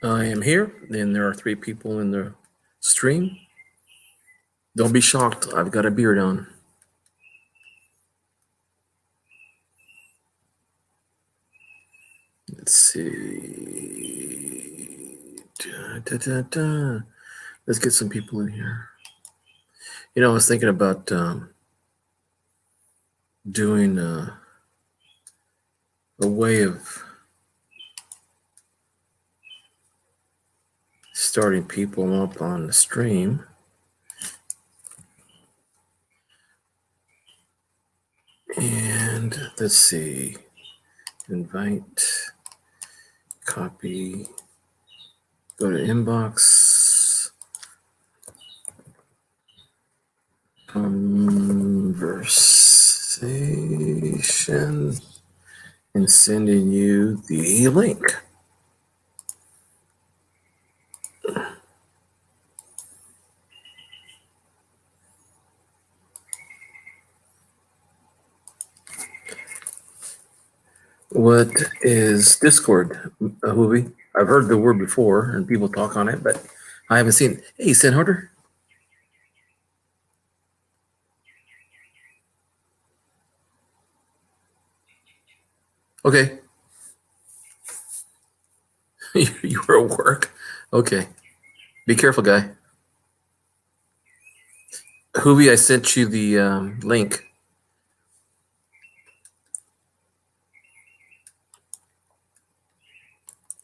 I am here, and there are 3 people in the stream. Don't be shocked, I've got a beard on. Let's see. Let's get some people in here. I was thinking about doing a way of starting people up on the stream. And let's see. Invite, copy, go to inbox, conversation, and sending you the link. What is Discord, Hoovy? I've heard the word before and people talk on it, but I haven't seen it. Hey, Sin Harder. Okay. You were at work? Okay. Be careful, guy. Hoovy, I sent you the link.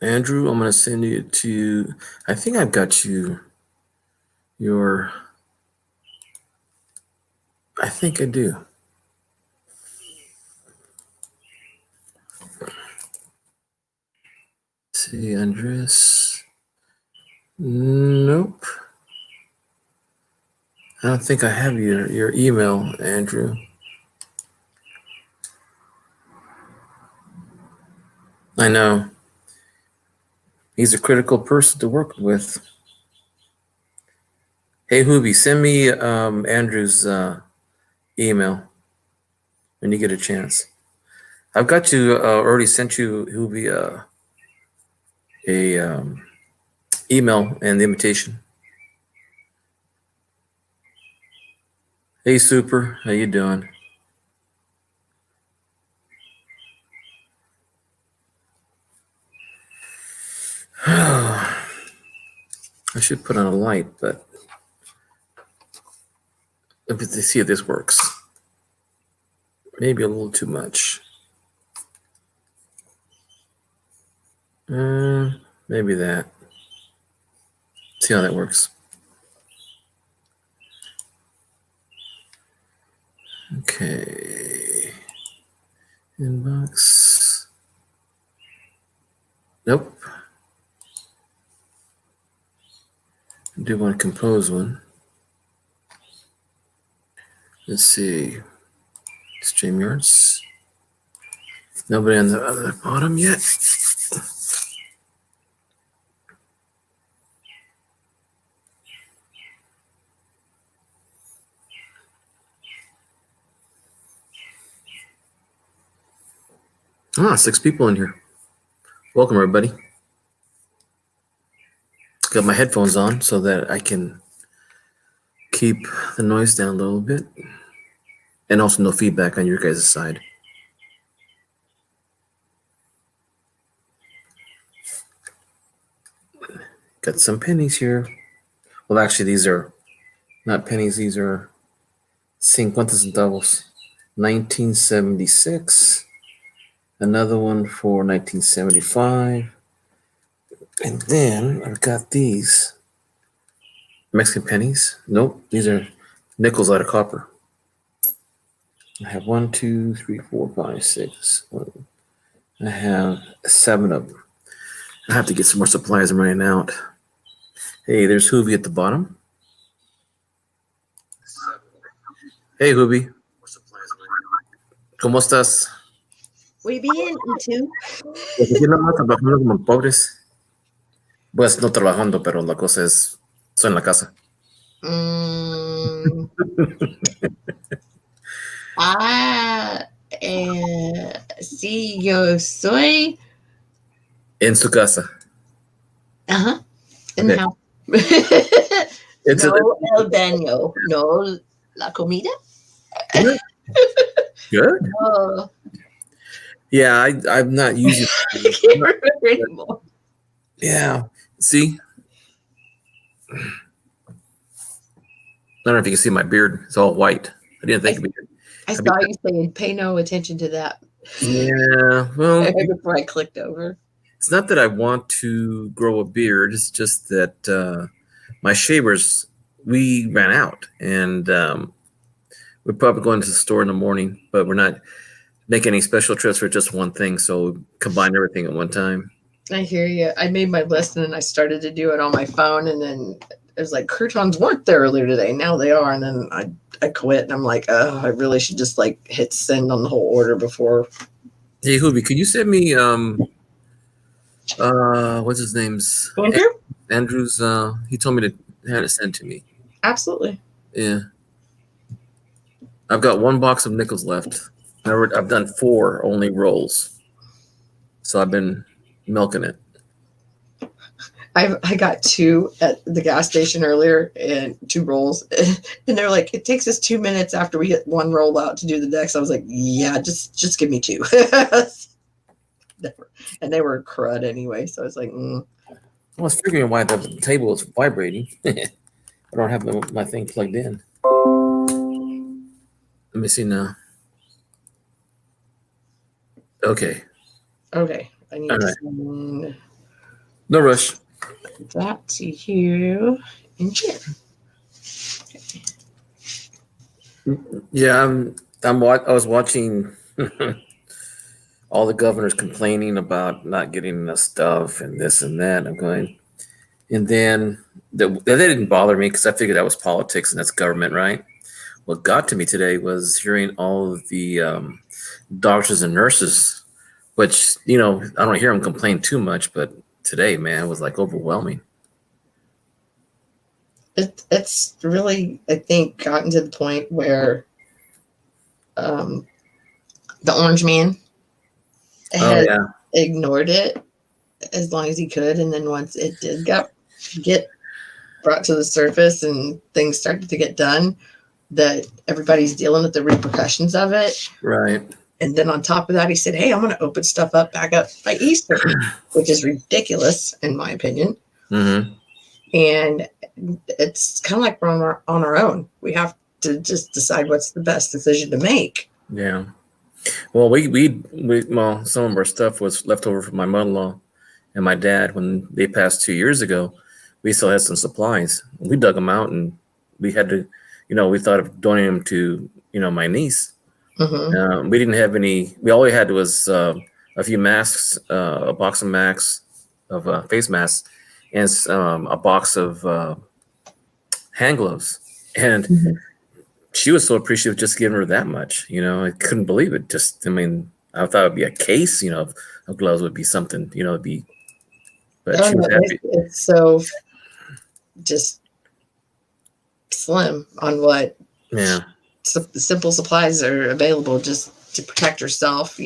Andrew, I'm going to send you to, I think I've got I think I do. Let's see, Andres. Nope. I don't think I have your email, Andrew. I know. He's a critical person to work with. Hey, Hoovy, send me Andrew's email when you get a chance. I've got you already sent you, Hoovy, a email and the invitation. Hey, Super, how you doing? I should put on a light, but let's see if this works. Maybe a little too much. Maybe that. See how that works. Okay. Inbox. Nope. I do want to compose one. Let's see. StreamYards. Nobody on the other bottom yet. Ah, 6 people in here. Welcome, everybody. Got my headphones on so that I can keep the noise down a little bit. And also no feedback on your guys' side. Got some pennies here. Well, actually, these are not pennies. These are 50 centavos. 1976. Another one for 1975. And then I've got these Mexican pennies. Nope, these are nickels out of copper. I have 1, 2, 3, 4, 5, 6. I have 7 of them. I have to get some more supplies. I'm running out. Hey, there's Hoovy at the bottom. Hey, Hoovy. ¿Cómo estás? Muy bien, ¿y tú? Pues aquí nomás trabajando como pobres. Pues no trabajando, pero la cosa es, estoy en la casa. Sí, yo soy En su casa. Uh-huh. In the Okay. house. It's No el baño. No la comida. good. Good. Oh, Yeah, I'm not using. I can't remember anymore. Yeah. See, I don't know if you can see my beard. It's all white. I didn't think of it. I saw you saying pay no attention to that Yeah. Well, before I clicked over. it's not that I want to grow a beard. It's just that my shavers, we ran out, and we're probably going to the store in the morning, but we're not making any special trips for just one thing. So combine everything at one time. I hear you. I made my list and then I started to do it on my phone, and then it was like croutons weren't there earlier today. Now they are, and then I quit, and I'm like, oh, I really should just like hit send on the whole order before. Hey, Hubie, could you send me what's his name's Andrew? Andrew's? He told me to have it sent to me. Absolutely. Yeah. I've got one box of nickels left. I've done 4 only rolls, so I've been milking it. I got 2 at the gas station earlier and 2 rolls, and they're like, it takes us 2 minutes after we hit 1 roll out to do the next. I was like, yeah, just give me 2. And they were crud anyway, so I was like, I was figuring why the table was vibrating. I don't have my thing plugged in. Let me see now. Okay. okay, I need All to right. send No rush. that to you in here. Yeah, I was watching all the governors complaining about not getting enough stuff and this and that. I'm going, and then that didn't bother me because I figured that was politics and that's government, right? What got to me today was hearing all of the doctors and nurses, which I don't hear them complain too much, but today, man, it was like overwhelming. It's really, I think, gotten to the point where the orange man had ignored it as long as he could, and then once it did get brought to the surface and things started to get done, that everybody's dealing with the repercussions of it. Right. And then on top of that, he said, hey, I'm going to open stuff up back up by Easter, which is ridiculous in my opinion. Mm-hmm. And it's kind of like we're on our own. We have to just decide what's the best decision to make. Yeah. Well, we some of our stuff was left over from my mother-in-law and my dad when they passed 2 years ago. We still had some supplies. We dug them out, and we had to, we thought of donating them to, my niece. Mm-hmm. We didn't have any. We all we had was a few masks, a box of face masks, and a box of hand gloves. And she was so appreciative just giving her that much. I couldn't believe it. I thought it'd be a case, of gloves would be something, it'd be. But she was happy. It's so just slim on what simple supplies are available just to protect herself.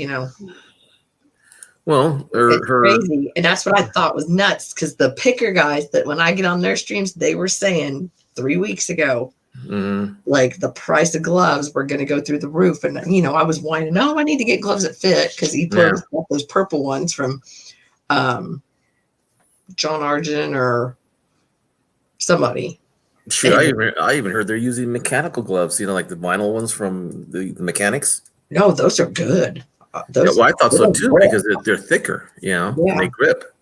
Well, it's crazy, and that's what I thought was nuts. Because the picker guys that when I get on their streams, they were saying 3 weeks ago. Mm-hmm. Like the price of gloves were going to go through the roof, and I was whining, no, I need to get gloves that fit, because he put those purple ones from John Argent or somebody. Sure, I even heard they're using mechanical gloves, like the vinyl ones from the mechanics. No, those are good. I thought so too, because they're thicker, and they grip.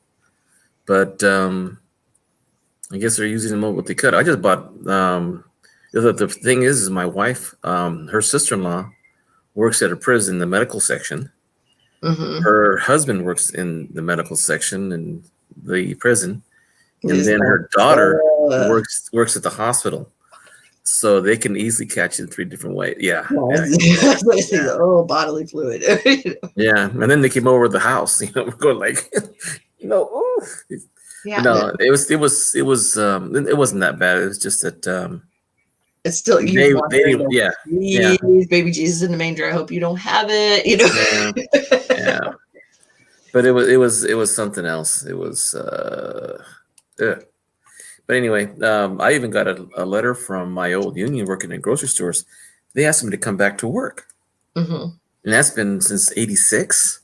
But I guess they're using them what they could. I just bought. The thing is my wife, her sister-in-law, works at a prison, the medical section. Mm-hmm. Her husband works in the medical section in the prison, and then her daughter works at the hospital, so they can easily catch it in 3 different ways. Yeah. Oh, bodily fluid. Yeah, and then they came over the house. We're going like, oh. Yeah. No, it wasn't that bad. It was just that. It's still they didn't, please, baby Jesus in the manger. I hope you don't have it. Yeah. But it was something else. It was Ugh. But anyway, I even got a letter from my old union working in grocery stores. They asked me to come back to work, Mm-hmm. and that's been since '86.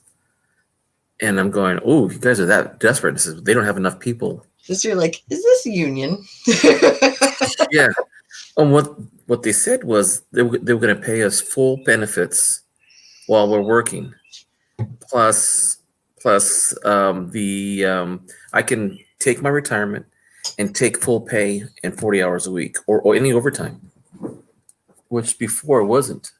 And I'm going, oh, you guys are that desperate. This is, they don't have enough people. So you're like, is this a union? Yeah. And what they said was they were going to pay us full benefits while we're working, plus the I can take my retirement and take full pay and 40 hours a week or any overtime, which before it wasn't.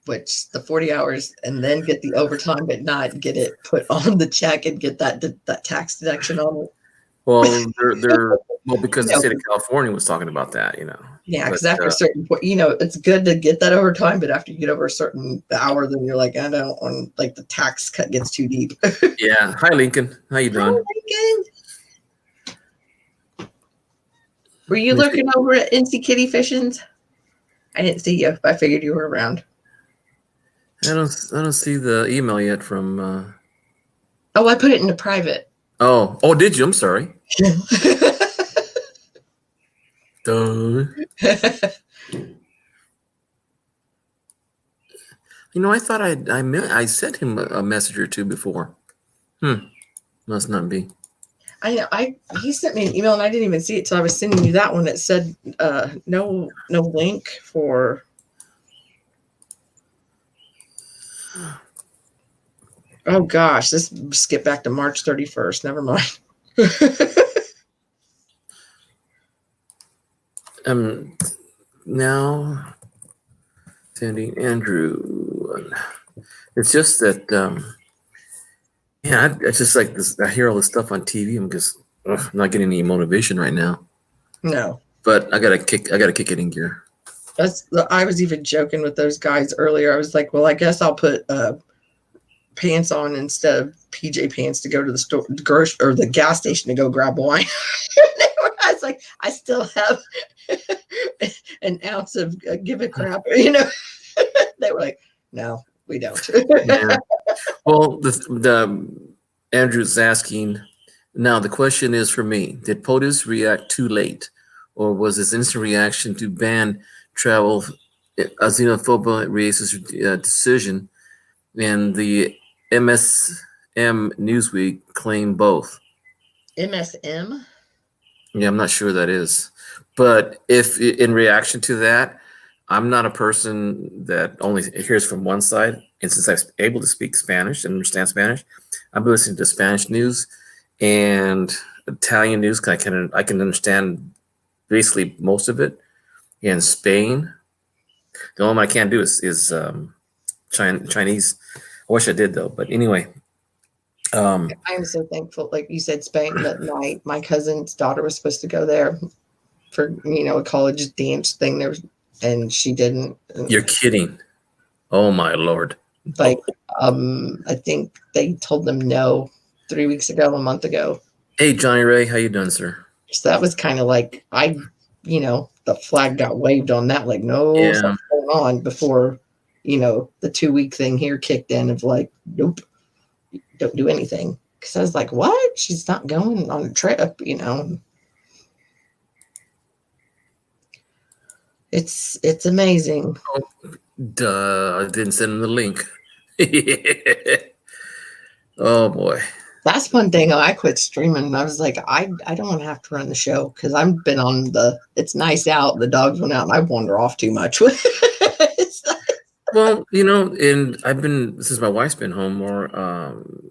Which the 40 hours and then get the overtime, but not get it put on the check and get that tax deduction on it. Well, they're well because the No. state of California was talking about that, you know. Yeah, But because after a certain point, it's good to get that overtime, but after you get over a certain hour, then you're like, I don't want, like, the tax cut gets too deep. yeah. Hi, Lincoln. How you doing? Were you looking over at NC Kitty Fishins? I didn't see you, but I figured you were around. I don't see the email yet from. Oh, I put it into private. Oh, did you? I'm sorry. Duh. You know, I thought I sent him a message or two before. Must not be. He sent me an email and I didn't even see it till I was sending you that one that said no link for. Oh gosh, let's skip back to March 31st. Never mind. Now sending Andrew. It's just that yeah, it's just like this. I hear all this stuff on TV. I'm just not getting any motivation right now. No. But I gotta kick it in gear. I was even joking with those guys earlier. I was like, well, I guess I'll put pants on instead of PJ pants to go to the store or the gas station to go grab wine. I was like, I still have an ounce of give a crap, They were like, no, we don't. Yeah. Well, the Andrew's asking now. The question is for me: did POTUS react too late, or was his instant reaction to ban travel a xenophobic racist decision? And the MSM Newsweek claimed both. MSM? Yeah, I'm not sure what that is. But if in reaction to that, I'm not a person that only hears from one side. And since I'm able to speak Spanish and understand Spanish, I've been listening to Spanish news and Italian news because I can understand basically most of it. In Spain, the only one I can't do is Chinese. I wish I did though. But anyway, I am so thankful. Like you said, Spain. That my cousin's daughter was supposed to go there for a college dance thing. There was, and she didn't. You're kidding. Oh my Lord. Like, I think they told them no a month ago. Hey, Johnny Ray, how you doing, sir? So that was kind of like the flag got waved on that. Like, no, something's going on before, the 2-week thing here kicked in of like, nope, don't do anything. Because I was like, what? She's not going on a trip, It's amazing. Oh, duh, I didn't send him the link. Oh boy. That's one thing I quit streaming. I was like, I don't want to have to run the show because I've been on it's nice out. The dogs went out and I wander off too much. Well, and I've been, since my wife's been home more,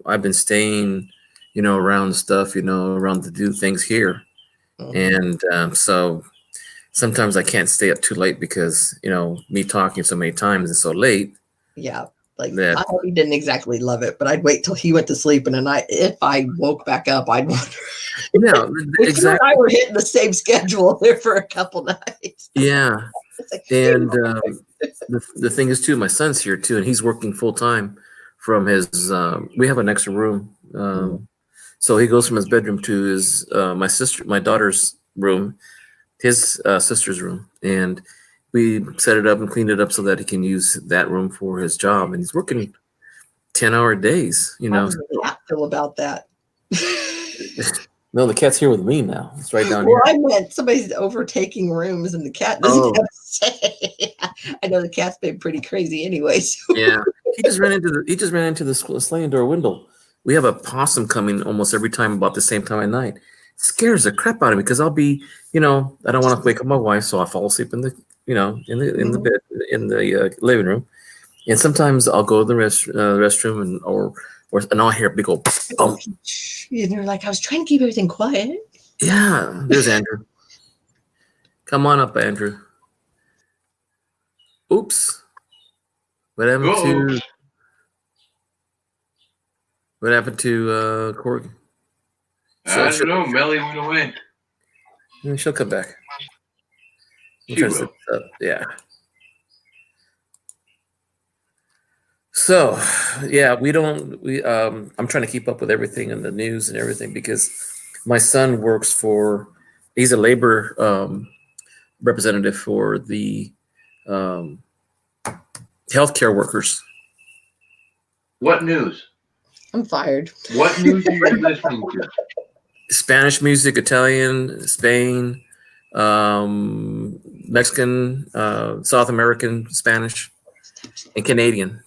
I've been staying, around stuff, around to do things here. Mm-hmm. And so sometimes I can't stay up too late because, me talking so many times and so late. Yeah. Like that. I hope he didn't exactly love it, but I'd wait till he went to sleep. And then if I woke back up, I'd wonder. Yeah, exactly. You and I were hitting the same schedule there for a couple nights. Yeah. And the thing is too, my son's here too, and he's working full time from his, we have an extra room. So he goes from his bedroom to his, my daughter's room, his sister's room. And we set it up and cleaned it up so that he can use that room for his job. And he's working 10-hour days, How do you feel about that? No, the cat's here with me now. It's right down Well, here. I meant somebody's overtaking rooms and the cat doesn't Oh, have a say. I know the cat's been pretty crazy anyway. So. yeah. He just ran into the sliding door window. We have a possum coming almost every time about the same time at night. It scares the crap out of me because I'll be, I don't want to wake up my wife, so I fall asleep in the, in the Mhm. bed in the living room, and sometimes I'll go to the restroom and I'll hear a big old Oh, bump. and you're like, I was trying to keep everything quiet. Yeah, there's Andrew. Come on up, Andrew. Oops. What happened Uh-oh. to Corey? I don't know. Melly went away. She'll come back. I'm She trying to set will. this up. Yeah. So, yeah, I'm trying to keep up with everything in the news and everything because my son works he's a labor representative for the um, healthcare workers. What news? I'm fired. What news are you listening to? Spanish music, Italian, Spain, Mexican, South American, Spanish, and Canadian.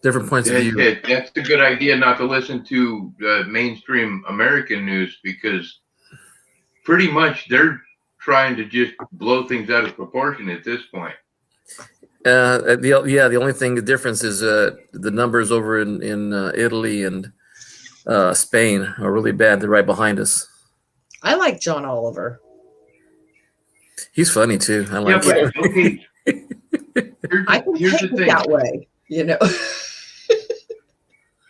Different points of view. That's a good idea not to listen to mainstream American news because pretty much they're trying to just blow things out of proportion at this point. The only thing the difference is the numbers over in Italy and Spain are really bad. They're right behind us. I like John Oliver. He's funny too. I like but him. okay. I can Here's take the it thing. that way,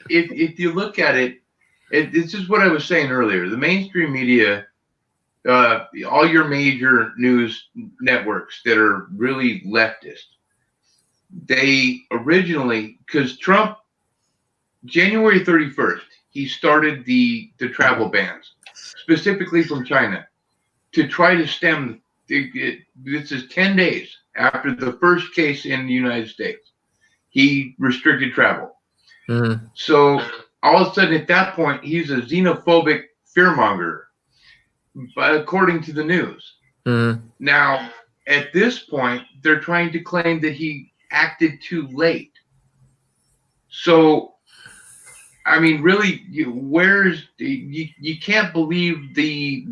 If you look at it, this is what I was saying earlier. The mainstream media, all your major news networks that are really leftist, they originally, because Trump, January 31st, he started the travel bans, specifically from China, to try to stem. This is 10 days after the first case in the United States. He restricted travel. Mm-hmm. So all of a sudden, at that point, he's a xenophobic fearmonger, but according to the news. Mm-hmm. Now, at this point, they're trying to claim that he acted too late. So, I mean, really, you can't believe the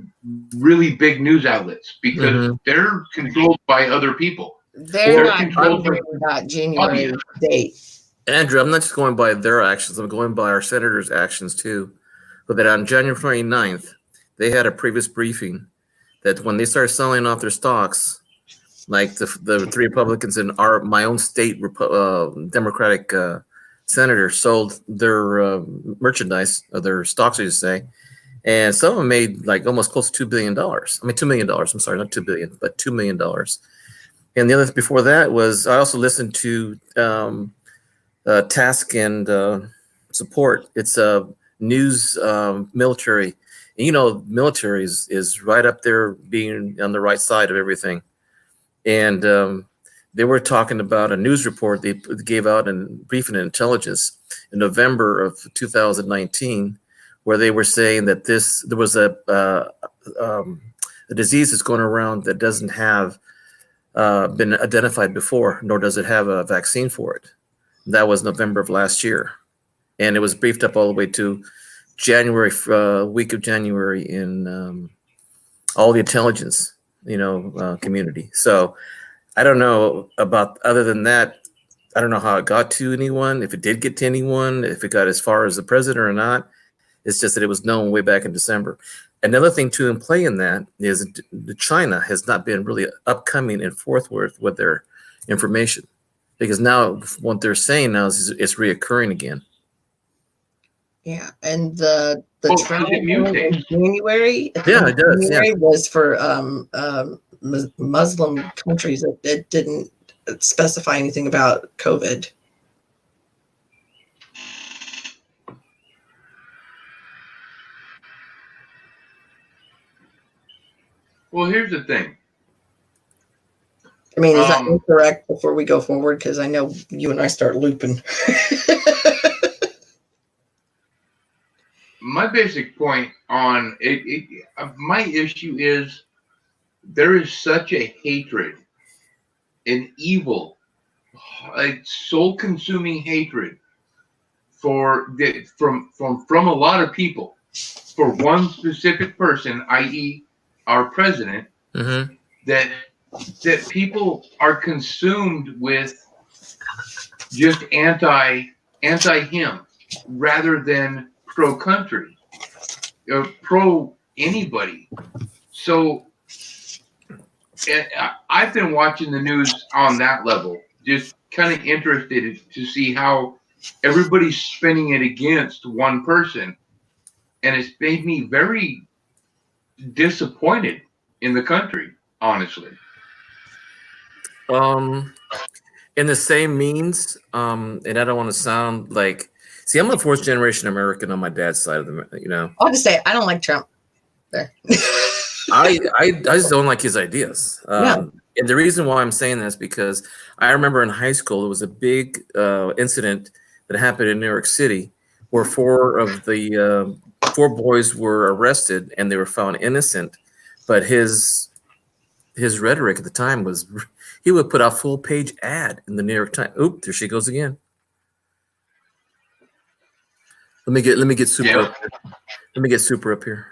really big news outlets because they're controlled by other people. They're not controlled by that January date. Andrew, I'm not just going by their actions. I'm going by our senators' actions too. But that on January 29th, they had a previous briefing that when they started selling off their stocks, like the three Republicans in my own state Democratic senator sold their merchandise, or their stocks, I should say, and some of them made like almost close to $2 billion. I mean, $2 million. I'm sorry, not 2 billion, but $2 million. And the other before that was I also listened to Task and Support. It's a news military. And, military is right up there being on the right side of everything. And they were talking about a news report they gave out in Briefing and Intelligence in November of 2019, where they were saying that there was a disease that's going around that doesn't have been identified before, nor does it have a vaccine for it. That was November of last year. And it was briefed up all the way to January, week of January in all the intelligence, community. So I don't know about, other than that, I don't know how it got to anyone, if it did get to anyone, if it got as far as the president or not. It's just that it was known way back in December. Another thing too in play in that is China has not been really upcoming and forthwith with their information, because now what they're saying now is it's reoccurring again. Yeah, and the travel it mutates. in January. Yeah, it does. January was for Muslim countries. It didn't specify anything about COVID. Well, here's the thing. I mean, is that incorrect before we go forward? Because I know you and I start looping. my basic point on it, my issue is there is such a hatred, an evil, like soul-consuming hatred from a lot of people for one specific person, i.e., our president, Mm-hmm. that people are consumed with just anti him rather than pro country or pro anybody. So I've been watching the news on that level, just kind of interested to see how everybody's spinning it against one person, and it's made me very disappointed in the country, honestly. In the same means, and I don't want to sound like, see, I'm a fourth generation American on my dad's side of the, I'll just say I don't like Trump. There. I just don't like his ideas. Yeah. And the reason why I'm saying that is because I remember in high school, there was a big incident that happened in New York City where four boys were arrested and they were found innocent. But his rhetoric at the time was he would put out full page ad in the New York Times. Oop, there she goes again. Let me get super up here. Let me get super up here.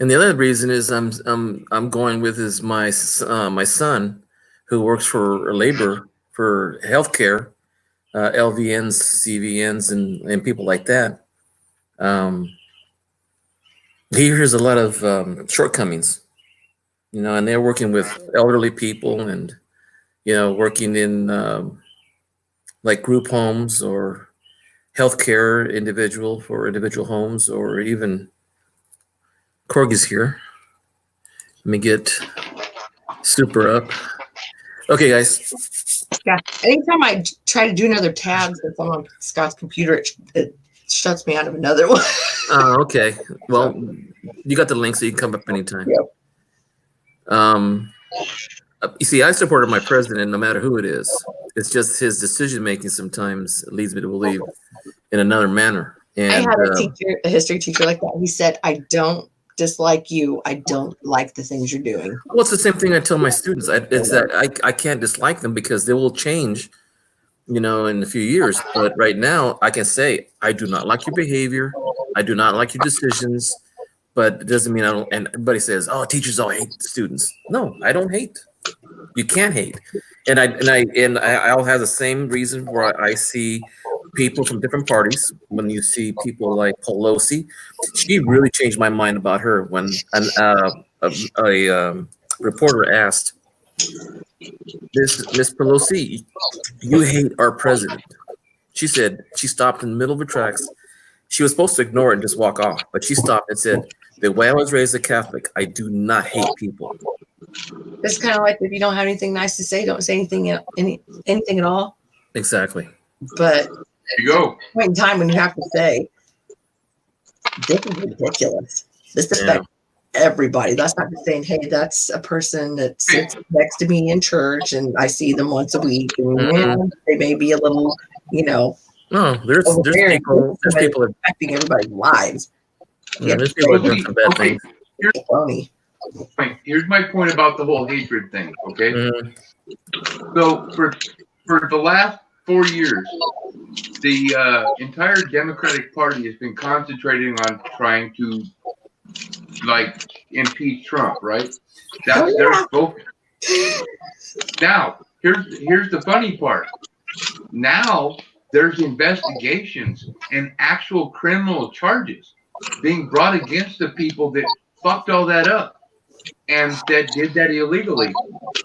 And the other reason is I'm going with is my son, who works for labor for healthcare, LVNs, CVNs, and people like that. He hears a lot of shortcomings, and they're working with elderly people and working in like group homes or healthcare for individual homes, or even Corgis here. Let me get super up. Okay, guys. Yeah. Anytime I try to do another tab that's on Scott's computer, it shuts me out of another one. Okay. Well, you got the link, so you can come up anytime. Yep. You see, I supported my president no matter who it is. It's just his decision making sometimes leads me to believe in another manner. And I had a history teacher like that. He said, "I don't dislike you. I don't like the things you're doing." well, it's the same thing I tell my students. It's that I can't dislike them because they will change, in a few years. But right now, I can say I do not like your behavior. I do not like your decisions. But it doesn't mean I don't. And everybody says, "Oh, teachers all hate students." No, I don't hate. You can't hate. And I'll have the same reason where I see people from different parties. When you see people like Pelosi, she really changed my mind about her when a reporter asked, Miss Pelosi, you hate our president. She said, she stopped in the middle of her tracks. She was supposed to ignore it and just walk off, but she stopped and said, the way I was raised a Catholic, I do not hate people. It's kind of like if you don't have anything nice to say, don't say anything at all. Exactly. But There you go. point in time when you have to say, this is ridiculous. This affects everybody. That's not just saying, hey, that's a person that sits next to me in church and I see them once a week. And they may be a little, No, there's people affecting everybody's lives. There's people doing some bad things. Here's my point about the whole hatred thing. Okay. So for the last 4 years, the entire Democratic Party has been concentrating on trying to impeach Trump, right? That's their focus. Now, here's the funny part. Now there's investigations and actual criminal charges being brought against the people that fucked all that up and that did that illegally,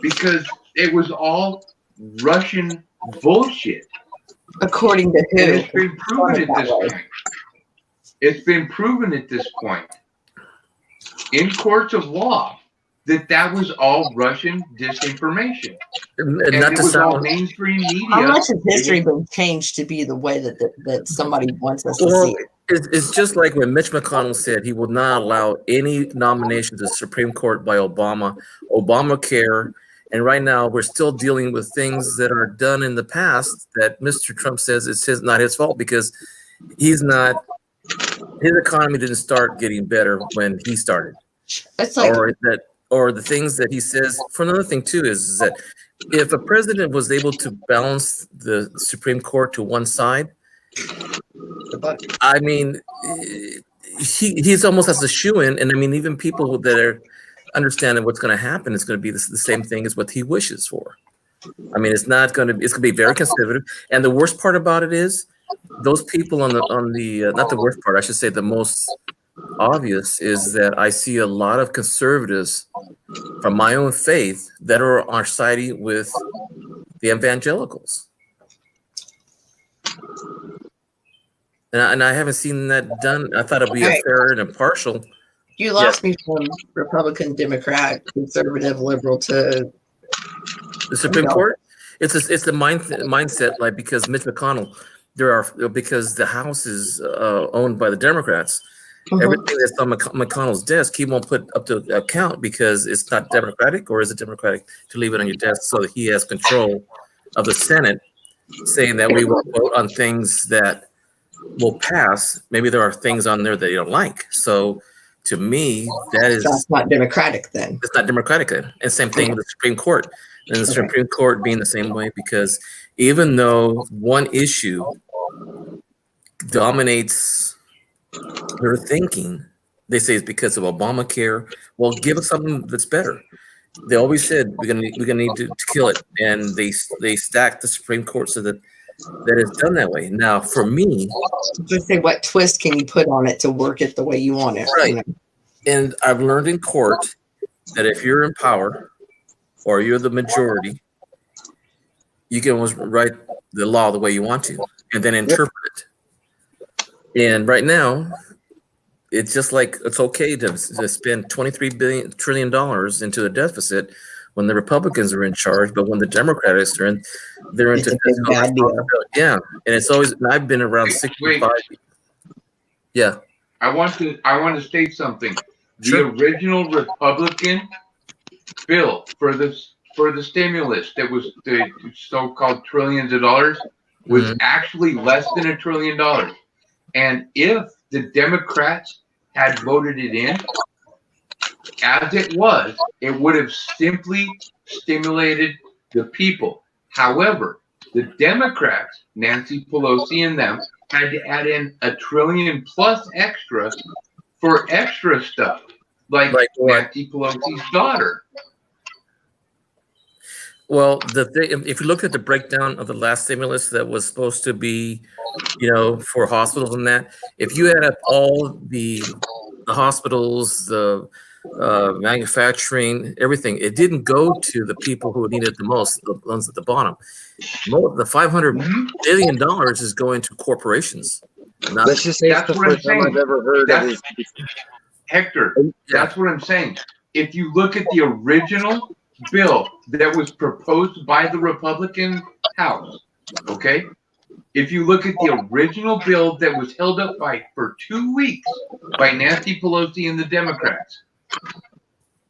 because it was all Russian bullshit. According to who? And it's been proven at this point. It's been proven at this point in courts of law that was all Russian disinformation. And it was all mainstream media. How much has history been changed to be the way that somebody wants us to see it? It's just like when Mitch McConnell said he will not allow any nomination to the Supreme Court by Obama, Obamacare, And right now, we're still dealing with things that are done in the past that Mr. Trump says not his fault because his economy didn't start getting better when he started. It's like, Or the things that he says. For another thing too is that if a president was able to balance the Supreme Court to one side, I mean, he's almost as a shoo-in, and I mean, even people that are understanding what's going to happen is going to be the same thing as what he wishes for. I mean, it's going to be very conservative, and the worst part about it is those people on the not the worst part, I should say, the most obvious is that I see a lot of conservatives from my own faith that are siding with the evangelicals. And I haven't seen that done. I thought it'd be a fair and impartial. You lost me from Republican, Democrat, conservative, liberal to the Supreme Court. It's the mindset, like, because Mitch McConnell, because the House is owned by the Democrats. Everything that's on McConnell's desk, he won't put up to account because it's not Democratic, or is it Democratic to leave it on your desk so that he has control of the Senate, saying that we will vote on things that will pass. Maybe there are things on there that you don't like. So to me, that's not democratic then. It's not democratic then. And same thing with the Supreme Court. And the Supreme Court being the same way, because even though one issue dominates their thinking, they say it's because of Obamacare. Well, give us something that's better. They always said we're gonna need to kill it, and they stacked the Supreme Court so that it's done that way. Now, for me, just say, what twist can you put on it to work it the way you want it? Right. You know? And I've learned in court that if you're in power or you're the majority, you can alwast write the law the way you want to and then interpret it. And right now, it's just like it's okay to spend $23 trillion into a deficit when the Republicans are in charge, but when the Democrats are in, they're into fiscal responsibility. Yeah, and it's always. And I've been around 65. Yeah, I want to state something. Sure. The original Republican bill for the stimulus that was the so-called trillions of dollars was actually less than $1 trillion. And if the Democrats had voted it in, as it was, it would have simply stimulated the people. However, the Democrats, Nancy Pelosi and them, had to add in $1 trillion plus extra for extra stuff, like Nancy Pelosi's daughter. Well, if you look at the breakdown of the last stimulus that was supposed to be, for hospitals and that, if you add up all the hospitals, the manufacturing, everything, it didn't go to the people who needed it the most, the ones at the bottom. The $500 billion is going to corporations. Let's just say it's the first time I've ever heard of it. Hector, that's what I'm saying. If you look at the original bill that was proposed by the Republican House, okay? If you look at the original bill that was held up for 2 weeks by Nancy Pelosi and the Democrats,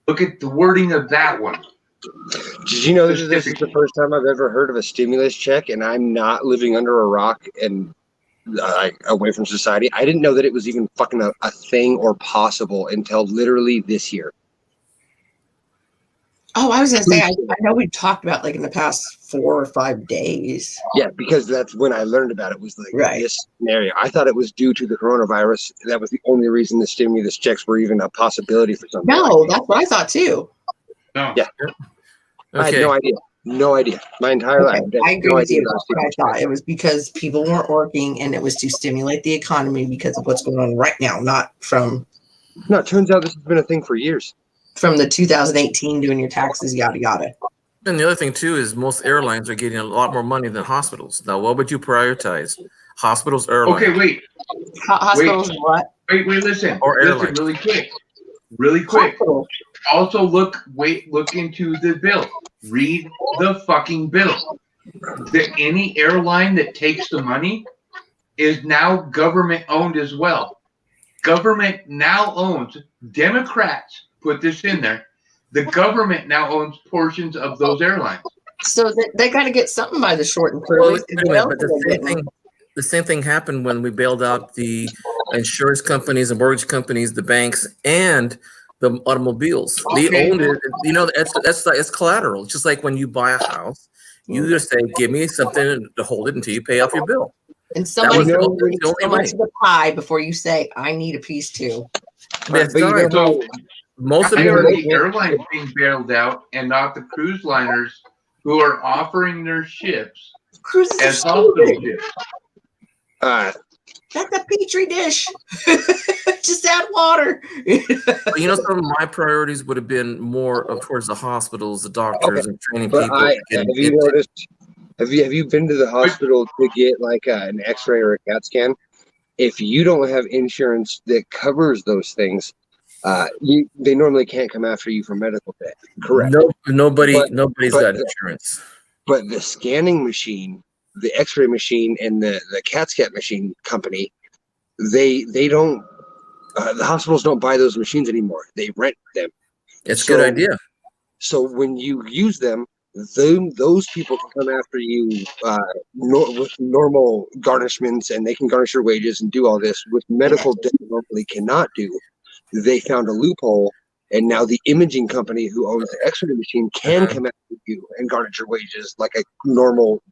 look at the wording of that one. Did you know this is the first time I've ever heard of a stimulus check, and I'm not living under a rock and away from society? I didn't know that it was even fucking a thing or possible until literally this year. Oh, I was going to say, I know we talked about like in the past 4 or 5 days. Yeah, because that's when I learned about it, was like this scenario. I thought it was due to the coronavirus. That was the only reason the stimulus checks were even a possibility for something. No, that's what I thought too. No. Yeah. Okay. I had no idea. No idea. My entire life. I agree with you. That's what I thought. It was because people weren't working, and it was to stimulate the economy because of what's going on right now, not from... No, it turns out this has been a thing for years. From the 2018 doing your taxes, yada, yada. And the other thing, too, is most airlines are getting a lot more money than hospitals. Now, what would you prioritize? Hospitals, airlines? Okay, wait. Hospitals, what? Wait, listen. Or airlines. Listen, really quick. Hospitals. Also, look into the bill. Read the fucking bill. Any airline that takes the money is now government owned as well. Government now owns, Democrats put this in there, the government now owns portions of those airlines. So they got to get something by the short and Well, curly. but the same thing happened when we bailed out the insurance companies, the mortgage companies, the banks, and the automobiles. Okay. They owned it. You know, it's collateral. It's just like when you buy a house, you just say, "Give me something to hold it until you pay off your bill." And somebody That was knows the only so way. much of the pie before you say, "I need a piece too." That's But you right. know, So Most of why are them, the airlines being bailed out and not the cruise liners who are offering their ships Cruises are as hospital stupid. ships? That's a petri dish. Just add water. you know, some of my priorities would have been more of towards the hospitals, the doctors, and training but people. have you noticed? Have you been to the hospital to get like an X-ray or a CAT scan? If you don't have insurance that covers those things, they normally can't come after you for medical debt. Correct. Nobody's but got insurance. But the scanning machine, the X-ray machine, and the CAT scan machine company, they don't. The hospitals don't buy those machines anymore. They rent them. It's a good idea. So when you use them, those people can come after you with normal garnishments, and they can garnish your wages and do all this with medical debt normally cannot do. They found a loophole, and now the imaging company who owns the X-ray machine can come after you and garnish your wages like a normal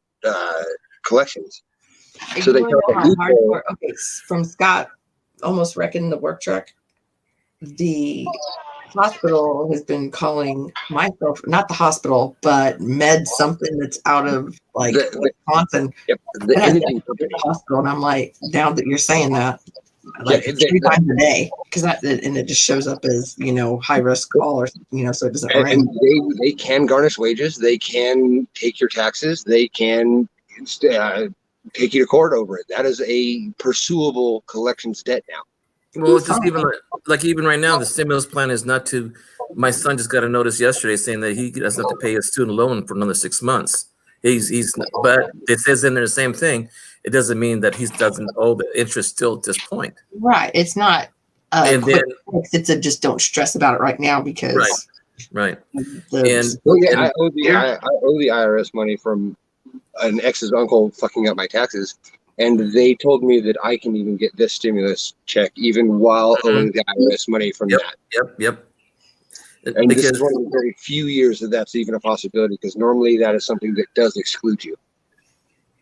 collections. So they found a loophole. Okay, from Scott almost wrecking the work truck. The hospital has been calling myself, not the hospital, but Med something that's out of like Wisconsin. Yep, the imaging company. Hospital, and I'm like, now that you're saying that, like 3 times a day, because and it just shows up as high risk call, or so it doesn't ring. And they can garnish wages. They can take your taxes. They can take you to court over it. That is a pursuable collections debt now. Well, it's just even right now, the stimulus plan is not to. My son just got a notice yesterday saying that he doesn't have to pay his student loan for another 6 months. But it says in there the same thing. It doesn't mean that he doesn't owe the interest still at this point. Right. It's not. And then it's a just don't stress about it right now because. Right. I owe the IRS money from an ex's uncle fucking up my taxes. And they told me that I can even get this stimulus check even while owing the IRS money from that. Yep. And this is one of the very few years that's even a possibility, because normally that is something that does exclude you.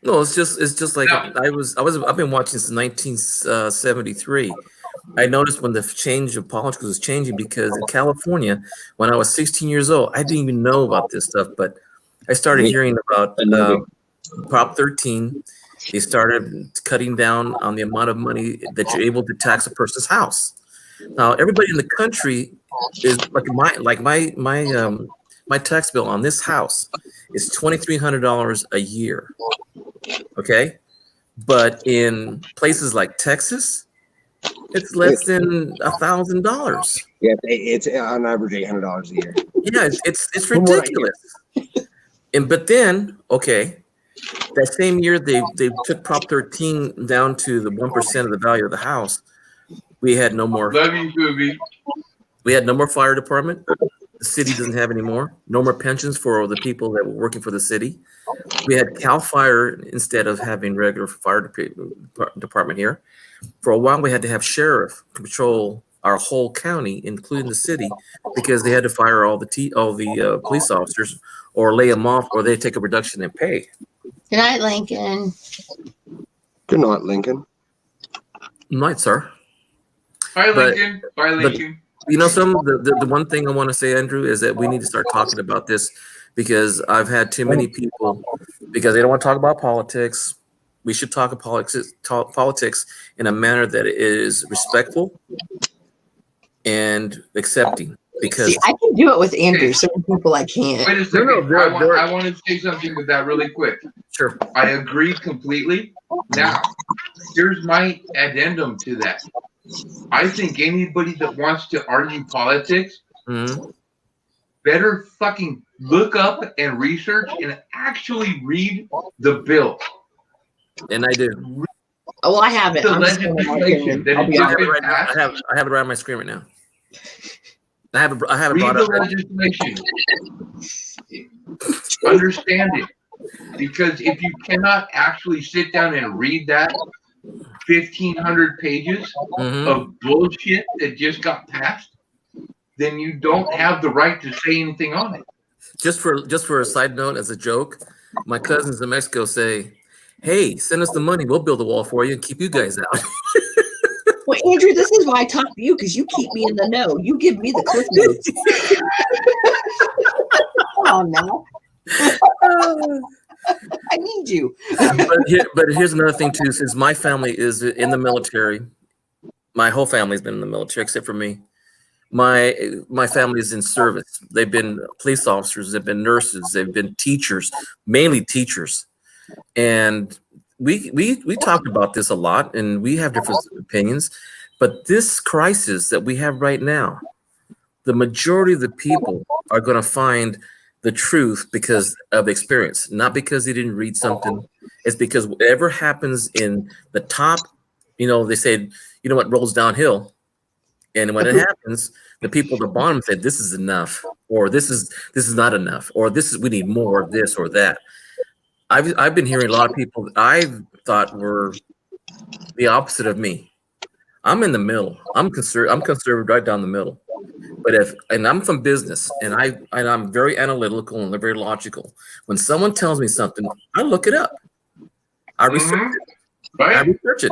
No, it's just like I've been watching since 1973. I noticed when the change of politics was changing, because in California, when I was 16 years old, I didn't even know about this stuff, but I started hearing about Prop 13. They started cutting down on the amount of money that you're able to tax a person's house. Now, everybody in the country is my tax bill on this house is $2,300 a year. Okay, but in places like Texas, it's less than $1,000. Yeah, it's on average $800 a year. Yeah, it's ridiculous. But then, okay. That same year, they took Prop 13 down to the 1% of the value of the house. We had no more. Love you, Booby. We had no more fire department. The city doesn't have any more. No more pensions for the people that were working for the city. We had Cal Fire instead of having regular fire department here. For a while, we had to have sheriff control our whole county, including the city, because they had to fire all the police officers or lay them off, or they take a reduction in pay. Good night, Lincoln. Good night, Lincoln. Night, sir. Bye, Lincoln. Bye, Lincoln. The one thing I want to say, Andrew, is that we need to start talking about this, because I've had too many people, because they don't want to talk about politics. We should talk politics in a manner that is respectful and accepting. Because I can do it with Andrew. Certain people I can't. Wait a second. I want to say something with that really quick. Sure. I agree completely. Now, here's my addendum to that. I think anybody that wants to argue politics better fucking look up and research and actually read the bill. And I do. Oh, well, I have it. The legislation that I have it right on my screen right now. I haven't Read brought the up. legislation. Understand it. Because if you cannot actually sit down and read that 1,500 pages Mhm. of bullshit that just got passed, then you don't have the right to say anything on it. Just for a side note, as a joke, my cousins in Mexico say, "Hey, send us the money. We'll build a wall for you and keep you guys out." Well, Andrew, this is why I talk to you, because you keep me in the know. You give me the cliff notes. Come on now. I need you. But here's another thing too. Since my family is in the military, my whole family's been in the military except for me. My family is in service. They've been police officers, they've been nurses, they've been teachers, mainly teachers. And we talked about this a lot, and we have different opinions. But this crisis that we have right now, the majority of the people are going to find the truth because of experience, not because they didn't read something. It's because whatever happens in the top, they said, what rolls downhill. And when it happens, the people at the bottom say, this is enough, or this is not enough, or we need more of this or that. I've been hearing a lot of people that I thought were the opposite of me. I'm in the middle. I'm conservative right down the middle. But I'm from business, and I'm very analytical and very logical. When someone tells me something, I look it up. I research it. Right? I research it,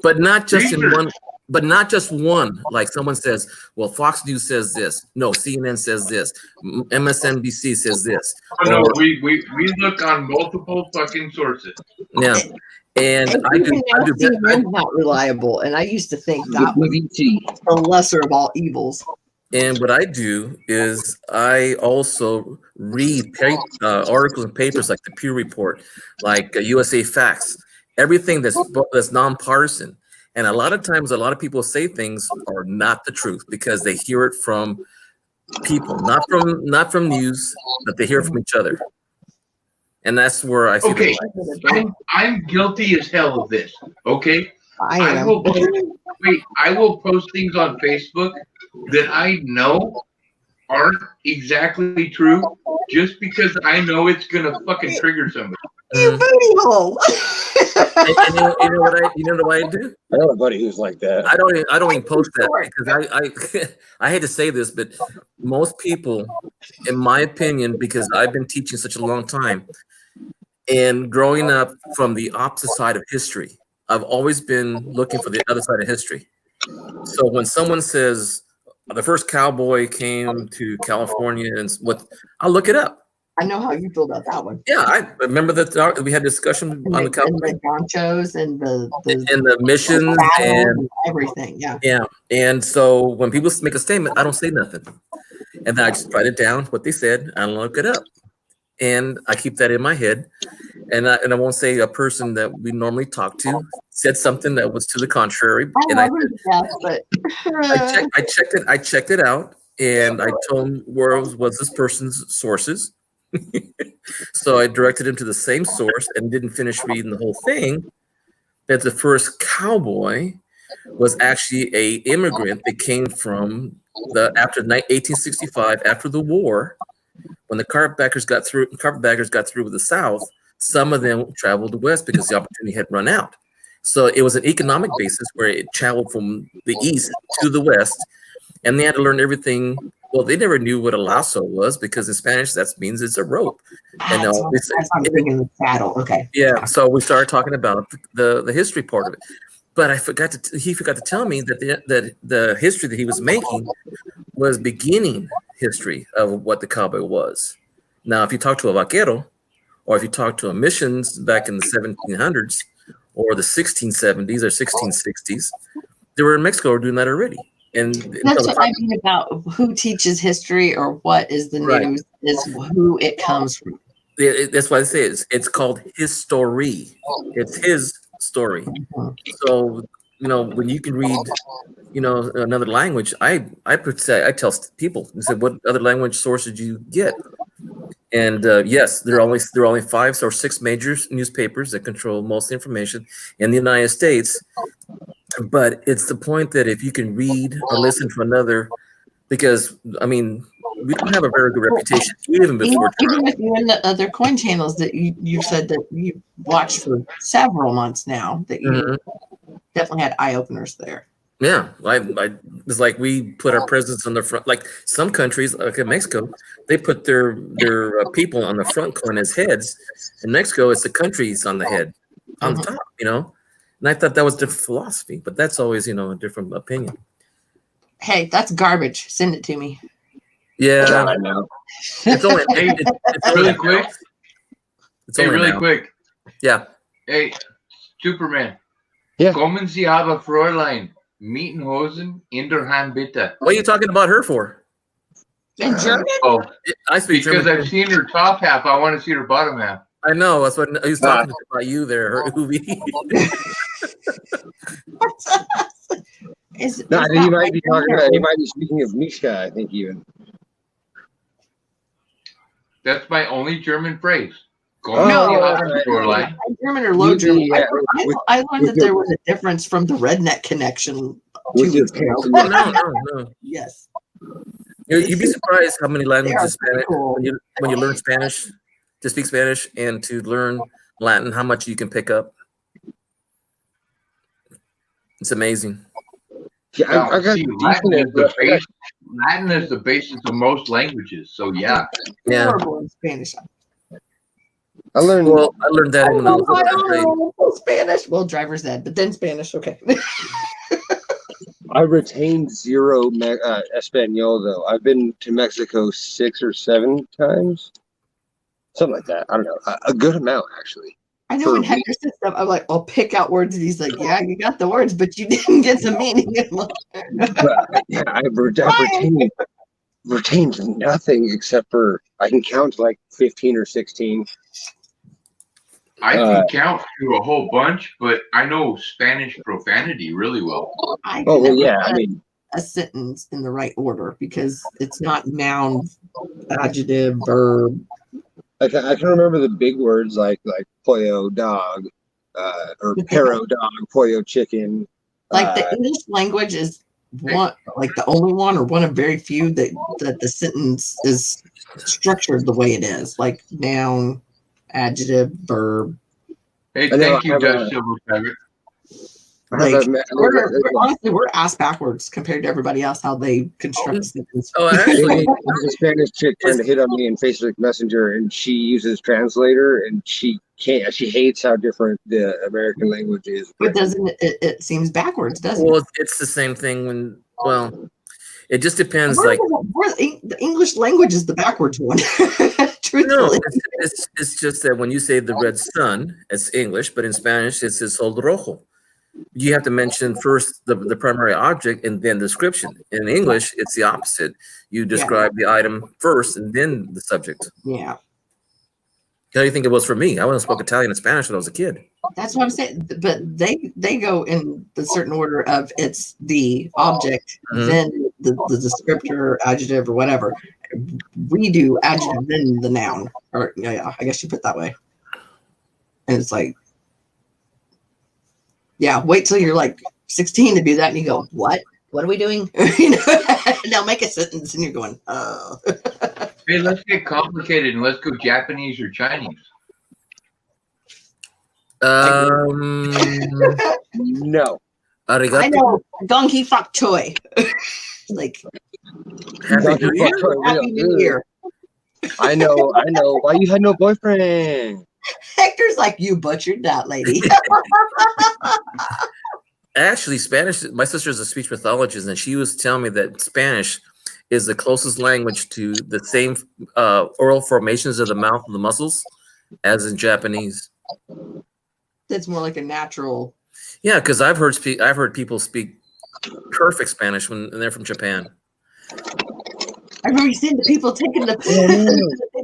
but not just in one. But not just one. Like someone says, "Well, Fox News says this." No, CNN says this. MSNBC says this. Oh, no, we look on multiple fucking sources. Yeah, and I do. CNN's not reliable, and I used to think that was the lesser of all evils. And what I do is I also read articles and papers like the Pew Report, like USA Facts, everything that's nonpartisan. And a lot of times, a lot of people say things are not the truth because they hear it from people, not from news, but they hear it from each other. And that's where I see. Okay, I'm guilty as hell of this. Okay, I will post things on Facebook that I know aren't exactly true, just because I know it's gonna fucking trigger somebody. You booty hole. And you know what I do? I know a buddy who's like that. I don't even post that because I hate to say this, but most people, in my opinion, because I've been teaching such a long time and growing up from the opposite side of history, I've always been looking for the other side of history. So when someone says the first cowboy came to California and I'll look it up. I know how you feel about that one. Yeah, I remember that we had discussion on the cowboy. And the ponchos and the missions and everything. Yeah. And so when people make a statement, I don't say nothing. And then I just write it down, what they said, and look it up. And I keep that in my head. And I won't say a person that we normally talk to said something that was to the contrary. I checked it out, and I told him where was this person's sources. So I directed him to the same source and didn't finish reading the whole thing. That the first cowboy was actually a immigrant that came from after 1865, after the war, when the carpetbaggers got through with the South. Some of them traveled west because the opportunity had run out. So it was an economic basis where it traveled from the east to the west, and they had to learn everything. Well, they never knew what a lasso was because in Spanish that means it's a rope. And I'm thinking the saddle. Okay. Yeah. So we started talking about the history part of it, but he forgot to tell me that the history that he was making was beginning history of what the cowboy was. Now, if you talk to a vaquero, or if you talk to a missions back in the 1700s or the 1670s or 1660s, they were in Mexico or doing that already. And that's what I mean about who teaches history or what is the news is who it comes from. That's why I say it's called history. It's his story. So when you can read another language, I tell people, I said, what other language source did you get? And yes, there are only 5 or 6 major newspapers that control most of the information in the United States. But it's the point that if you can read or listen to another because I mean we don't have a very good reputation even before Even Trump. with you and the other coin channels that you've said that you watched for several months now, that you Mhm. definitely had eye openers there. Yeah, it's like we put our presidents on the front. Like some countries, like in Mexico, they put their people on the front coin as heads. In Mexico, it's the countries on the head, on the Mhm. top. And I thought that was different philosophy, but that's always a different opinion. Hey, that's garbage. Send it to me. Yeah, God, I know. it's only Hey, it's only really an quick. ounce. It's Hey, only an really ounce. quick. Yeah. Hey, Superman. Yeah. Kommen Sie aber, Fräulein. Mietenhosen in der Hand bitte. What are you talking about her for? In German? Oh, I speak because German. I've seen her top half. I want to see her bottom half. I know. That's what he was talking about you there, her Ubi. No, I think he might be talking about. He might be speaking of Mishka. I think even. That's my only German phrase. Oh, Kommen Sie yeah, aber, right. Fräulein. High German or low German? Yeah, I learned with that there was a difference from the redneck connection 2 with your weeks ago. pants. No. Yes. You'd be surprised how many They are languages pretty Spanish cool. when you learn Spanish to speak Spanish and to learn Latin, how much you can pick up. It's amazing. Yeah, Now, I got see, decent. Latin is the basis of most languages. So yeah, Yeah. Horrible in Spanish. I learned. Well, I learned that when I was in third grade. Spanish. Well, driver's ed, but then Spanish. Okay. I retained zero Espanol though. I've been to Mexico 6 or 7 times, something like that. I don't know, a good amount actually. I know when Hector said stuff, I'm like, I'll pick out words, and he's like, yeah, you got the words, but you didn't get the meaning. But yeah, I've retained nothing except for I can count like 15 or 16. I can count to a whole bunch, but I know Spanish profanity really well. I Oh can well, never yeah. I put mean, a sentence in the right order because it's not noun, adjective, verb. I can remember the big words like pollo dog, or perro dog, pollo chicken. Like the English language is one, like the only one or one of very few that the sentence is structured the way it is, like noun, adjective, verb. Hey, I know, thank you, I have Dutch Civil Service. Like, honestly, we're ass backwards compared to everybody else how they construct sentences. Oh, actually, There's a Spanish chick trying to hit on me in Facebook Messenger, and she uses translator, and she can't. She hates how different the American language is. But doesn't it seems backwards, doesn't well, it? it's the same thing when. Well, it just depends. The English language is the backwards one. Truthfully, No, it's just that when you say the red sun, it's English, but in Spanish it's el sol rojo. You have to mention first the primary object and then description. In English, it's the opposite. You describe the item first and then the subject. Yeah. How do you think it was for me? I only spoke Italian and Spanish when I was a kid. That's what I'm saying. But they go in the certain order of it's the object, then the descriptor, adjective, or whatever. We do adjective, then the noun. Or yeah, I guess you put it that way. And it's like, yeah, wait till you're like 16 to do that, and you go, what? What are we doing? Now make a sentence, and you're going, oh. Hey, let's get complicated and let's go Japanese or Chinese. No. Arigato. I know Donkey Fuck Choi. Like Happy New Year. Happy New Year. I know. Why you had no boyfriend? Hector's like, you butchered that, lady. Actually, Spanish, my sister is a speech pathologist, and she was telling me that Spanish is the closest language to the same oral formations of the mouth and the muscles as in Japanese. That's more like a natural. Yeah, because I've heard people speak perfect Spanish when they're from Japan. I remember seeing the people taking the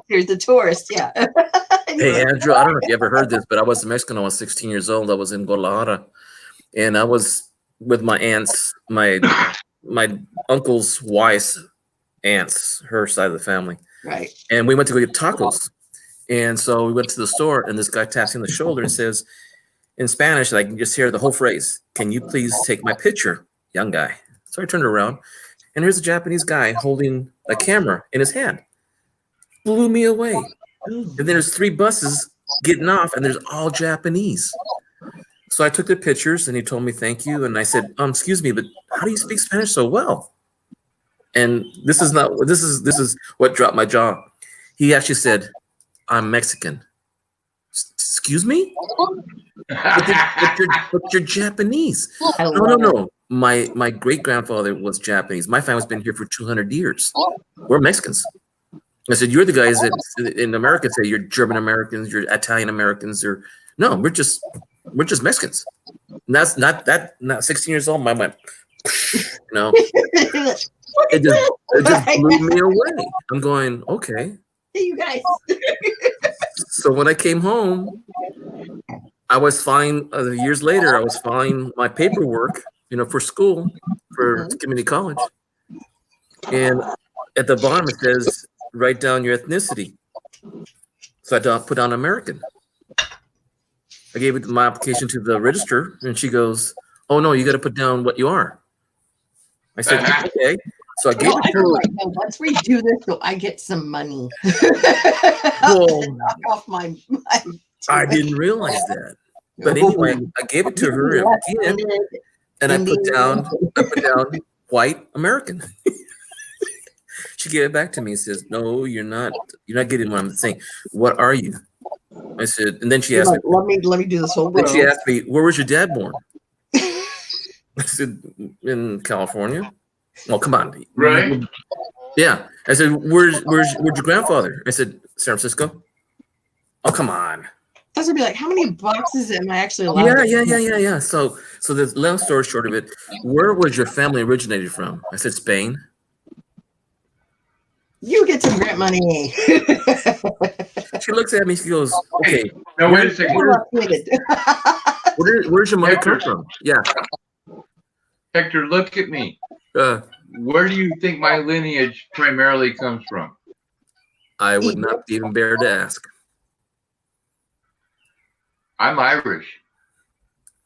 pictures, the tourists. Yeah. Hey, Andrew, I don't know if you ever heard this, but I was Mexican. I was 16 years old. I was in Guadalajara, and I was with my aunts, my uncle's wife's aunts, her side of the family. Right. And we went to go get tacos. And so we went to the store, and this guy taps me on the shoulder and says, in Spanish, and I can just hear the whole phrase, "Can you please take my picture, young guy?" So I turned around, and here's a Japanese guy holding a camera in his hand. Blew me away. And then there's 3 buses getting off, and there's all Japanese. So I took the pictures, and he told me thank you, and I said, excuse me, but how do you speak Spanish so well? And this is what dropped my jaw. He actually said, I'm Mexican. Excuse me? But you're Japanese. No. My great grandfather was Japanese. My family's been here for 200 years. We're Mexicans. I said, you're the guys that in America say you're German Americans, you're Italian Americans, or no, we're just Mexicans. And that's not 16 years old. I went, it just blew me away. I'm going, okay. Hey, you guys. So when I came home, I was filing years later. I was filing my paperwork, for school, for community college, and at the bottom it says, write down your ethnicity. So I put down American. I gave it my application to the register, and she goes, "Oh no, you got to put down what you are." I said, "Okay." So I gave it to her. Once we do this, so I get some money. Well, knock off my I didn't realize that. But anyway, I gave it to her again, and I put down white American. She gave it back to me and says, "No, you're not getting what I'm saying. What are you?" I said, and then she asked me, let me do this whole then she asked me, "Where was your dad born?" I said, "In California." Well, come on. Right. Yeah. I said, where's your grandfather? I said, San Francisco. Oh, come on. I was gonna be like, how many boxes am I actually allowed? Yeah. So the long story short of it, where was your family originated from? I said, Spain. You get some grant money. She looks at me. She goes, "Okay, no, wait a second. Where's your money come from?" Yeah. Hector, look at me. Where do you think my lineage primarily comes from? I would not even bear to ask. I'm Irish.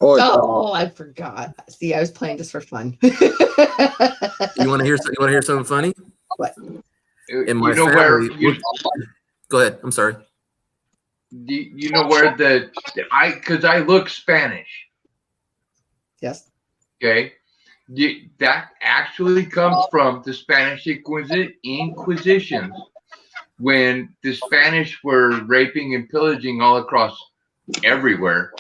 Oh, I forgot. See, I was playing just for fun. You want to hear something funny? What? In my family, go ahead. I'm sorry. You know where because I look Spanish. Yes. Okay. That actually comes from the Spanish Inquisition, when the Spanish were raping and pillaging all across everywhere.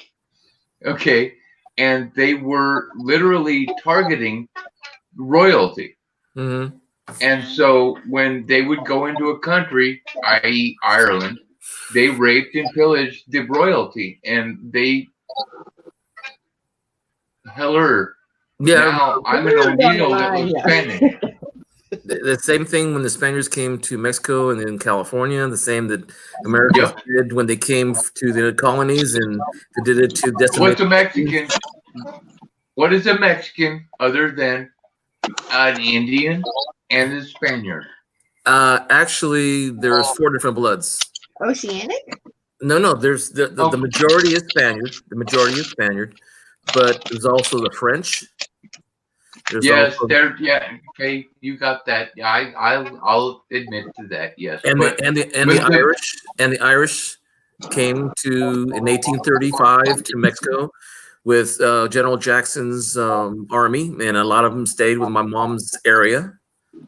Okay. And they were literally targeting royalty. Mm-hmm. And so when they would go into a country, i.e. Ireland, they raped and pillaged the royalty, and they now I'm an O'Neill that was Spanish. The same thing when the Spaniards came to Mexico and then California, the same that Americans did when they came to the colonies, and they did it to What's a Mexican? What is a Mexican other than an Indian and a Spaniard? Actually, there's 4 different bloods. Oceanic? No. There's the majority is Spaniard. The majority is Spaniard, but there's also the French. Okay, you got that. Yeah, I'll admit to that. Yes, and the Irish came in 1835 to Mexico with General Jackson's army, and a lot of them stayed with my mom's area,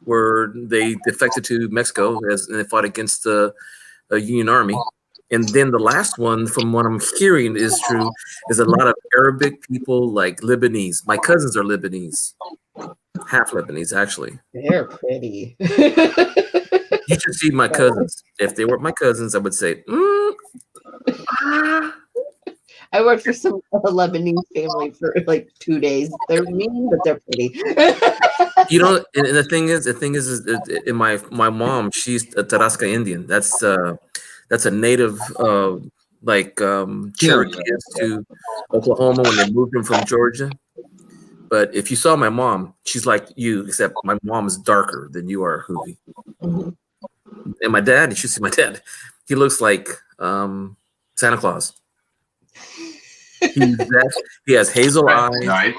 where they defected to Mexico and they fought against the Union Army. And then the last one, from what I'm hearing is true, is a lot of Arabic people, like Lebanese. My cousins are Lebanese, half Lebanese, actually. They're pretty. You should see my cousins. If they were my cousins, I would say, I worked for some Lebanese family for like 2 days. They're mean, but they're pretty. And the thing is, in my mom, she's a Tarasca Indian. That's a native, Cherokees to Oklahoma when they moved them from Georgia. But if you saw my mom, she's like you, except my mom is darker than you are, Hoovie. Mm-hmm. And my dad, you should see my dad. He looks like Santa Claus. He has hazel eyes. Nice.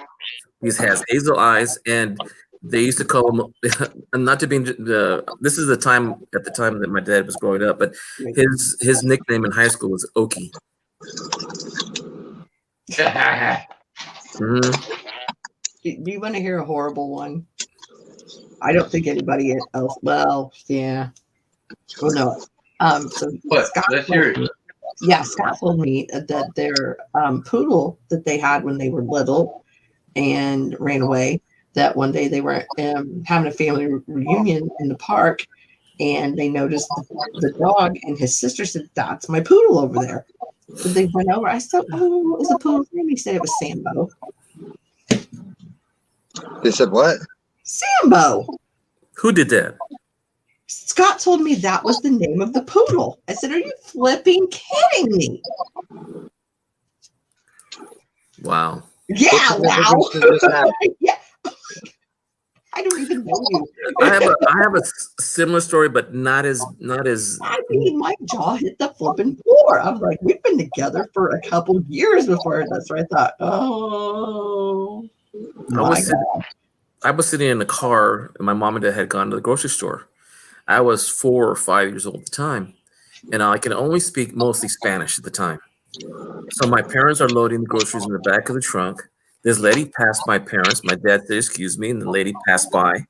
He has hazel eyes, and They used to call him, and not to be this is the time at the time that my dad was growing up, but his nickname in high school was Okie. Mm-hmm. Do you want to hear a horrible one? I don't think anybody else. Well, yeah. Well, no. So What? Scott Let's hear it. Yeah, Scott told me that their poodle that they had when they were little and ran away. That one day they were having a family reunion in the park, and they noticed the dog. And his sister said, "That's my poodle over there." So they went over. I said, "Oh, what was the poodle's name?" He said it was Sambo. They said what? Sambo. Who did that? Scott told me that was the name of the poodle. I said, "Are you flipping kidding me?" Wow. Yeah, What wow. difference does this have? Yeah. I don't even know you. I have a similar story, but not as I mean, my jaw hit the flipping floor. I'm like, we've been together for a couple years before this. So I thought, oh, I was sitting in the car, and my mom and dad had gone to the grocery store. I was 4 or 5 years old at the time, and I can only speak mostly Spanish at the time. So my parents are loading the groceries in the back of the trunk. This lady passed my parents. My dad said, "Excuse me," and the lady passed by.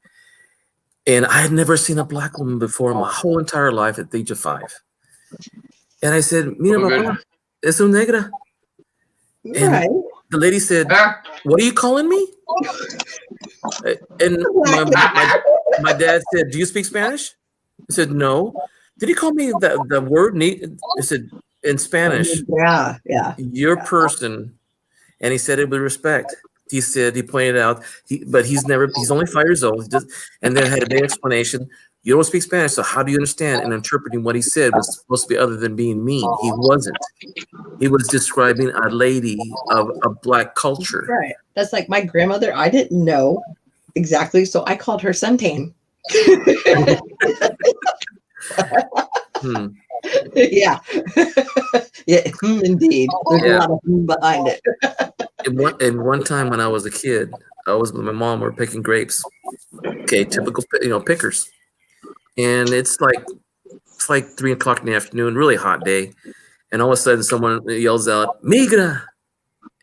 And I had never seen a black woman before in my whole entire life at the age of 5. And I said, "Mira, papá, es un negra." And right. the lady said, "What are you calling me?" And my dad said, "Do you speak Spanish?" I said, "No." "Did he call me the word neat?" I said, "In Spanish, Yeah. your person." And he said it with respect. He said, he pointed out, he's only 5 years old. And then had a big explanation. "You don't speak Spanish, so how do you understand?" And interpreting what he said was supposed to be other than being mean. He wasn't. He was describing a lady of a black culture. Right. That's like my grandmother. I didn't know exactly, so I called her Suntan. Yeah. Yeah, indeed. There's a lot of behind it. And one time when I was a kid, I was with my mom. We're picking grapes. Okay, typical, pickers. And it's like 3:00 in the afternoon, really hot day. And all of a sudden, someone yells out, "Migra!"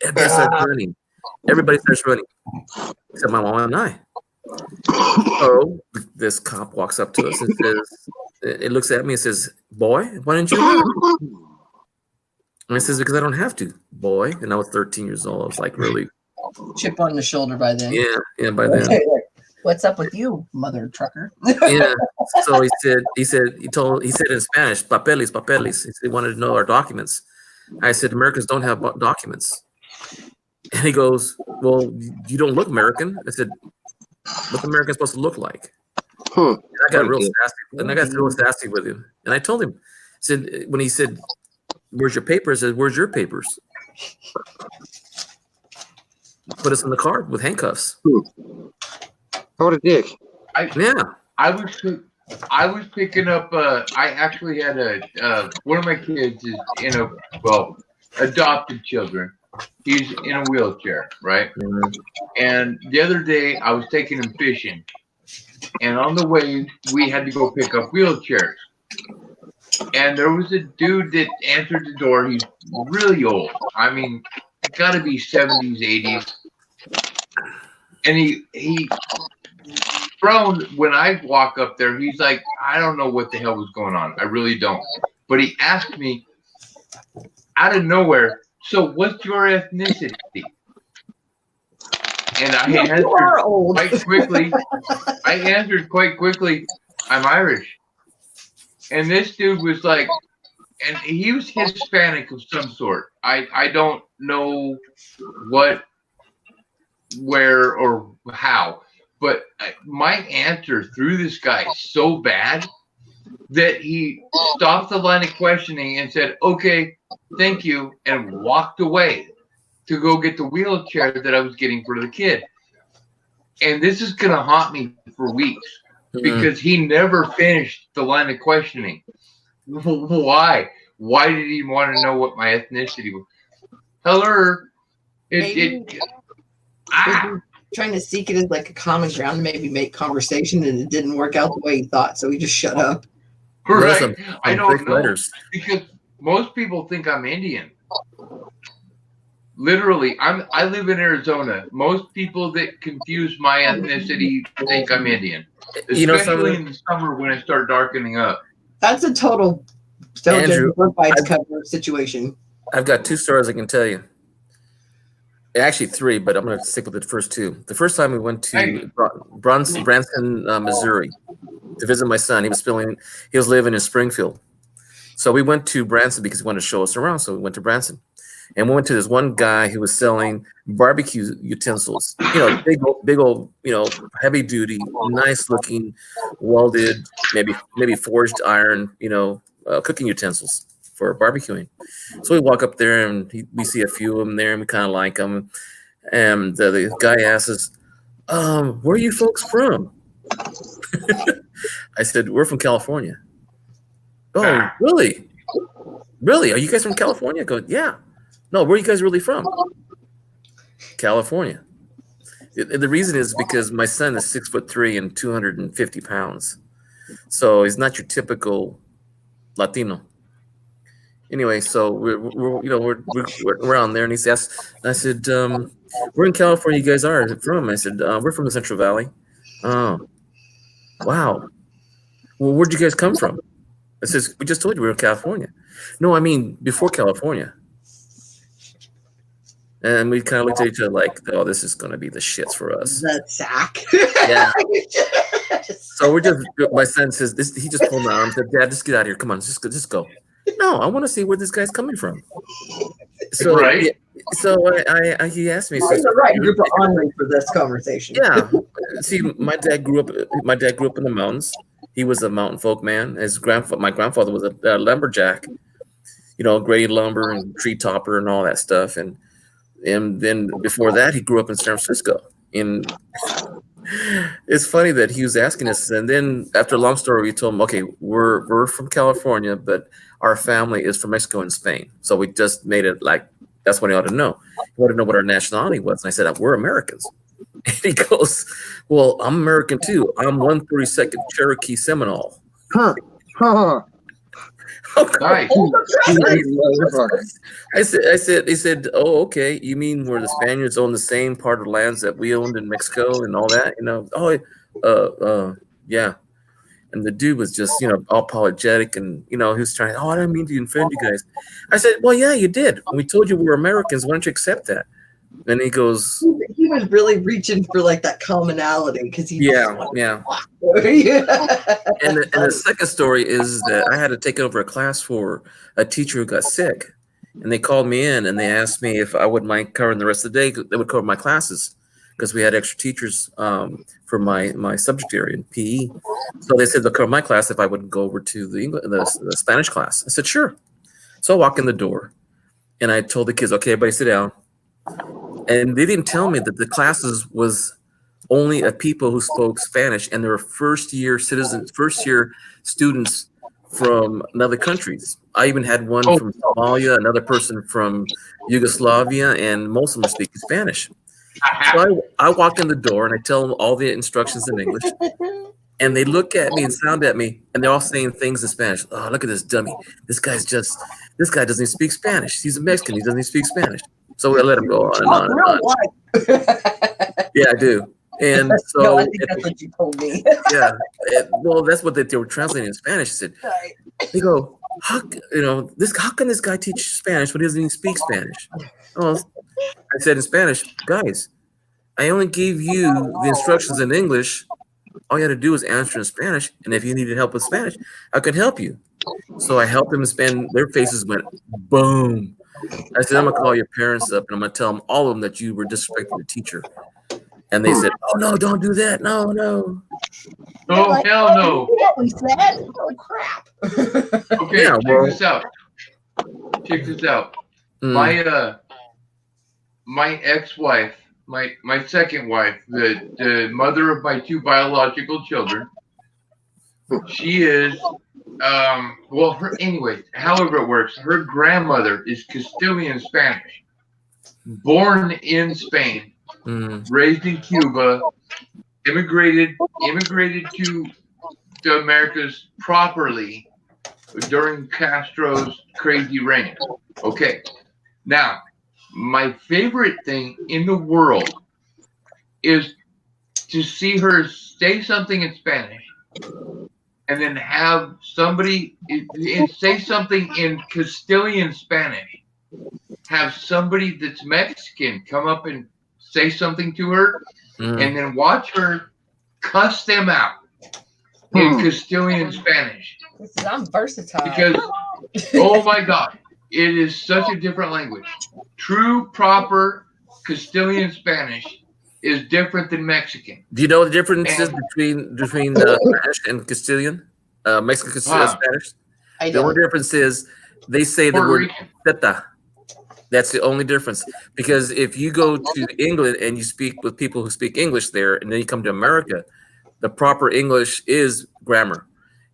Everybody starts running. Everybody starts running, except my mom and I. So this cop walks up to us and says, it looks at me and says, "Boy, why didn't you run?" And I says, "Because I don't have to, boy." And I was 13 years old. I was like, really? Chip on the shoulder by then. Yeah, by then. What's up with you, mother trucker? Yeah. So he said in Spanish, "Papeles, papeles." He said he wanted to know our documents. I said, "Americans don't have documents." And he goes, "Well, you don't look American." I said, "What's American supposed to look like?" And I got real sassy with him. And I told him, when he said, "Where's your papers?" I said, "Where's your papers?" Put us in the car with handcuffs. What a dick. I was picking up. I actually had one of my kids is adopted children. He's in a wheelchair, right? Mm-hmm. And the other day I was taking him fishing, and on the way we had to go pick up wheelchairs. And there was a dude that answered the door. He's really old. I mean, got to be 70s, 80s. And he thrown when I walk up there, he's like, I don't know what the hell was going on. I really don't. But he asked me out of nowhere, "So what's your ethnicity?" And I answered quite quickly, "I'm Irish." And this dude was like, and he was Hispanic of some sort. I don't know what, where, or how, but my answer threw this guy so bad that he stopped the line of questioning and said, "Okay, thank you," and walked away to go get the wheelchair that I was getting for the kid. And this is going to haunt me for weeks because he never finished the line of questioning. Why? Why did he want to know what my ethnicity was? Hello. trying to seek it as like a common ground to maybe make conversation, and it didn't work out the way he thought, so he just shut up. Right? Some I don't big know letters. because most people think I'm Indian. Literally, I live in Arizona. Most people that confuse my ethnicity think I'm Indian, You know, especially something, in the summer when it starts darkening up. That's a total Andrew, bites I've- cover situation. I've got 2 stories I can tell you. Actually 3, but I'm going to stick with the first 2. The first time we went to Branson, Missouri, to visit my son. He was living in Springfield, so we went to Branson because he wanted to show us around. So we went to Branson, and we went to this one guy who was selling barbecue utensils. You know, big old, you know, heavy duty, nice looking, welded, maybe forged iron, you know, cooking utensils for barbecuing. So we walk up there and we see a few of them there, and we kind of like them. And the guy asks us, "Where are you folks from?" I said, "We're from California." "Oh, really? Really? Are you guys from California?" I go, "Yeah." "No, where are you guys really from?" "California." The reason is because my son is 6'3" and 250 pounds, so he's not your typical Latino. Anyway, so we're around there, and he says, I said, "Where in California you guys are from?" I said, "We're from the Central Valley." "Oh, wow. Well, where'd you guys come from?" I says, "We just told you we were in California." "No, I mean before California." And we kind of looked at each other like, "Oh, this is going to be the shits for us." The sack. Yeah. So we're just, my son says, he just pulled my arm and said, "Dad, just get out of here. Come on, just go." "No, I want to see where this guy's coming from." So, Right. yeah, so he asked me, he You're says, the right group of honoring for this conversation. yeah. See, my dad grew up in the mountains. He was a mountain folk man. My grandfather was a lumberjack, you know, grading lumber and tree topper and all that stuff. And then before that, he grew up in San Francisco. And it's funny that he was asking us. And then after a long story, we told him, "Okay, we're from California, but our family is from Mexico and Spain." So we just made it like, that's what he ought to know. He wanted to know what our nationality was. And I said, "We're Americans." And he goes, "Well, I'm American too. I'm 132nd Cherokee Seminole." Huh. Nice. I said, he said, "Oh, okay. You mean where the Spaniards own the same part of the lands that we owned in Mexico and all that, you know?" "Oh, yeah." And the dude was just, you know, all apologetic, and, you know, he was trying, "Oh, I didn't mean to offend you guys." I said, "Well, yeah, you did. When we told you we were Americans, why don't you accept that?" And he goes, He was really reaching for like that commonality because he "Yeah." yeah. And the second story is that I had to take over a class for a teacher who got sick, and they called me in and they asked me if I wouldn't mind covering the rest of the day. They would cover my classes because we had extra teachers for my subject area in PE. So they said they'll cover my class if I would go over to the Spanish class. I said, "Sure." So I walk in the door and I told the kids, "Okay, everybody sit down." And they didn't tell me that the classes was only of people who spoke Spanish, and they were first year students from other countries. I even had one from Somalia, another person from Yugoslavia, and most of them were speaking Spanish. So I walk in the door and I tell them all the instructions in English, and they look at me and sound at me, and they're all saying things in Spanish. "Oh, look at this dummy. This guy doesn't even speak Spanish. He's a Mexican. He doesn't even speak Spanish." So we let him go on and on and on. Yeah, I do. And so, no, I think that's what you told me. yeah, well, that's what they were translating in Spanish. I said, Right. they go, how can this guy teach Spanish when he doesn't even speak Spanish? Oh, I said in Spanish, "Guys, I only gave you the instructions in English. All you had to do is answer in Spanish. And if you needed help with Spanish, I could help you." So I helped them in Spanish. Their faces went boom. I said, "I'm going to call your parents up and I'm going to tell them, all of them, that you were disrespecting the teacher." And they said, "Oh, no, don't do that. No." Oh, hell no. What we said? Oh, crap. Okay, Yeah, check this out. Mm. My ex-wife, my second wife, the mother of my 2 biological children, she is however it works, her grandmother is Castilian Spanish, born in Spain, raised in Cuba, immigrated to Americas properly during Castro's crazy reign. Okay. Now, my favorite thing in the world is to see her say something in Spanish and then have somebody say something in Castilian Spanish. Have somebody that's Mexican come up and say something to her, and then watch her cuss them out in Castilian Spanish. I'm versatile. Because, oh my God, it is such a different language. True, proper Castilian Spanish is different than Mexican. Do you know the differences between Spanish and Castilian? Mexican Spanish? The only difference is they say the word "teta." That's the only difference. Because if you go to England and you speak with people who speak English there, and then you come to America, the proper English is grammar.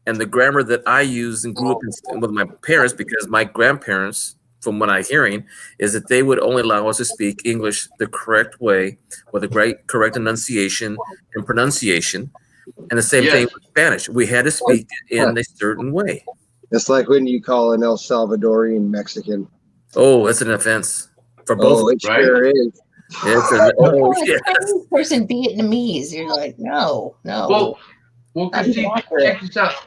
And the grammar that I use and grew up with my parents, because my grandparents, from what I'm hearing, is that they would only allow us to speak English the correct way, with a correct enunciation and pronunciation. And the same thing with Spanish. We had to speak it in a certain way. It's like when you call an El Salvadorian Mexican. Oh, that's an offense for both. Oh, it sure is. Yes. Person Vietnamese. You're like, no. Well, check this out.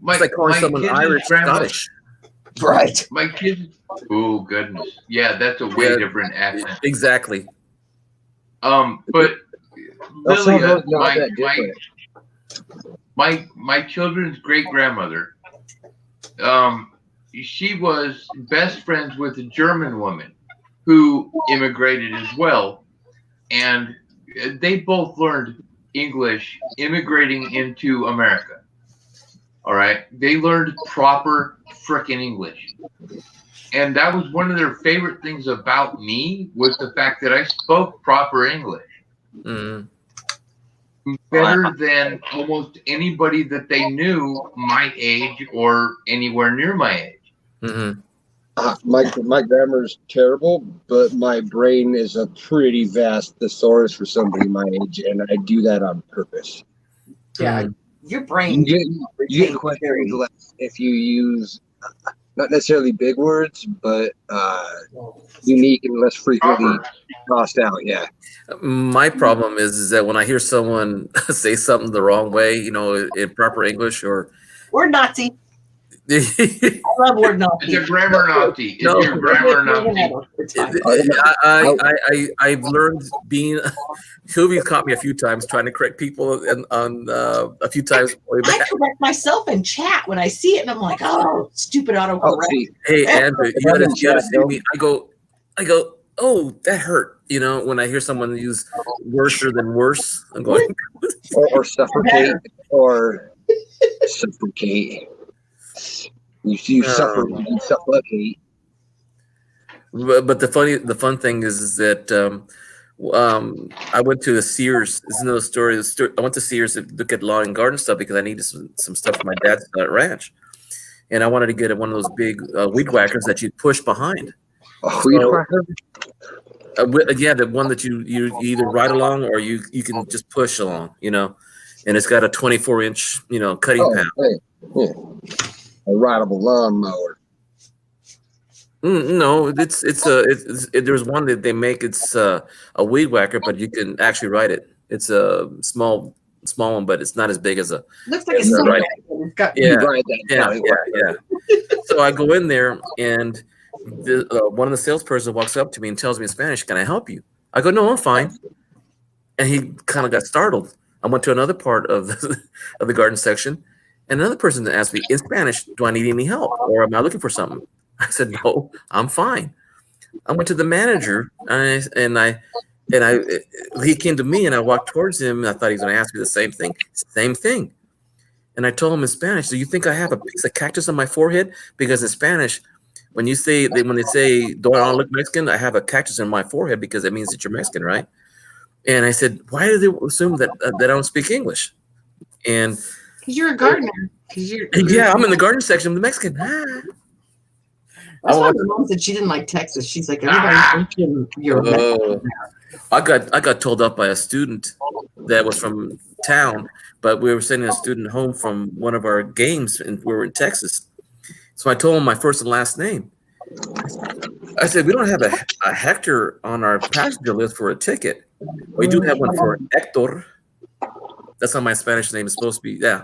It's like calling someone Irish, Scottish. Right. My kids. Oh goodness. Yeah, that's a way different accent. Exactly. But Lilia, my children's great grandmother, she was best friends with a German woman who immigrated as well, and they both learned English immigrating into America. All right, they learned proper frickin' English, and that was one of their favorite things about me, was the fact that I spoke proper English. Better than almost anybody that they knew my age or anywhere near my age. My grammar's terrible, but my brain is a pretty vast thesaurus for somebody my age, and I do that on purpose. Yeah, your brain. You get questions less if you use not necessarily big words, but unique and less frequently tossed out. Yeah. My problem is that when I hear someone say something the wrong way, in proper English or Nazi. I love word Nazi. It's a grammar Nazi. It's your grammar Nazi. I've learned being. Sylvia caught me a few times trying to correct people on a few times. I correct myself in chat when I see it, and I'm like, "Oh, stupid autocorrect." Hey, Andrew, you gotta see me. I go. Oh, that hurt. When I hear someone use worser than worse, I'm going. or suffocate or suffocate. You suffocate. But the fun thing is that I went to the Sears. This is another story. I went to Sears to look at lawn and garden stuff because I needed some stuff for my dad's ranch, and I wanted to get one of those big weed whackers that you push behind. Weed whacker? Yeah, the one that you either ride along or you can just push along, and it's got a 24-inch cutting pad. Hey. A rideable lawnmower. No, there's one that they make. It's a weed whacker, but you can actually ride it. It's a small one, but it's not as big as a. Looks like a right. Yeah. So I go in there, and one of the salesperson walks up to me and tells me in Spanish, "Can I help you?" I go, "No, I'm fine." And he kind of got startled. I went to another part of the garden section, and another person asked me in Spanish, "Do I need any help, or am I looking for something?" I said, "No, I'm fine." I went to the manager, and he came to me, and I walked towards him, and I thought he was going to ask me the same thing. And I told him in Spanish, "Do you think I have a piece of cactus on my forehead?" Because in Spanish, when they say "Do I look Mexican?" I have a cactus on my forehead because it means that you're Mexican, right? And I said, "Why do they assume that I don't speak English?" And because you're a gardener. Yeah, I'm in the garden section of the Mexican. That's why my mom said she didn't like Texas. She's like, everybody thinks you're Mexican. I got told up by a student that was from town, but we were sending a student home from one of our games, and we were in Texas. So I told him my first and last name. I said, we don't have a Hector on our passenger list for a ticket. We do have one for Hector. That's how my Spanish name is supposed to be. Yeah.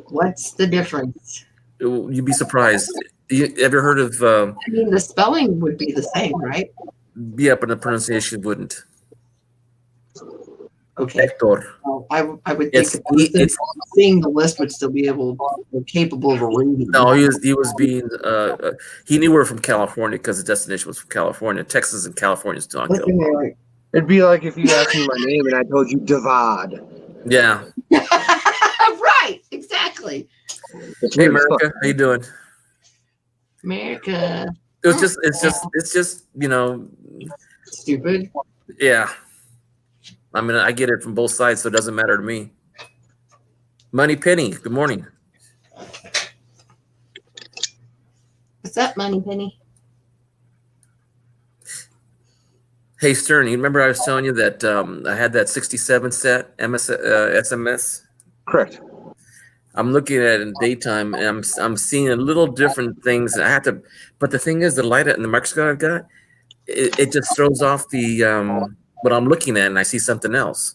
What's the difference? You'd be surprised. You ever heard of, I mean, the spelling would be the same, right? yeah, but the pronunciation wouldn't. Okay. Hector. Well, I would think It's, a person it's, seeing the list would still be able, capable of reading. no, he was being, he knew we were from California because the destination was from California. Texas and California still on Looking California. there like, It'd be like if you asked me my name and I told you Davad. Yeah. right, exactly. It's Hey, weird as fuck. America, how you doing? America, It's just, you know, stupid. yeah. I mean, I get it from both sides, so it doesn't matter to me. Money Penny, good morning. What's up, Money Penny? Hey, Stern, you remember I was telling you that I had that 67 set SMS? Correct. I'm looking at it in daytime, and I'm seeing a little different things. I have to, but the thing is, the light in the microscope I've got, it just throws off the what I'm looking at, and I see something else.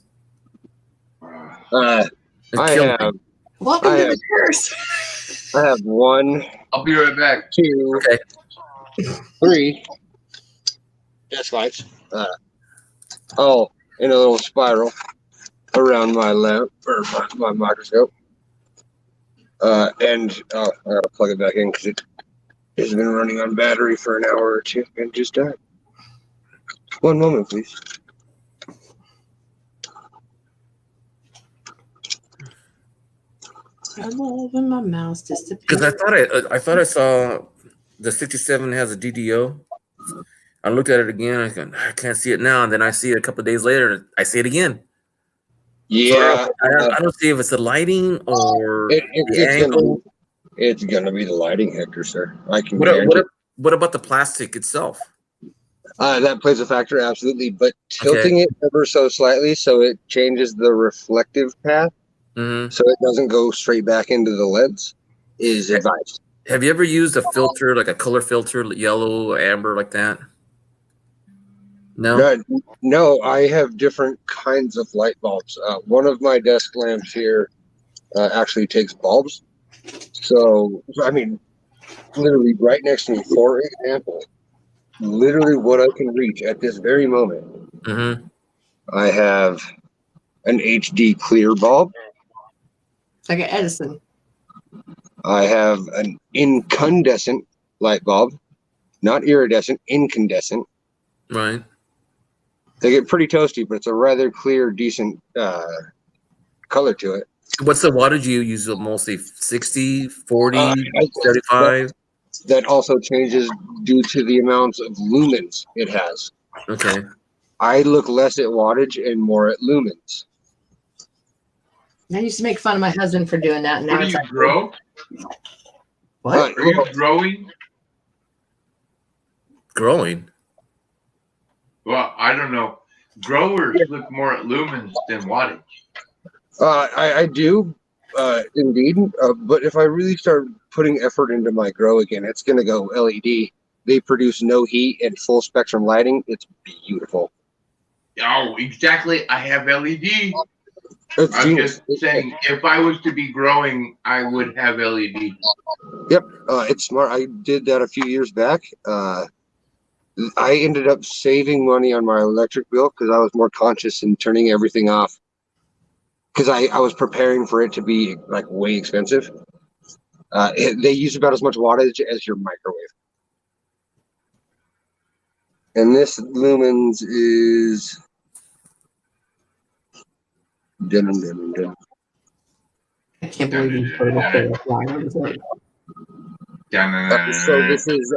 I It have Welcome I to have- the curse. I have 1, I'll be right back. 2, Okay. 3 desk lights. All in a little spiral around my lamp or my microscope. And I gotta plug it back in because it has been running on battery for an hour or two and just died. One moment, please. I love when my mouse Because disappears. I thought I saw the 67 has a DDO. I looked at it again. I can't see it now, and then I see it a couple of days later. And I see it again. Yeah, I don't see if it's the lighting or the it's angle. gonna be the lighting, Hector, sir. I can What, guarantee. what about the plastic itself? That plays a factor, absolutely. But tilting it ever so slightly so it changes the reflective path, Hmm. so it doesn't go straight back into the lens, is advised. Have you ever used a filter, like a color filter, yellow, amber, like that? No. No, I have different kinds of light bulbs. One of my desk lamps here actually takes bulbs. So, I mean, literally right next to me, for example, literally what I can reach at this very moment, Mm-hmm. I have an HD clear bulb. Like an Edison. I have an incandescent light bulb, not iridescent, incandescent. Right. They get pretty toasty, but it's a rather clear, decent color to it. What's the wattage you use? Mostly 60, 40, Uh, 35? That also changes due to the amounts of lumens it has. Okay. I look less at wattage and more at lumens. I used to make fun of my husband for doing that. And now What do it's you like, grow? what? Are you growing? Growing. Well, I don't know. Growers look more at lumens than wattage. I do, indeed. But if I really start putting effort into my grow again, it's going to go LED. They produce no heat and full spectrum lighting. It's beautiful. Oh, exactly. I have LED. It's I'm genius. just saying, if I was to be growing, I would have LED. Yep, it's smart. I did that a few years back. I ended up saving money on my electric bill because I was more conscious in turning everything off. Because I was preparing for it to be like way expensive. They use about as much wattage as your microwave. And this lumens is dun. I can't believe you put it up there. Why? What is it? So this is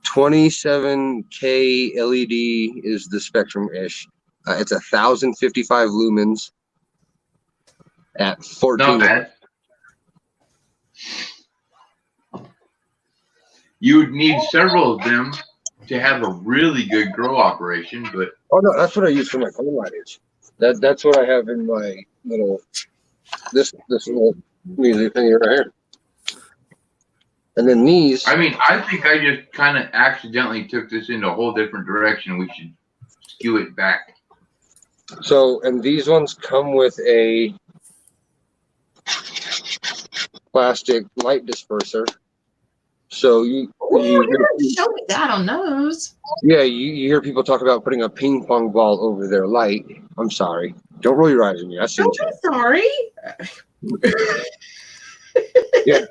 27K LED is the spectrum-ish. It's 1,055 lumens at 14. Not bad. You would need several of them to have a really good grow operation, but Oh no, that's what I use for my cone lighters. That's what I have in my little this little measly thing right here. And then these. I mean, I think I just kind of accidentally took this in a whole different direction. We should skew it back. So, and these ones come with a plastic light disperser. So you Show me that on those. yeah, you hear people talk about putting a ping pong ball over their light. I'm sorry. Don't roll your eyes at me. I see Oh, you. I'm sorry. Yeah,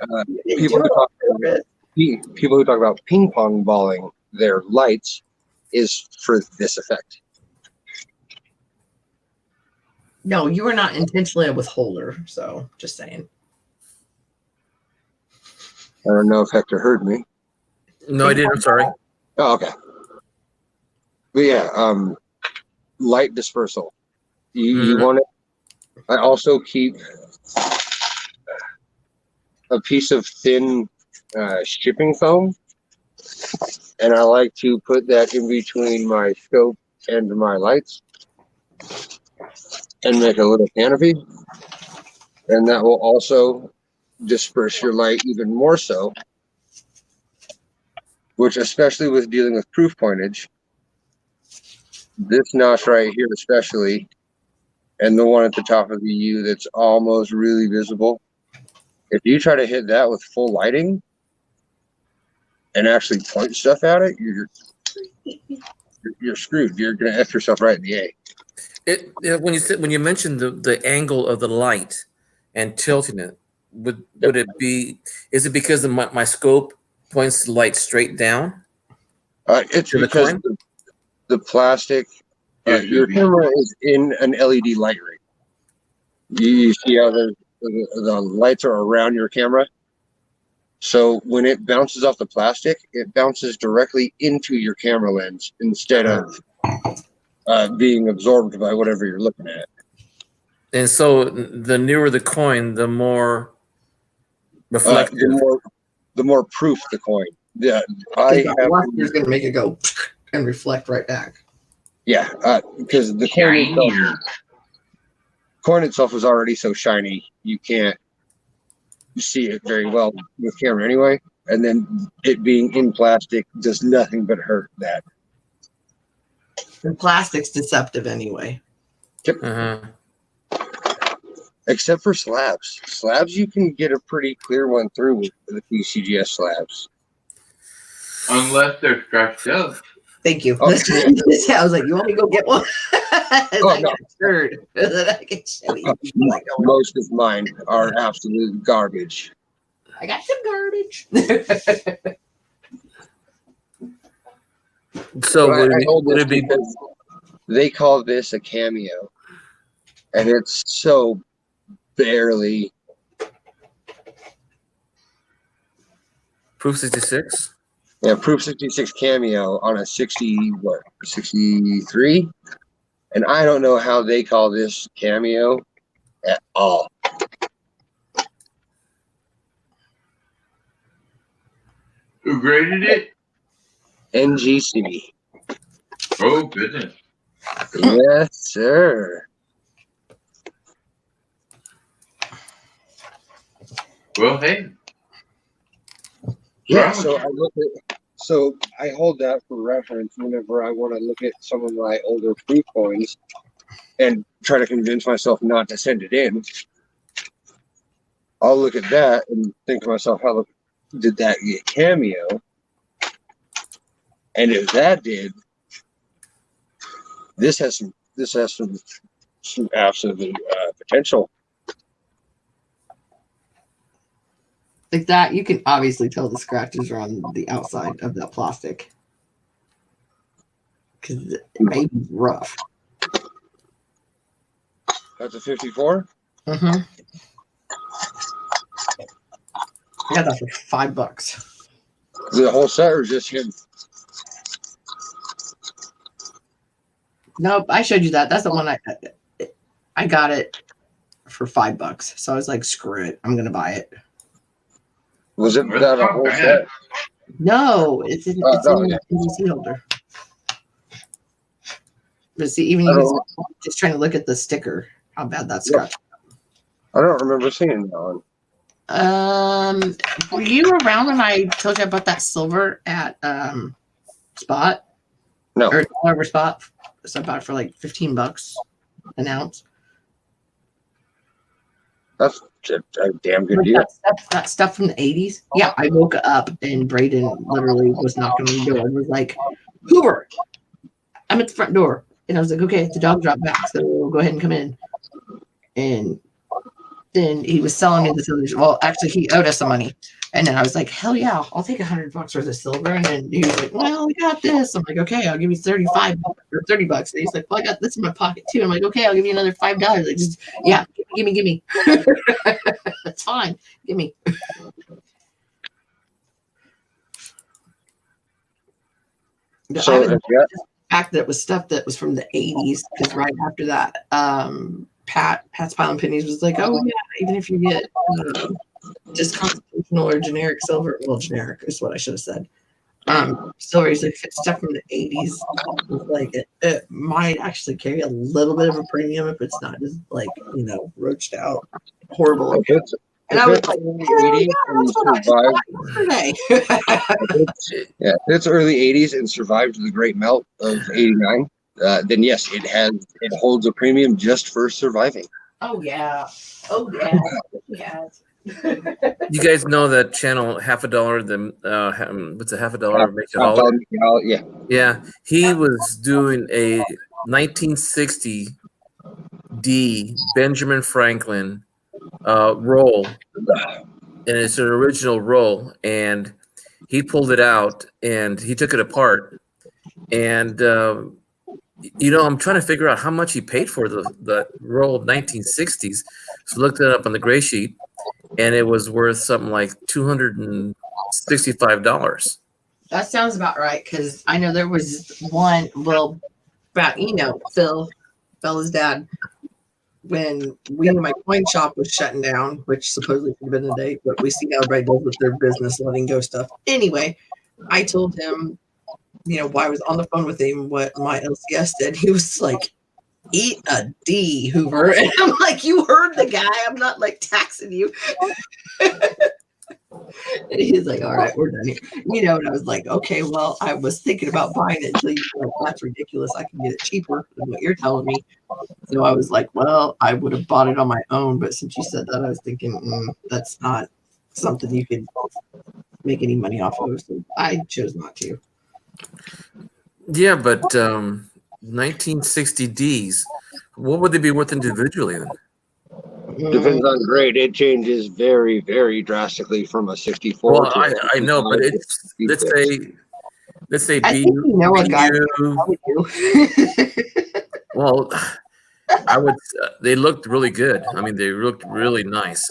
people who talk about ping pong balling their lights is for this effect. No, you were not intentionally a withholder. So just saying. I don't know if Hector heard me. No, I didn't. I'm sorry. Oh, okay. But yeah, light dispersal. You want it. I also keep a piece of thin shipping foam, and I like to put that in between my scope and my lights and make a little canopy, and that will also disperse your light even more so, which especially with dealing with proof pointage, this notch right here especially, and the one at the top of the U that's almost really visible, if you try to hit that with full lighting and actually point stuff at it, you're screwed. You're gonna F yourself right in the A. When you mentioned the angle of the light and tilting it, would it be? Is it because my scope points the light straight down? It's To the because coin? the plastic. Your camera is in an LED light ring. You see how the lights are around your camera. So when it bounces off the plastic, it bounces directly into your camera lens instead of being absorbed by whatever you're looking at. And so the newer the coin, the more reflective. The more proof the coin. Yeah, Is going to make it go and reflect right back. Yeah, because the coin itself is already so shiny, you can't see it very well with camera anyway. And then it being in plastic does nothing but hurt that. And plastic's deceptive anyway. Uh-huh. Except for slabs. Slabs, you can get a pretty clear one through with the PCGS slabs. Unless they're scratched up. Thank you. Oh, I was like, you want me to go get one? No. Third. I can show you. Most of mine are absolute garbage. I got some garbage. So would it be? They call this a cameo, and it's so barely. Proof 66? Yeah, Proof 66 cameo on a 63? And I don't know how they call this cameo at all. Who graded it? NGC. Oh, goodness. Yes, sir. Well, hey. Yeah, so I hold that for reference whenever I want to look at some of my older proof coins and try to convince myself not to send it in. I'll look at that and think to myself, how did that get cameo? And if that did, this has some absolute potential. Like that, you can obviously tell the scratches are on the outside of that plastic because it may be rough. That's a 54? Mm-hmm. I got that for $5. The whole set or just him? Nope, I showed you that. That's the one I got it for $5. So I was like, screw it, I'm gonna buy it. Was it That's that a not whole bad. set? No, it's in Oh, no, the yeah. NBC holder. But see, even I you don't- can just trying to look at the sticker, how bad that's Yep. scratched. I don't remember seeing that one. Were you around when I told you about that silver at Spot No, or whatever Spot? So I bought it for like $15 an ounce. that's a damn good Like deal. that stuff from the 80s. Yeah, I woke up and Braden literally was knocking on the door and was like, Hoover, I'm at the front door. And I was like, okay, the dog dropped back, so we'll go ahead and come in. And then he was selling me the silver. Well, actually, he owed us some money. And then I was like, hell yeah, I'll take $100 worth of silver. And then he was like, well, we got this. I'm like, okay, I'll give you $35 or $30. And he's like, well, I got this in my pocket too. I'm like, okay, I'll give you another $5. Like, just, yeah, give me. That's fine. Give me. So, The yeah, fact that it was stuff that was from the 80s, because right after that, Pat's Pile and Pennies was like, oh yeah, even if you get just constitutional or generic silver, well, generic is what I should have said. Silver is like if it's stuff from the 80s, it's like it might actually carry a little bit of a premium if it's not just like roached out horrible. if it's, And if I was it's like, early hell 80s yeah, and that's what I just bought yesterday. yeah, if it's early 80s and survived the great melt of 89, then yes, it holds a premium just for surviving. Oh yeah. Yes. You guys know that channel Half a Dollar? What's a half a dollar makes a dollar? Yeah. Yeah, he was doing a 1960 D Benjamin Franklin roll, and it's an original roll, and he pulled it out and he took it apart, and I'm trying to figure out how much he paid for the roll of 1960s. So looked it up on the gray sheet, and it was worth something like $265. That sounds about right, because I know there was one, well, about, Bella's dad, when my coin shop was shutting down, which supposedly could have been the date, but we see how everybody does with their business, letting go stuff. Anyway, I told him, while I was on the phone with him, what my LCS did. He was like, eat a D, Hoover. And I'm like, you heard the guy. I'm not like taxing you. And he's like, all right, we're done here. And I was like, okay, well, I was thinking about buying it until you were like, that's ridiculous. I can get it cheaper than what you're telling me. So I was like, well, I would have bought it on my own. But since you said that, I was thinking, that's not something you could make any money off of. So I chose not to. Yeah, but 1960 Ds, what would they be worth individually then? Depends on grade. It changes very, very drastically from a 64. Well, to I know, but it's let's say I think you know a guy. Well, they looked really good. I mean, they looked really nice,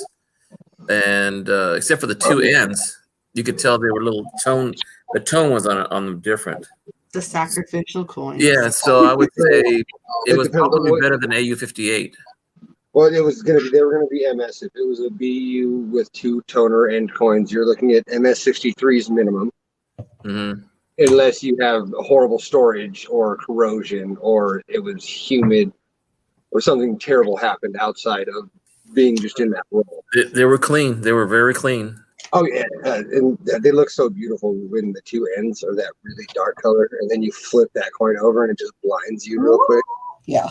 and except for the two ends, you could tell they were a little tone. The tone was on them different. The sacrificial coin. Yeah, so I would say it was depends on probably what- better than AU58. Well, they were going to be MS. If it was a BU with two toner end coins, you're looking at MS63's minimum. Mm-hmm. Unless you have horrible storage or corrosion or it was humid or something terrible happened outside of being just in that roll. They were clean. They were very clean. Oh, yeah. And they look so beautiful when the two ends are that really dark color. And then you flip that coin over and it just blinds you real quick. Yeah.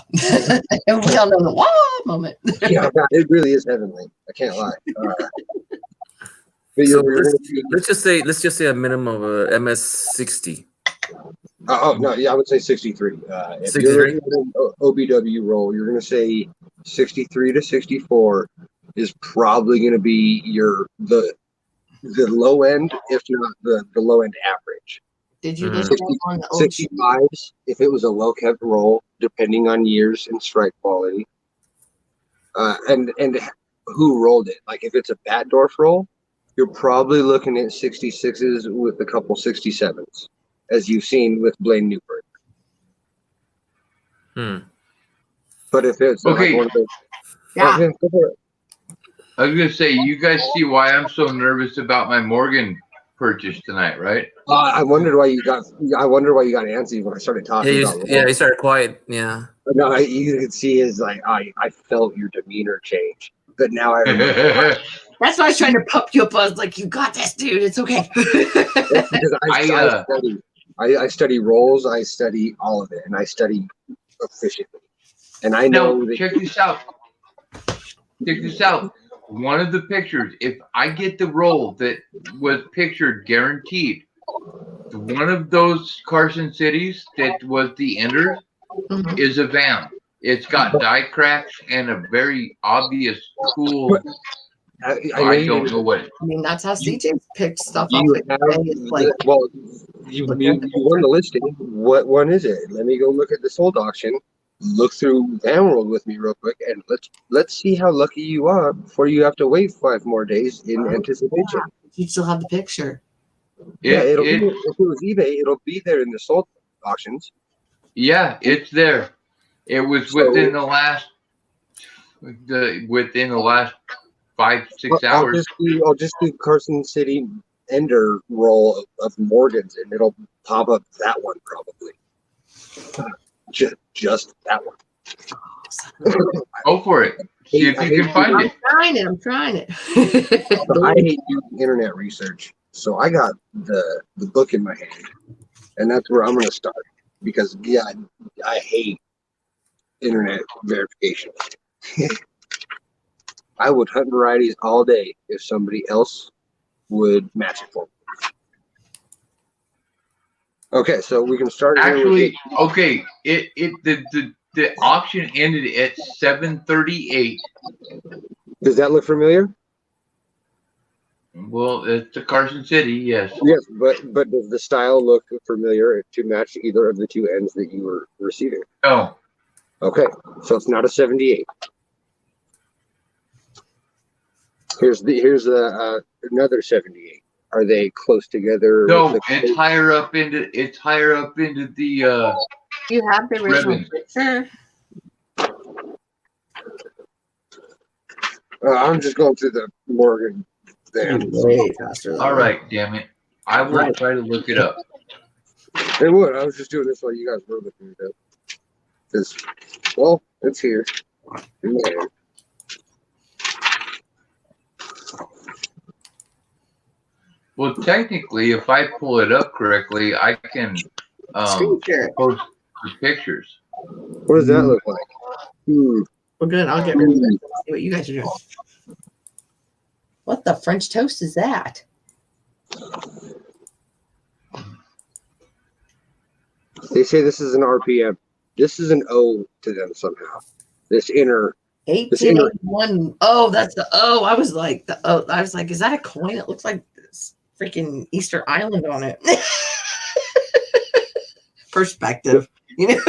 And we all know the wow moment. Yeah, it really is heavenly. I can't lie. But So you're gonna be- let's just say a minimum of a MS60. Oh, no, yeah, I would say 63. If 63? you're looking at an OBW roll, you're going to say 63 to 64 is probably going to be the low end, if not the low end average. Did you Mhm. listen on the old sheet? 65s, if it was a well kept roll, depending on years and strike quality, and who rolled it. Like if it's a Batdorf roll, you're probably looking at 66s with a couple 67s, as you've seen with Blaine Newberg. But if it's Okay. like one of those, Yeah. I was gonna say, you guys see why I'm so nervous about my Morgan purchase tonight, right? I wondered why you got antsy when I started talking about rolls. Yeah, he started quiet. Yeah. No, you could see his like I felt your demeanor change, but now I remember. That's why I was trying to pump you up. I was like, "You got this, dude. It's okay." That's because I study roles, I study all of it, and I study efficiently. And I know No, check this out. Check this out. One of the pictures, if I get the role that was pictured guaranteed, one of those Carson cities that was the ender Mhm. is a van. It's got die cracks and a very obvious cool. I don't know what. I mean, that's how CJ picks stuff you up. have It's like, you look you at the won the picture. listing. What one is it? Let me go look at the sold auction. Look through Emerald with me real quick, and let's see how lucky you are before you have to wait 5 more days in anticipation. You still have the picture. Yeah, if it was eBay, it'll be there in the sold auctions. Yeah, it's there. It was within the last 5-6 hours. I'll just do Carson City Ender roll of Morgan's, and it'll pop up that one probably. Just that one. Go for it. See if you can find it. I'm trying it. I hate doing internet research, so I got the book in my hand, and that's where I'm going to start because I hate internet verification. I would hunt varieties all day if somebody else would match it for me. Okay, so we can start. Actually, okay. The auction ended at 7:38. Does that look familiar? Well, it's the Carson City, yes. Yes, but does the style look familiar to match either of the two ends that you were receiving? No. Okay, so it's not a 78. Here's another 78. Are they close together? No, it's higher up into the You have the original ribbon. picture. I'm just going through the Morgan there. Way faster. Than All right, damn it. I will try to look it up. It would. I was just doing this while you guys were looking it up. Because, well, it's here. In my hand. Well, technically, if I pull it up correctly, I can Screen share. post the pictures. What does that look like? Well, good. I'll get rid of it. See what you guys are doing. What the French toast is that? They say this is an RPM. This is an O to them somehow. This inner. 1881. Oh, that's the O. I was like, is that a coin? It looks like this freaking Easter Island on it. Perspective, you know.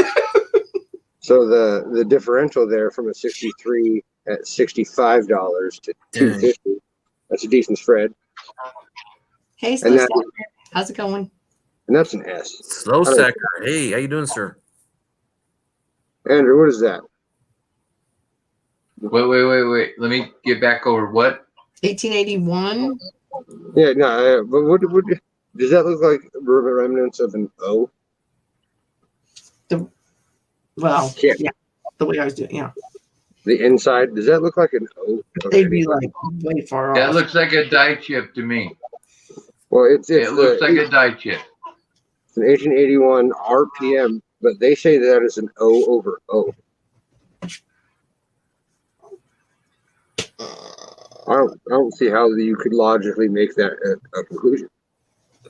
So the differential there from a 63 at $65 to $250. That's a decent spread. Hey, And Slow that- Stacker, how's it going? And that's an S. Slow Stacker. Hey, how you doing, sir? Andrew, what is that? Wait. Let me get back over what? 1881. Yeah, no, but what does that look like? Remnants of an O? Well, Yeah. yeah, the way I was doing, yeah. The inside, does that look like an O? They'd be like way far That off. looks like a die chip to me. Well, it Looks like a die chip. It's an 1881 RPM, but they say that is an O over O. I don't see how you could logically make that a conclusion.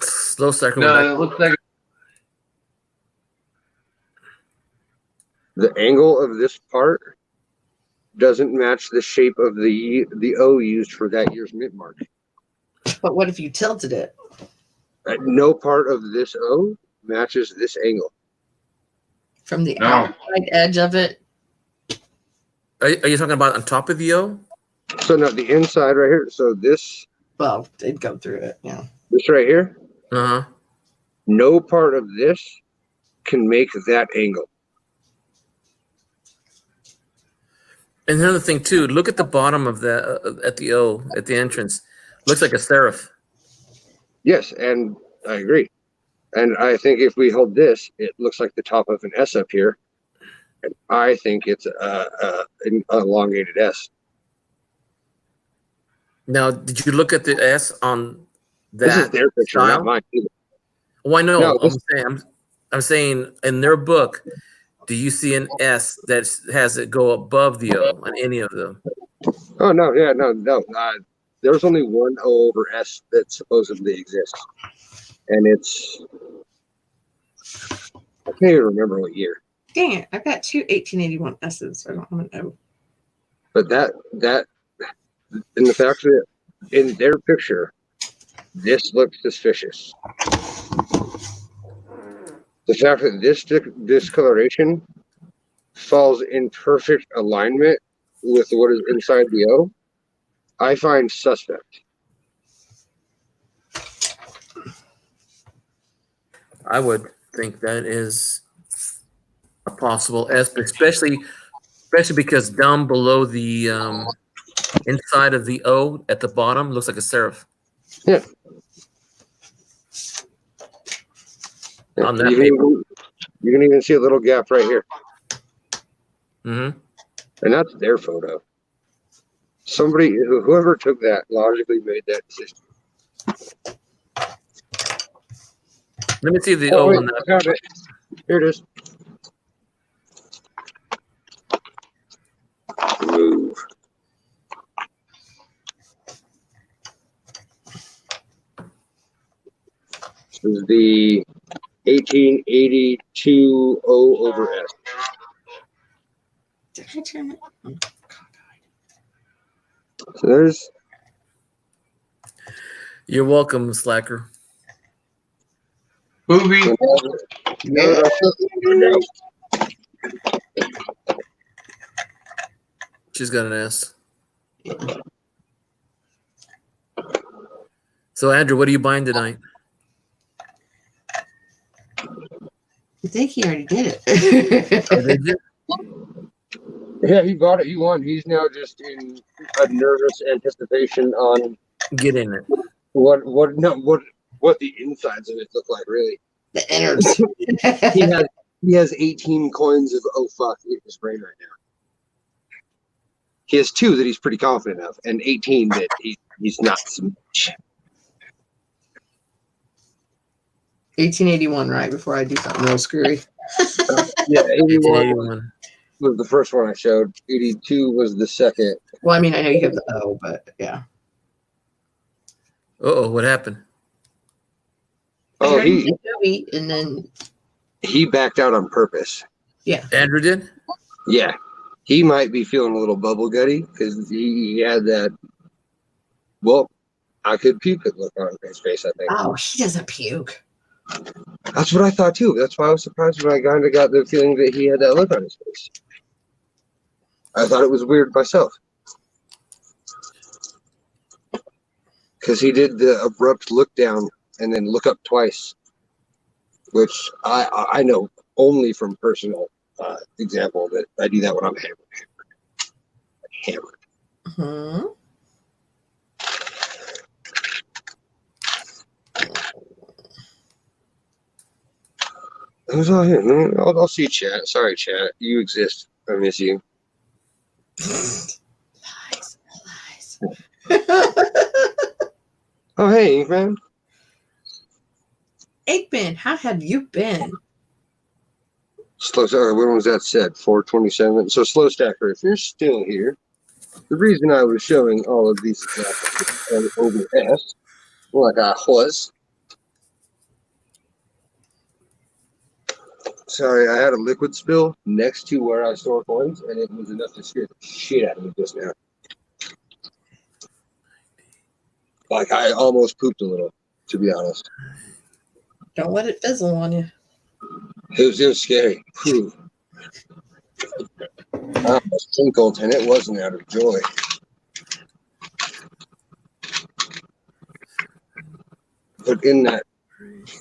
Slow Stacker. No, it looks like The angle of this part doesn't match the shape of the O used for that year's mint mark. But what if you tilted it? No part of this O matches this angle. From the No. outside edge of it? Are you talking about on top of the O? So now the inside right here. So this Well, they'd go through it, yeah. right here. Uh huh. No part of this can make that angle. And another thing too, look at the bottom of the at the O at the entrance. Looks like a serif. Yes, and I agree. And I think if we hold this, it looks like the top of an S up here. And I think it's an elongated S. Now, did you look at the S on This is that their picture, style? not mine either. Oh, I know. No, I'm saying in their book, do you see an S that has it go above the O on any of them? Oh no, yeah, no. There's only one O over S that supposedly exists, and it's I can't even remember what year. Dang it. I've got two 1881 S's. So I don't want to know. But that in the fact that in their picture, this looks suspicious. The fact that this discoloration falls in perfect alignment with what is inside the O, I find suspect. I would think that is a possible S, but especially because down below the inside of the O at the bottom looks like a serif. Yeah. On that you can even see a little gap right here. Mm-hmm. And that's their photo. Whoever took that logically made that decision. Let me see the O wait, on that. I got it. Here it is. Move. This is the 1882 O over S. Did I turn it? Oh, So there's You're welcome, Slacker. Movie. She's got an S. So, Andrew, what are you buying tonight? I think he already did it. Did you? Yeah, he got it. He won. He's now just in a nervous anticipation on Get in it. what the insides of it look like. Really, The innards. he has 18 coins of oh fuck in his brain right now. He has 2 that he's pretty confident of, and 18 that he's not so much. 1881, right before I do something real screwy. Yeah, 81 81. was the first one I showed. 82 was the second. Well, I mean, I know you have the O, but yeah. Uh-oh, what happened? I Oh, heard you said Joey, and then he backed out on purpose. Andrew did? Yeah, he might be feeling a little bubble gutty because he had that. Well, I could puke it look on his face. I think oh, he doesn't puke. that's what I thought too. That's why I was surprised when I kind of got the feeling that he had that look on his face. I thought it was weird myself because he did the abrupt look down and then look up twice, which I know only from personal example that I do that when I'm hammered. Hmm. Who's all here? I'll see chat. Sorry, chat. You exist. I miss you. Lies. Oh, hey, man. Eggman, how have you been? When was that said? 427. So, Slow Stacker, if you're still here, the reason I was showing all of these examples over S, like I was. Sorry, I had a liquid spill next to where I store coins, and it was enough to scare the shit out of me just now. Like, I almost pooped a little, to be honest. Don't let it fizzle on you. It was scary. Whew. I almost tinkled, and it wasn't out of joy. But in that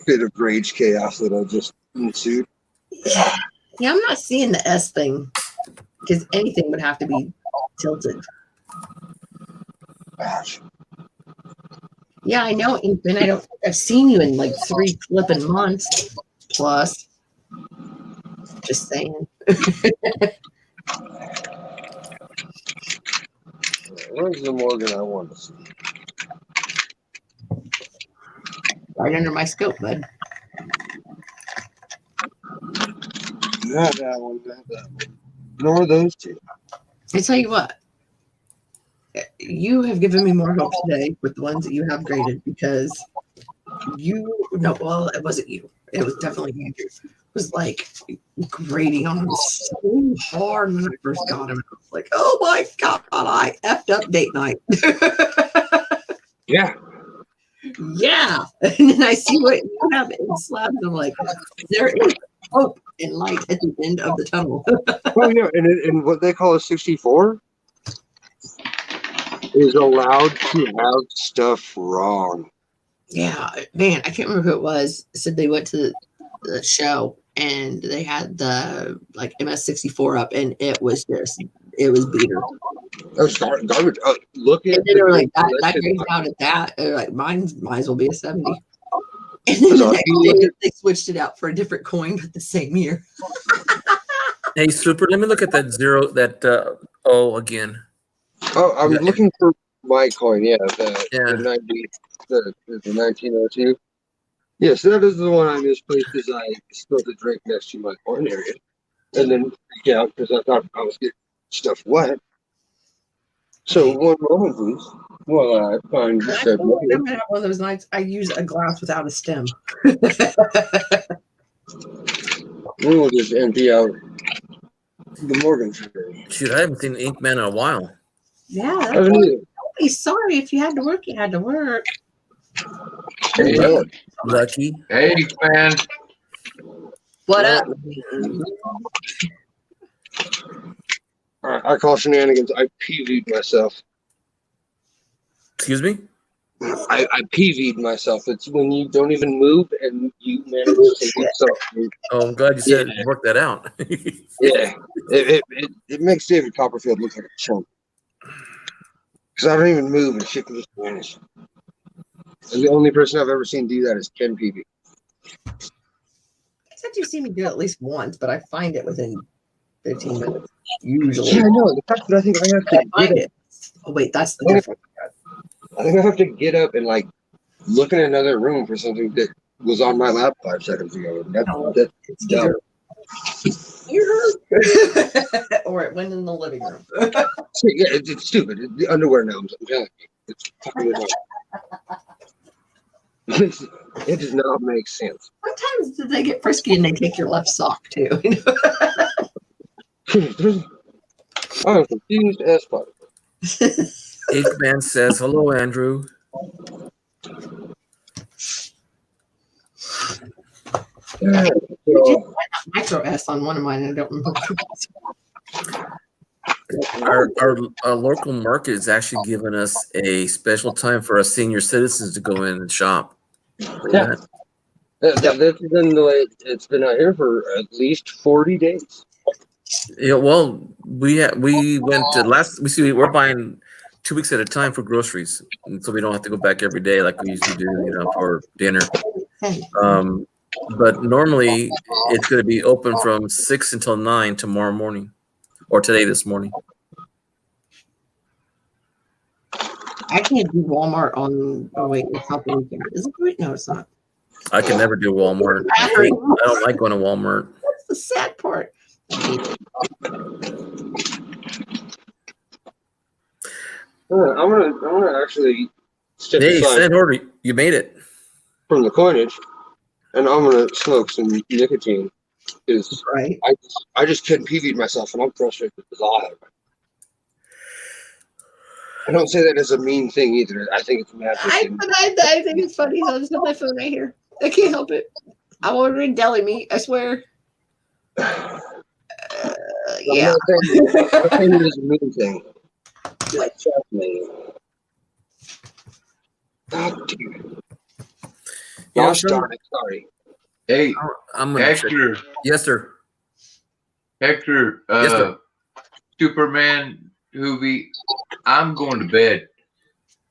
bit of rage chaos that I just ensued, Yeah, I'm not seeing the S thing because anything would have to be tilted. gosh. Yeah, I know. And Ben, I've seen you in like 3 flipping months plus. Just saying. Where's the Morgan I want to see? Right under my scope, bud. Not that one, not that one. Nor those two. I tell you what, you have given me more hope today with the ones that you have graded because well, it wasn't you. It was definitely Andrew. It was like grading on him so hard when I first got him. I was like, oh my God, I effed up date night. Yeah. Yeah. And then I see what you have in slabs. I'm like, there is hope and light at the end of the tunnel. Oh yeah, and what they call a 64 is allowed to have stuff wrong. Yeah, man, I can't remember who it was. Said they went to the show and they had the like MS64 up, and it was beater. That's garbage. Look at And then they were like, that grades out at that. They're like, mine might as well be a 70. And then the next day they switched it out for a different coin, but the same year. Hey, Super, let me look at that zero, O again. Oh, I'm Yeah. looking for my coin. Yeah, the 90, the 1902. Yes, that is the one I misplaced because I spilled a drink next to my coin area, and then freaked out because I thought I was getting stuff wet. So one moment, please, while I find I'm said. gonna have one of those nights. I use a glass without a stem. We'll just empty out the Morgan tree. Shoot, I haven't seen Inkman in a while. Yeah, I haven't either. don't be sorry if you had to work. You had to work. Hey, Lucky. hey, man. What up? All right, I call shenanigans. I PV'd myself. Excuse me? I PV'd myself. It's when you don't even move and you manage to take yourself. Oh, I'm glad you said work that out. Yeah, it makes David Copperfield look like a chump. Because I don't even move and shit can just vanish. And the only person I've ever seen do that is Ken Peavy. I said you see me do it at least once, but I find it within 15 minutes. Usually. Yeah, I know. The fact that I think I have to Find it. Oh wait, that's the difference. I think I have to get up and like look in another room for something that was on my lap 5 seconds ago. That's It's dumb. either or it went in the living room. Yeah, it's stupid. The underwear gnomes, I'm telling you. It's fucking annoying. It does not make sense. Sometimes they get frisky and they take your left sock too. I'm confused as fuck. Inkman says, hello, Andrew. Yeah, so, Micro S on one of mine. I don't remember. Our local market is actually giving us a special time for our senior citizens to go in and shop. yeah. That's been the way it's been out here for at least 40 days. Yeah, well, we went to we're buying 2 weeks at a time for groceries, and so we don't have to go back every day like we usually do, for dinner. But normally it's going to be open from 6 until 9 tomorrow morning, or this morning. I can't do Walmart on. Oh wait, it's not the weekend. Is it? Wait, no, it's not. I can never do Walmart. I don't like going to Walmart. That's the sad part. I'm gonna actually step Hey, aside Senator, you made it. from the coinage, and I'm gonna smoke some nicotine. Because Right. I just couldn't PV'd myself, and I'm frustrated with I don't say that as a mean thing either. I think it's magic. I think it's funny. I just have my phone right here. I can't help it. I'm ordering deli meat. I swear. Yeah. I'm not saying it is a mean thing. Like, trust me. God damn it. Gosh darn it. Sorry. Hey, I'm gonna Hector, Yes, sir. Hector, Yes, sir. Superman, Hoovy, I'm going to bed.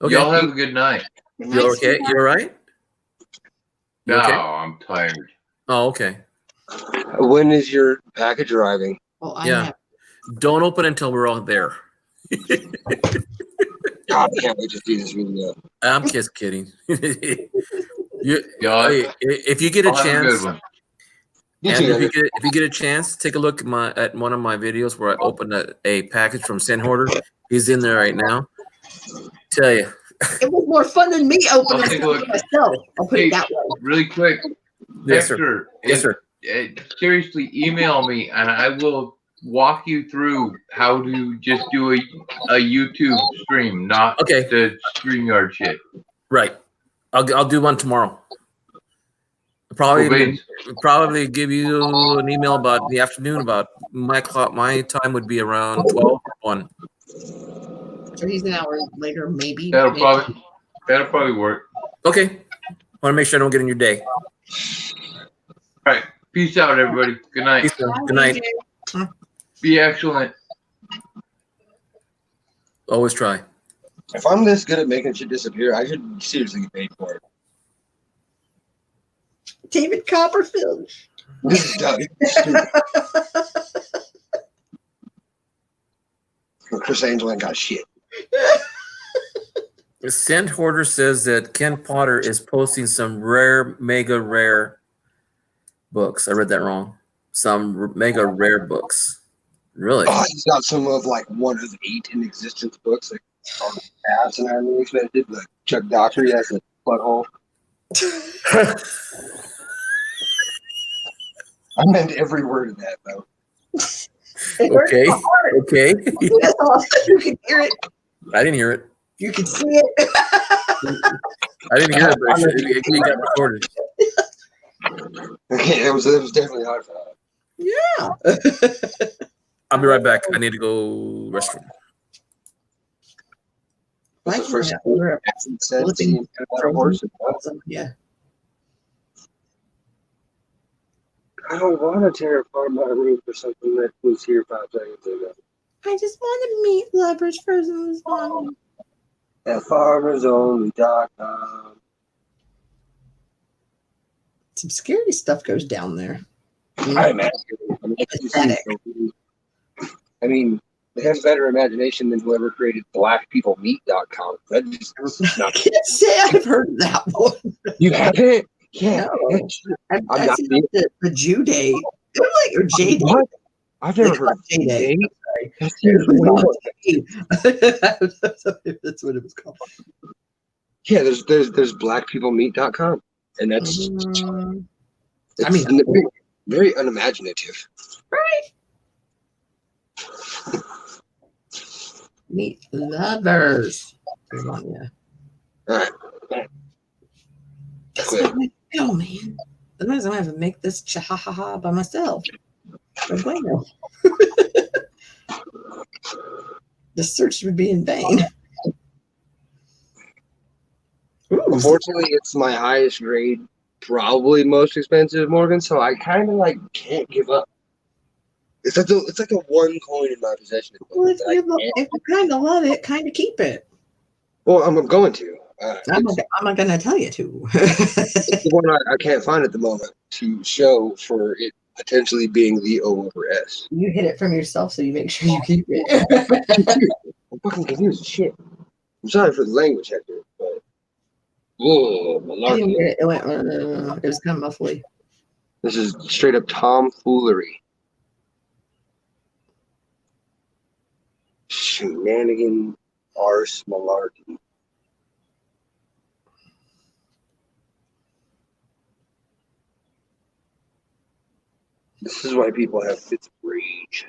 Okay. Y'all have a good night. You're okay? You're right? You No, okay? I'm tired. Oh, okay. When is your package arriving? Well, I Yeah. have. Don't open until we're all there. God, I can't wait to see this video. I'm just kidding. you, Y'all, hey, if you get a I'll have a chance, good one. You and too, if you get a chance, take a look at one of my videos where I opened a package from Sin Hoarder. He's in there right now. Tell you, It was more fun than me opening I'll take a stuff look. myself. I'll put Hey, it that way. really quick, yes, sir. Hector. Yes, sir. Seriously, email me and I will walk you through how to just do a YouTube stream, not Okay. the StreamYard shit. Right. I'll do one tomorrow. Cool beans. Probably give you an email about the afternoon. About my clock. My time would be around 12 or 1. So he's an hour later, maybe. That'll maybe. probably work. Okay. Want to make sure I don't get in your day. All right. Peace out, everybody. Good night. Peace, man. Good night. Be excellent. Always try. If I'm this good at making shit disappear, I should seriously get paid for it. David Copperfield. This is dumb. Chris Angel ain't got shit. Send Hoarder says that Ken Potter is posting some mega rare books. I read that wrong. Some mega rare books. Really? Oh, he's got some of like one of 8 in existence books that are ass and are really expensive. Like Chuck Dockery has a butthole. I meant every word of that though. Okay. Okay. That's awesome. You can hear it. I didn't hear it. You can see it. I didn't hear it, but it got recorded. Okay, it was definitely hard for that. Yeah. I'll be right back. I need to go restroom. That's the first We're accent said flipping seeing a horse. awesome. Yeah. I don't want to tear apart my roof for something that was here 5 seconds ago. I just want to meet lovers frozen this morning. At farmersonly.com. Some scary stuff goes down there. I imagine. I mean, they have better imagination than whoever created blackpeoplemeat.com. That just I not. can't say I've heard of that one. You haven't? Yeah. No. I'm I've not seen being- the Jew Day. Like, or J Day. What? I've never heard of J Day. Day. Sorry. That's seriously not. That's what it was called. Yeah, there's blackpeoplemeat.com, and that's I mean, very, very unimaginative. Meet lovers. Come on, yeah. All right. That's not my go, man. Otherwise, I'm gonna have to make this cha-ha-ha-ha by myself. No bueno. The search would be in vain. Ooh, Unfortunately, it's my highest grade, probably most expensive Morgan, so I kind of like can't give up. It's like a one coin in my possession. well, if you kind of love it, kind of keep it. Well, I'm going to. I'm not gonna tell you to. It's the one I can't find at the moment to show for it potentially being the O over S. You hit it from yourself, so you make sure you keep it. I'm fucking confused as shit. I'm sorry for the language, Hector, but whoa, I didn't malarkey. get it. It went. It was kind of muffly. This is straight up tomfoolery. Shenanigan arse malarkey. This is why people have fits of rage.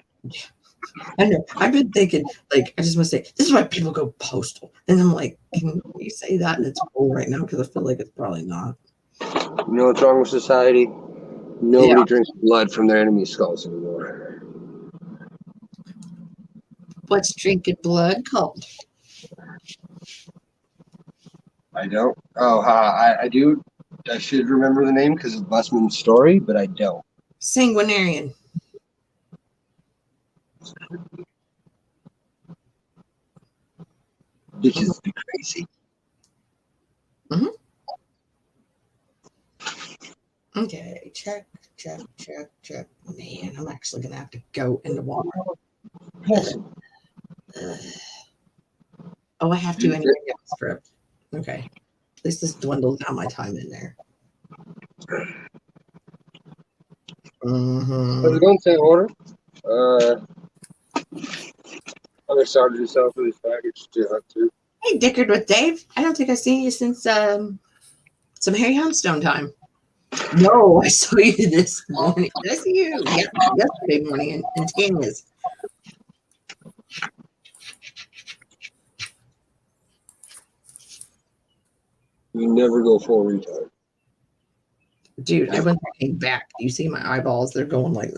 I know. I've been thinking, like, I just want to say, this is why people go postal. And I'm like, can you say that? And it's cool right now because I feel like it's probably not. You know what's wrong with society? Nobody drinks blood from their enemy's skulls anymore. What's drinking blood called? I don't. Oh, I do. I should remember the name because of Busman's story, but I don't. Sanguinarian. Bitches be crazy. Okay, check. Man, I'm actually gonna have to go into Walmart. Oh, I have to anyway. Yeah, script. Okay. At least this dwindles down my time in there. How's it going, Sam Order? I'm excited to yourself for this package too. Hey, dickered with Dave. I don't think I've seen you since some Harry Humstone time. No, I saw you this morning. Did I see you? Yeah, yesterday morning in Tanya's. You never go full retard. Dude, I went came back. You see my eyeballs? They're going like,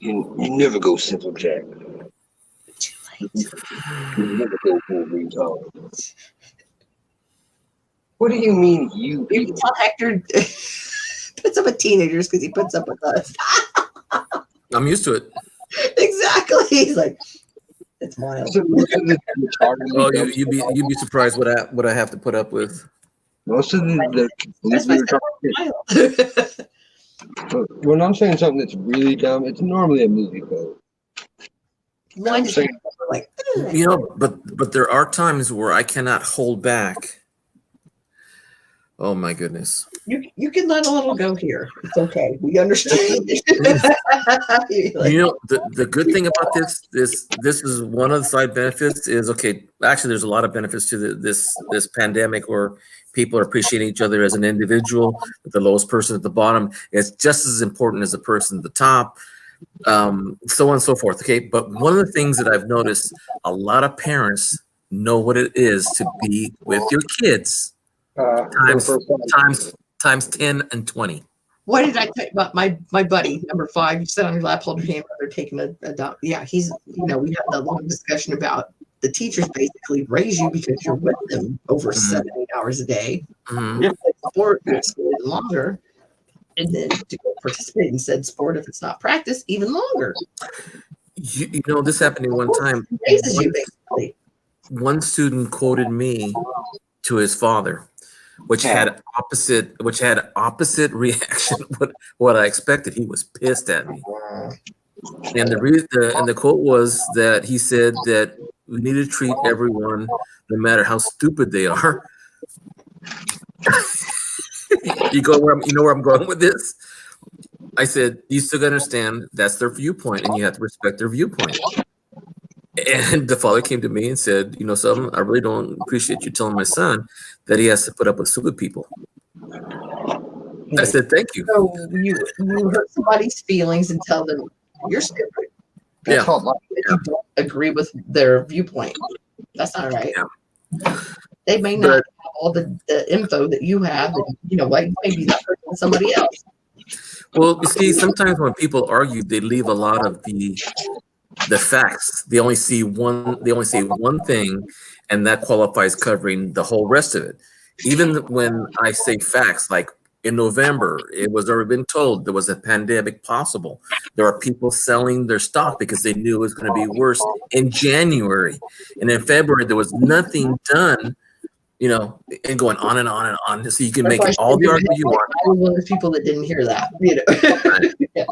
You never go simple jack. too late. You never go full retard. What do you mean you? You can tell Hector puts up with teenagers because he puts up with us. I'm used to it. Exactly. He's like, it's wild. Oh, you'd be surprised what I have to put up with. Most of That's why it's wild. when I'm saying something that's really dumb, it's normally a movie quote. Mine just like, You know, but there are times where I cannot hold back. Oh my goodness. you can let a little go here. It's okay. We understand. You know, the good thing about this is one of the side benefits is, okay, actually there's a lot of benefits to this pandemic where people are appreciating each other as an individual. The lowest person at the bottom is just as important as the person at the top, so on and so forth. Okay, but one of the things that I've noticed, a lot of parents know what it is to be with your kids times 10 and 20. What did I tell you about my buddy number 5? You sit on your lap, hold your hand, they're taking a dump. Yeah, he's, we had the long discussion about the teachers basically raise you because you're with them over 7-8 hours a day. Mhm. You have to play sport, you're at school even longer. And then to go participate in said sport, if it's not practice, even longer. You know, this happened in one time. It raises you basically. One student quoted me to his father, which had opposite reaction what I expected. He was pissed at me, and the quote was that he said that we need to treat everyone, no matter how stupid they are. You know where I'm going with this? I said, you still gotta understand that's their viewpoint, and you have to respect their viewpoint. And the father came to me and said, you know something, I really don't appreciate you telling my son that he has to put up with stupid people. I said, thank you. So you hurt somebody's feelings and tell them you're stupid. Yeah. If you don't agree with their viewpoint. That's not right. Yeah. They may not have all the info that you have, and like maybe that person somebody else. Well, you see, sometimes when people argue, they leave a lot of the facts. They only say one thing, and that qualifies covering the whole rest of it. Even when I say facts, like in November, it was already been told there was a pandemic possible. There are people selling their stock because they knew it was going to be worse in January. And in February, there was nothing done, and going on and on and on. So you can make all the argument you want. I was one of the people that didn't hear that, Yeah.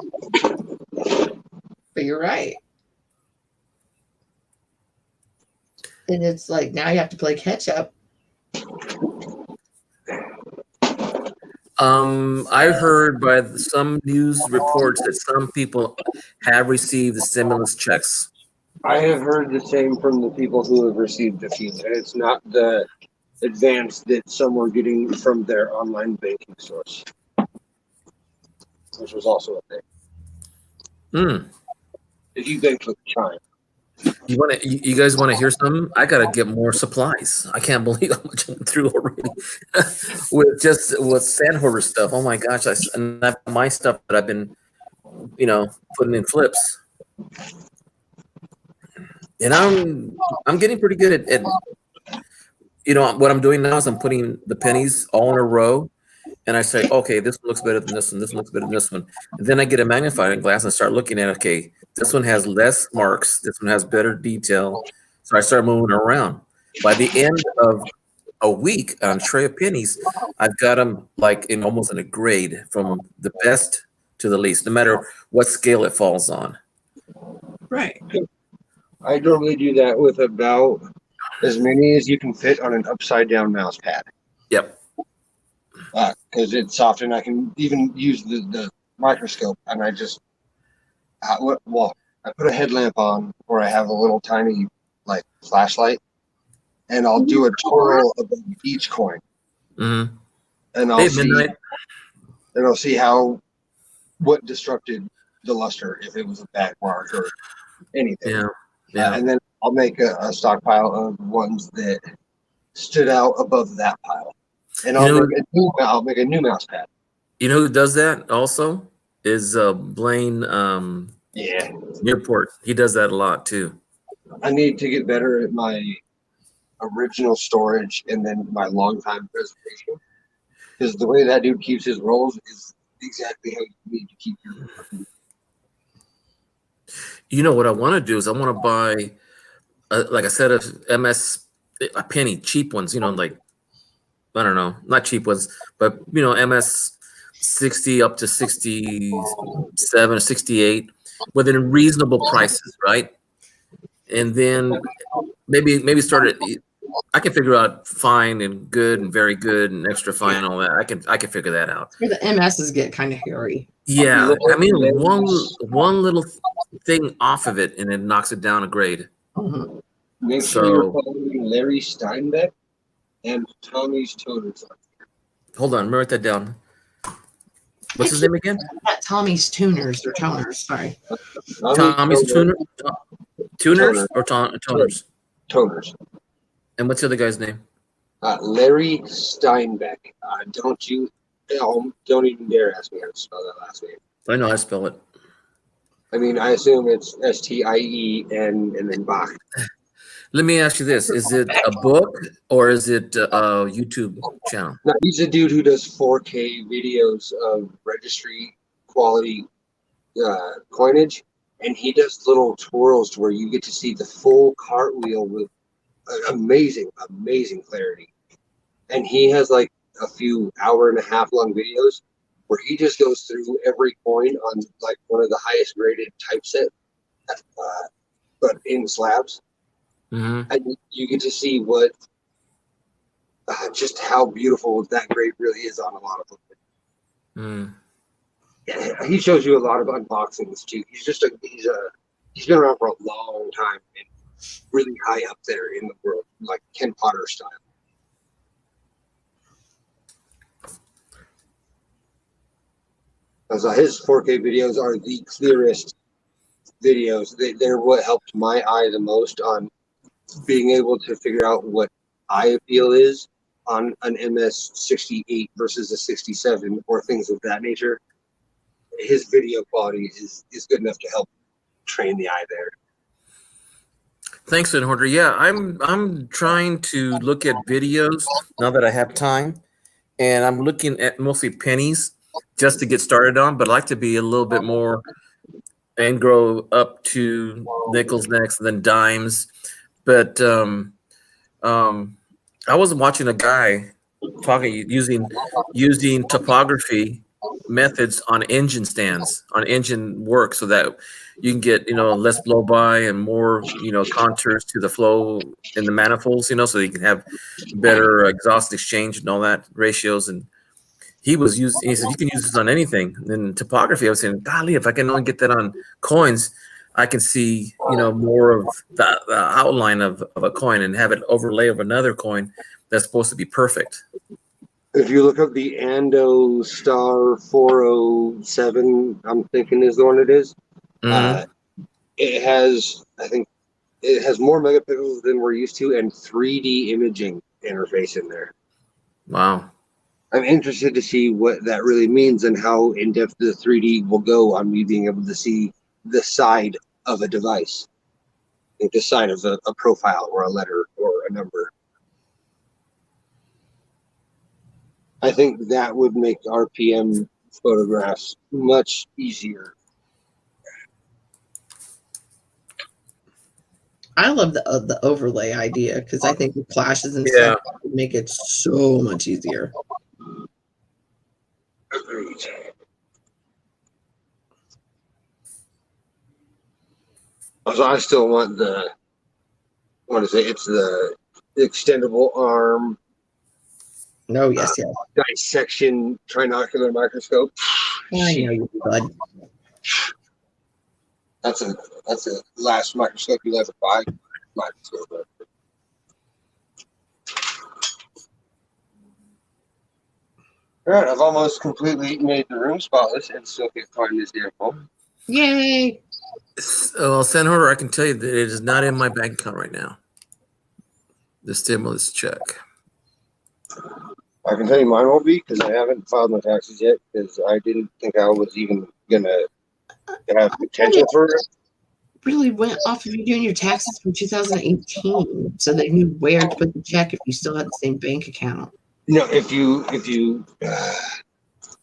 But you're right. And it's like now you have to play catch up. I heard by some news reports that some people have received the stimulus checks. I have heard the same from the people who have received the fees, and it's not the advance that some were getting from their online banking source, which was also a thing. If you bank with Chime. You guys want to hear something? I gotta get more supplies. I can't believe how much I went through already with Sand Hoarder stuff. Oh my gosh! And my stuff that I've been, putting in flips. And I'm getting pretty good at what I'm doing now is I'm putting the pennies all in a row, and I say, okay, this one looks better than this one. This one looks better than this one. And then I get a magnifying glass and start looking at, okay, this one has less marks. This one has better detail. So I start moving around. By the end of a week on tray of pennies, I've got them like in almost in a grade from the best to the least, no matter what scale it falls on. Right. I normally do that with about as many as you can fit on an upside down mouse pad. Yep. Because it's soft and I can even use the microscope and I just, I put a headlamp on or I have a little tiny like flashlight and I'll do a twirl above each coin. Mm-hmm. And I'll see what disrupted the luster, if it was a bad mark or anything. Yeah. Yeah. And then I'll make a stockpile of ones that stood out above that pile. And I'll make a new mouse pad. You know who does that also? Is Blaine Newport. He does that a lot too. I need to get better at my original storage and then my long time preservation. Because the way that dude keeps his rolls is exactly how you need to keep your. You know what I want to do is I want to buy, like I said, a penny, cheap ones. You know, like I don't know, not cheap ones, but you know, MS 60 up to 67 or 68 within reasonable prices, right? And then maybe start it. I can figure out fine and good and very good and extra fine and all that. I can figure that out. Where the MSs get kind of hairy. Yeah, I mean one little thing off of it and it knocks it down a grade. Mm-hmm. Make sure you're following Larry Steinbeck and Tommy's Toners. Hold on, write that down. What's his name again? Tommy's Tuners or Toners. Sorry. Tommy's Tuners or Toners? Toners. And what's the other guy's name? Larry Steinbeck. Don't even dare ask me how to spell that last name. I know how to spell it. I mean, I assume it's STIEN and then Bach. Let me ask you this: is it a book or is it a YouTube channel? No, he's a dude who does 4K videos of registry quality coinage, and he does little twirls to where you get to see the full cartwheel with amazing clarity. And he has like a few hour-and-a-half long videos where he just goes through every coin on like one of the highest graded typeset, but in slabs. Mm-hmm. And you get to see what just how beautiful that grade really is on a lot of them. Yeah, he shows you a lot of unboxings too. He's been around for a long time and really high up there in the world, like Ken Potter style. As his 4K videos are the clearest videos. They're what helped my eye the most on being able to figure out what eye appeal is on an MS 68 versus a 67 or things of that nature. His video quality is good enough to help train the eye there. Thanks, Inhorder. Yeah, I'm trying to look at videos now that I have time, and I'm looking at mostly pennies just to get started on, but I'd like to be a little bit more and grow up to nickels next and then dimes. But I was watching a guy talking using topography methods on engine stands, on engine work, so that you can get less blow by and more contours to the flow in the manifolds, so you can have better exhaust exchange and all that ratios. And he said you can use this on anything. And topography, I was saying, golly, if I can only get that on coins, I can see more of the outline of a coin and have it overlay of another coin that's supposed to be perfect. If you look up the Ando Star 407, I'm thinking is the one it is. Mm-hmm. It has more megapixels than we're used to and 3D imaging interface in there. Wow. I'm interested to see what that really means and how in depth the 3D will go on me being able to see the side of a device, like the side of a profile or a letter or a number. I think that would make RPM photographs much easier. I love the overlay idea because I think the clashes and Yeah. stuff would make it so much easier. Agreed. Also, I still want what is it? It's the extendable arm No, yes, yes. dissection trinocular microscope. I know you, bud. That's a last microscope you'll ever buy. Microscope. All right, I've almost completely made the room spotless and still can't find this damn phone. Yay! Well, Senator, I can tell you that it is not in my bank account right now. The stimulus check. I can tell you mine won't be because I haven't filed my taxes yet because I didn't think I was even gonna have potential for it. Really went off of you doing your taxes from 2018, so they knew where to put the check if you still had the same bank account. You know, if you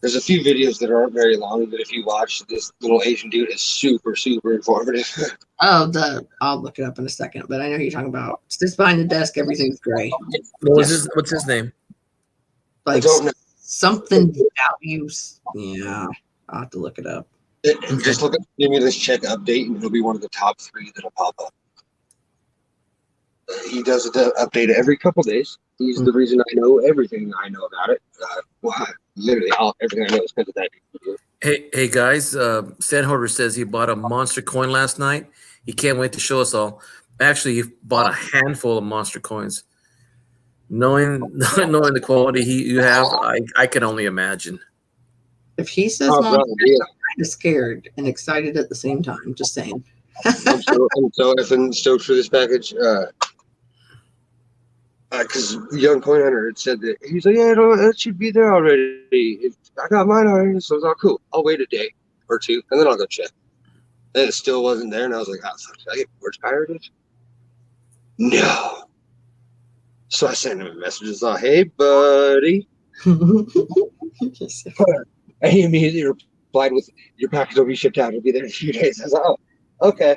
there's a few videos that aren't very long that if you watch, this little Asian dude is super informative. Oh, I'll look it up in a second, but I know who you're talking about. It's just behind the desk, everything's gray. What's his name? I Like don't know. something values. Yeah, I'll have to look it up. Just look at stimulus check update and he'll be one of the top 3 that'll pop up. He does it to update every couple days. He's the reason I know everything I know about it. Literally everything I know is because of that video. Hey guys, Sandholder says he bought a monster coin last night. He can't wait to show us all. Actually, he bought a handful of monster coins. Knowing the quality you have, I can only imagine. If he says Oh, monster, brother, yeah. I'm kind of scared and excited at the same time. Just saying. I'm so effing stoked for this package. Because Young Coin Hunter had said that he's like, yeah, that should be there already. I got mine already, so it's all cool. I'll wait a day or 2, and then I'll go check. And it still wasn't there, and I was like, should I get Forge Pirated? No. So I sent him a message. I thought, hey, buddy. And he immediately replied with, your package will be shipped out. It'll be there in a few days. I was like, oh, okay.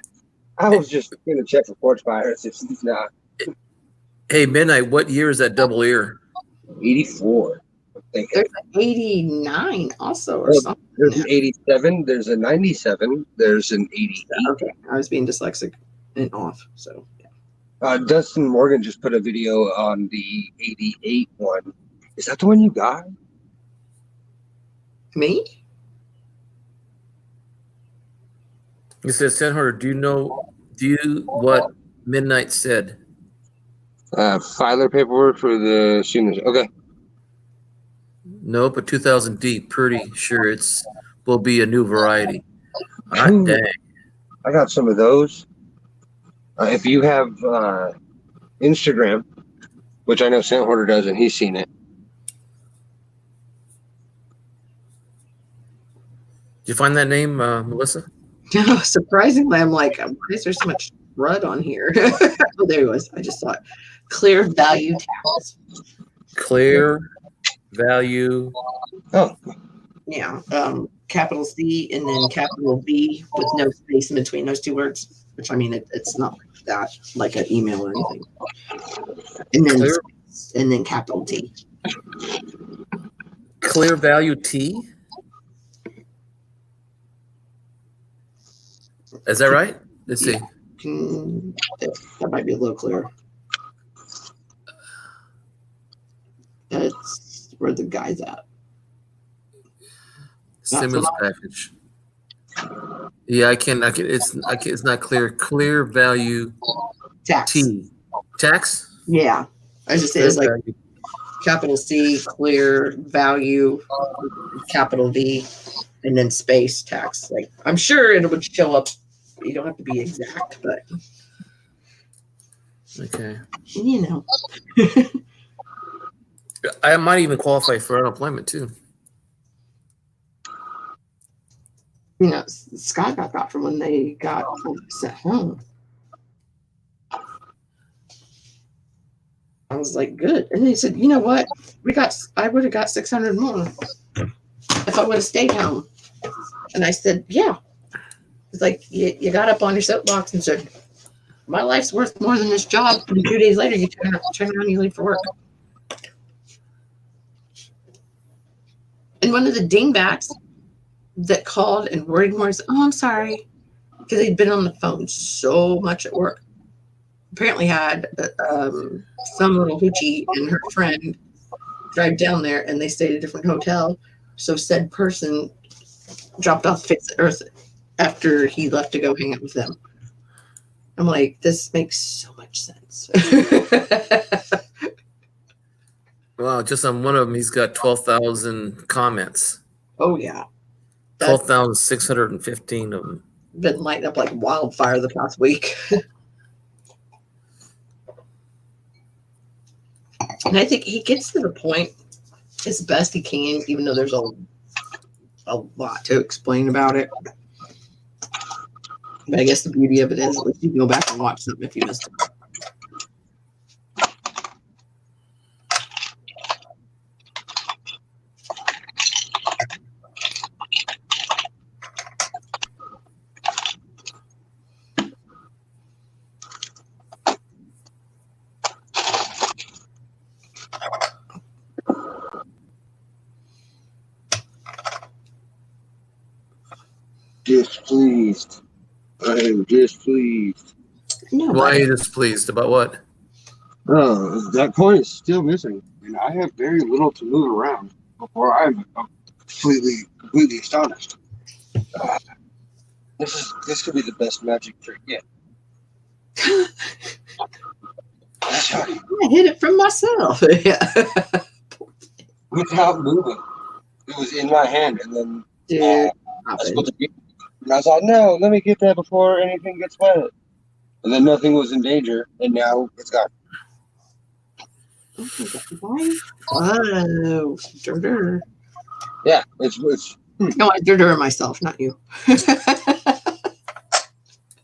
I was just going to check for Forge Pirates if he's not. Hey, Midnight, what year is that double ear? 84. I'm thinking. There's an 89 also or Oh, something. There's an 87. There's a 97. There's an 88. Okay, I was being dyslexic and off. So Dustin Morgan just put a video on the 88 one. Is that the one you got? me? He says, Sandholder, do you what Midnight said? Filer paperwork for the students. Okay. No, but 2000D, pretty sure will be a new variety. Hot Ooh. dang. I got some of those. If you have Instagram, which I know Sam Horter does, and he's seen it. Did you find that name, Melissa? No, surprisingly, I'm like, why is there so much crud on here? Oh, there he was. I just saw it. Clear value tax. Clear value. Oh, Yeah. Capital C and then capital V with no space in between those 2 words. Which I mean, it's not like that, like an email or anything. And then Clear. and then capital T. Clear value T? Is that right? Let's see. That might be a little clearer. That's where the guy's at. Stimulus package. Yeah, I can. It's not clear. Clear value Tax. T. Tax? Yeah. I just say it's like capital C, clear value, capital V, and then space tax. Like I'm sure it would show up. You don't have to be exact, but Okay. you know. I might even qualify for unemployment too. You know, Scott got that from when they got sent home. I was like, good. And he said, you know what? I would have got 600 more if I would have stayed home. And I said, yeah. It's like, you got up on your soapbox and said, my life's worth more than this job. And 2 days later, you turn around and you leave for work. And one of the dingbats that called and worried more is, oh, I'm sorry, because he'd been on the phone so much at work. Apparently had some little hoochie and her friend drive down there, and they stayed at a different hotel. So said person dropped off the face of the earth after he left to go hang out with them. I'm like, this makes so much sense. Wow, just on one of them, he's got 12,000 comments. Oh, yeah. 12,615 of them. Been lighting up like wildfire the past week. And I think he gets to the point as best he can, even though there's a lot to explain about it. But I guess the beauty of it is at least you can go back and watch something if you missed it. Displeased. I am displeased. No, Why are you displeased? About what? Oh, that coin is still missing, and I have very little to move around before I'm completely astonished. This could be the best magic trick yet. That's right. I hit it from myself. Yeah. Without moving, it was in my hand, and then Dude, I was supposed to get, and I was like, "No, let me get that before anything gets wet." And then nothing was in danger, and now it's gone. oh, dur. Yeah, it's. No, I dur myself, not you.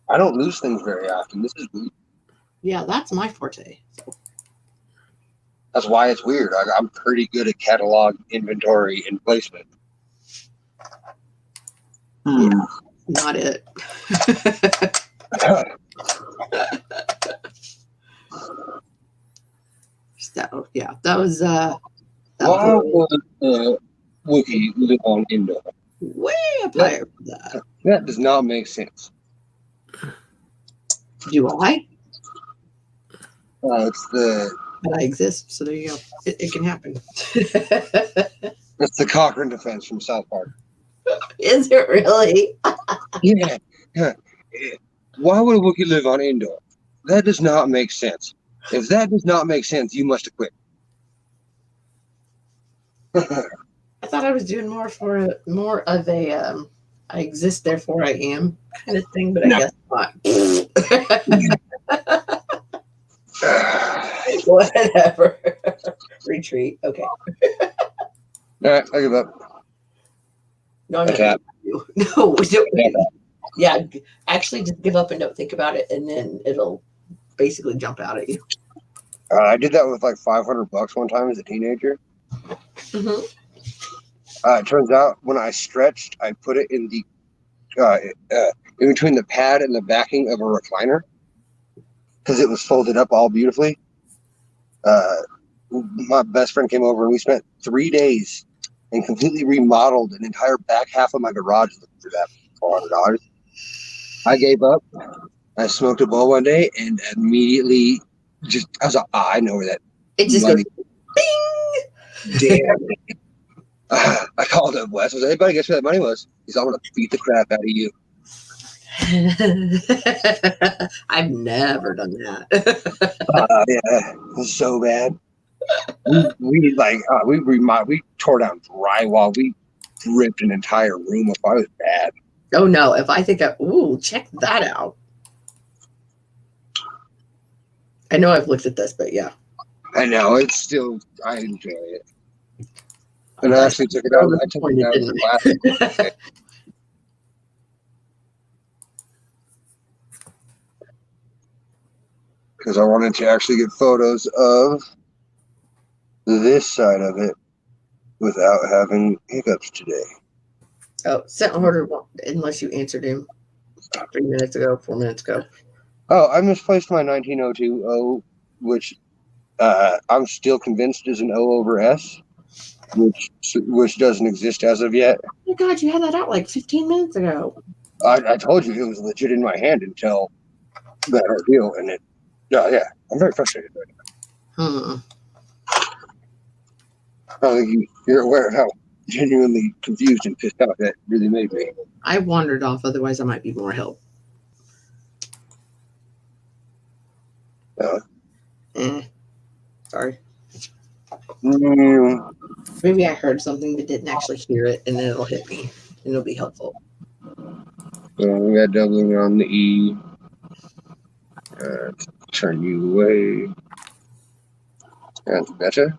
I don't lose things very often. This is weird. Yeah, that's my forte. That's why it's weird. I'm pretty good at catalog, inventory, and placement. Yeah, not it. So yeah, that was Why would Wookiee live on Endor? way up higher for that. That does not make sense. Do I? It's the But I exist, so there you go. It can happen. it's the Cochrane defense from South Park. Is it really? Yeah. Why would a Wookiee live on Endor? That does not make sense. If that does not make sense, you must acquit. I thought I was doing more of a I exist, therefore I am kind of thing, but I guess not. Whatever. Retreat. Okay. All right, I give up. No, I'm not Tap. you. No, don't. Yeah, actually, just give up and don't think about it, and then it'll basically jump out at you. I did that with like $500 one time as a teenager. Mm-hmm. It turns out when I stretched, I put it in the in between the pad and the backing of a recliner because it was folded up all beautifully. My best friend came over and we spent 3 days and completely remodeled an entire back half of my garage for that $400. I gave up. I smoked a bowl one day and immediately I was like, I know where that It just money. goes bing. Damn. I called up Wes. I was like, hey, buddy, guess where that money was? He's all going to beat the crap out of you. I've never done that. Yeah, it was so bad. We tore down drywall. We ripped an entire room apart. It was bad. Oh no! If I think check that out. I know I've looked at this, but yeah. I know it's still. I enjoy it. And I actually took it out. I took it out of the glass. Because I wanted to actually get photos of this side of it without having hiccups today. Oh, sent order unless you answered him 3 minutes ago, 4 minutes ago. Oh, I misplaced my 1902 O, which I'm still convinced is an O over S, which doesn't exist as of yet. Oh my God, you had that out like 15 minutes ago. I told you it was legit in my hand until that ordeal, and yeah, I'm very frustrated right now. I don't think you're aware of how genuinely confused and pissed off that really made me. I wandered off, otherwise I might be more help. Sorry. Maybe I heard something but didn't actually hear it, and then it'll hit me, and it'll be helpful. We got doubling on the E. Turn you away. That's better.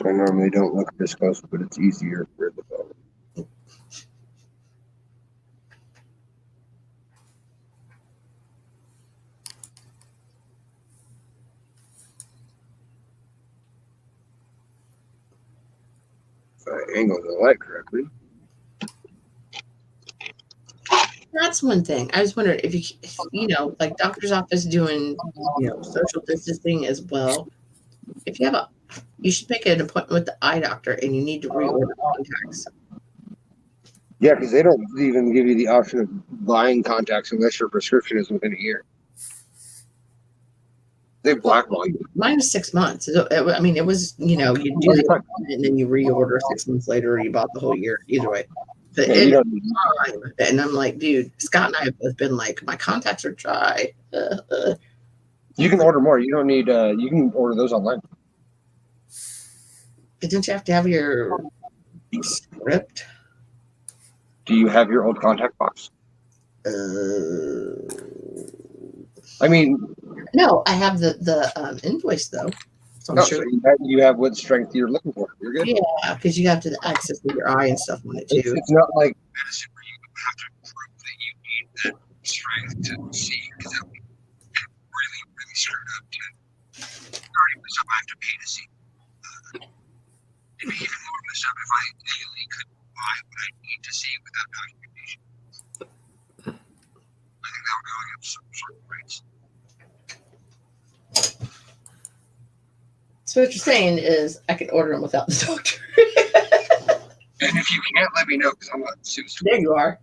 I normally don't look this close, but it's easier for the phone. If I angle the light correctly. That's one thing. I was wondering if you know, like doctor's office doing, social distancing as well. If you have you should make an appointment with the eye doctor, and you need to reorder contacts. Yeah, because they don't even give you the option of buying contacts unless your prescription is within a year. They blackball you. Mine was 6 months. I mean, it was, you do the appointment and then you reorder 6 months later, or you bought the whole year. Either way. But Yeah, it's time. And I'm like, dude, Scott and I have both been like, my contacts are dry. You can order more. You don't need. You can order those online. But don't you have to have your script? Do you have your old contact box? I mean, no, I have the invoice though. So I'm sure. So you have what strength you're looking for. You're good. Yeah, because you have to access with your eye and stuff on it too. It's not like medicine where you have to prove that you need that strength to see, because that would be really, really screwed up. Already messed up. I have to pay to see. It'd be even more messed up if I legally couldn't buy what I need to see without documentation. I think that would go against some sort of rights. So what you're saying is I can order them without the doctor. And if you can't, let me know, because I'm not sued. There you are.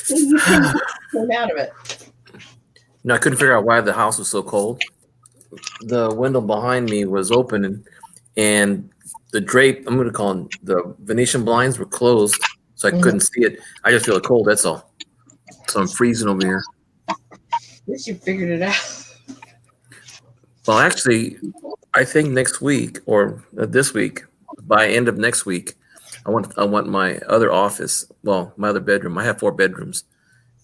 You came out of it. No, I couldn't figure out why the house was so cold. The window behind me was open, and the drape, I'm going to call them, the Venetian blinds were closed, so I couldn't see it. I just feel cold, that's all. So I'm freezing over here. At least you figured it out. Well, actually, I think next week or this week, by end of next week, I want my other office, well, my other bedroom. I have 4 bedrooms,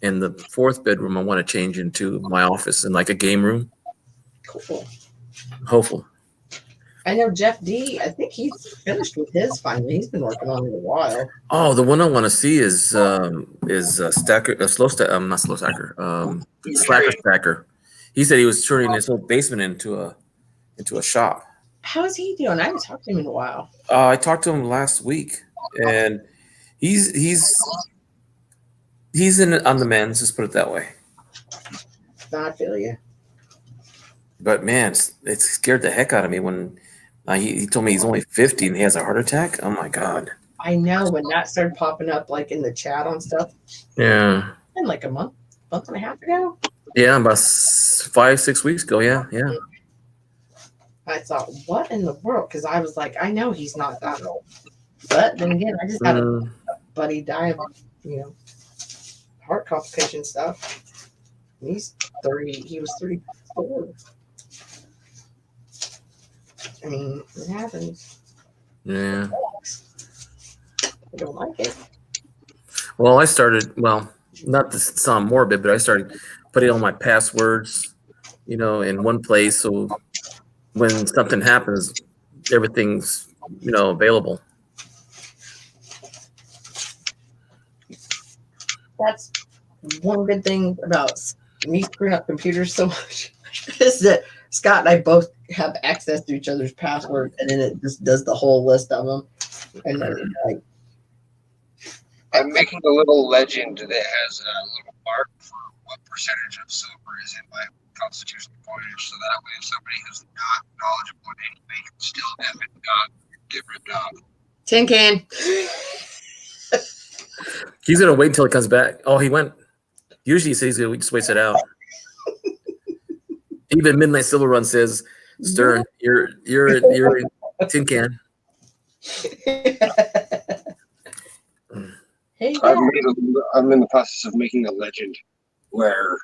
and the 4th bedroom I want to change into my office and like a game room. Cool. Hopefully. I know Jeff D. I think he's finished with his finally. He's been working on it a while. Oh, the one I want to see is Stacker, not Slow Stacker, Slacker. He said he was turning his whole basement into a shop. How is he doing? I haven't talked to him in a while. I talked to him last week, and he's on the mend. Let's just put it that way. I feel you. But man, it scared the heck out of me when he told me he's only 50 and he has a heart attack. Oh my God. I know, when that started popping up like in the chat on stuff. Yeah. And like a month and a half ago. Yeah, about 5-6 weeks ago. Yeah. I thought, what in the world? Because I was like, I know he's not that old. But then again, I just had a buddy die of, heart complication stuff. And he's 30. He was 34. I mean, it happens. Yeah. I don't like it. Well, not to sound morbid, but I started putting all my passwords, in one place. So when something happens, everything's, available. That's one good thing about me screwing up computers so much is that Scott and I both have access to each other's passwords, and then it just does the whole list of them. And then like, I'm making a little legend that has a little mark for what percentage of silver is in my constitutional coinage, so that way if somebody who's not knowledgeable in any way can still have it not get ripped off. Tin can. He's gonna wait until it comes back. Oh, he went. Usually he says he just waits it out. Even Midnight Silver Run says, Stern, you're a tin can. Hey, I'm in the process of making a legend where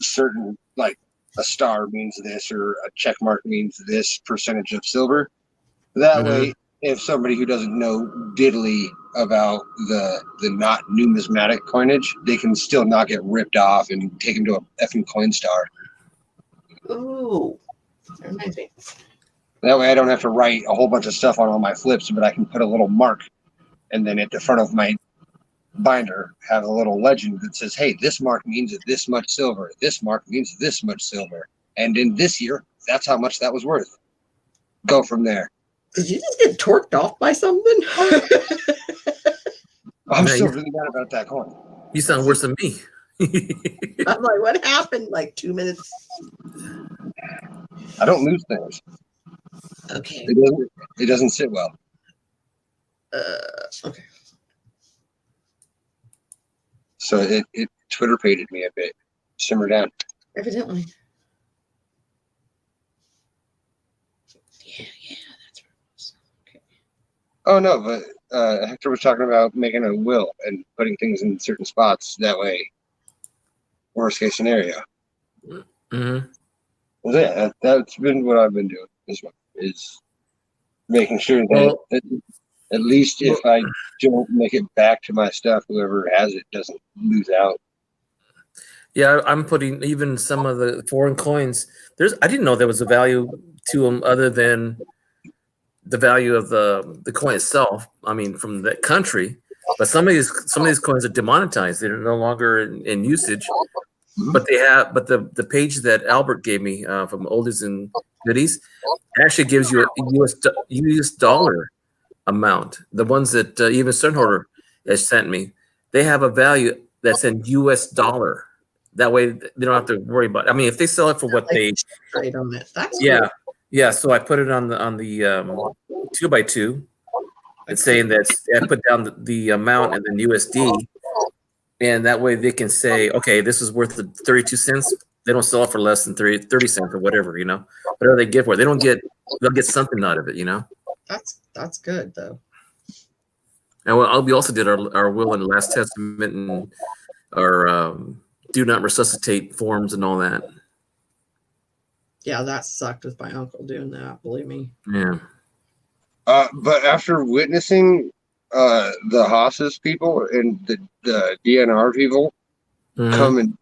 certain, like a star means this or a check mark means this percentage of silver. That way, if somebody who doesn't know diddly about the not numismatic coinage, they can still not get ripped off and taken to a effing coin star. ooh, that reminds me. That way I don't have to write a whole bunch of stuff on all my flips, but I can put a little mark and then at the front of my binder have a little legend that says, hey, this mark means this much silver. This mark means this much silver. And in this year, that's how much that was worth. Go from there. Did you just get torqued off by something? I'm Man, still really mad about that coin. You sound worse than me. I'm like, what happened? Like 2 minutes. I don't lose things. Okay. It doesn't sit well. Okay. So it Twitter pated me a bit. Simmer down. Evidently. Yeah, that's where it was. Okay. Oh no, but Hector was talking about making a will and putting things in certain spots. That way, worst case scenario. Mm-hmm. Well, yeah, that's been what I've been doing. This one is making sure that at least if I don't make it back to my stuff, whoever has it doesn't lose out. Yeah, I'm putting even some of the foreign coins. I didn't know there was a value to them other than the value of the coin itself. I mean, from that country. But some of these coins are demonetized. They're no longer in usage. But the page that Albert gave me from Oldies and Goodies actually gives you a US dollar amount. The ones that even Sternholder has sent me, they have a value that's in US dollar. That way they don't have to worry about it. I mean, if they sell it for what they Trade on it. That's yeah. Yeah. So I put it on the 2x2. It's saying that I put down the amount and then USD. And that way they can say, okay, this is worth 32 cents. They don't sell it for less than 30 cents or whatever, whatever they give for it. They'll get something out of it, That's good though. And we also did our will and last testament and our do not resuscitate forms and all that. Yeah, that sucked with my uncle doing that, believe me. Yeah. But after witnessing the Haas's people and the DNR people come and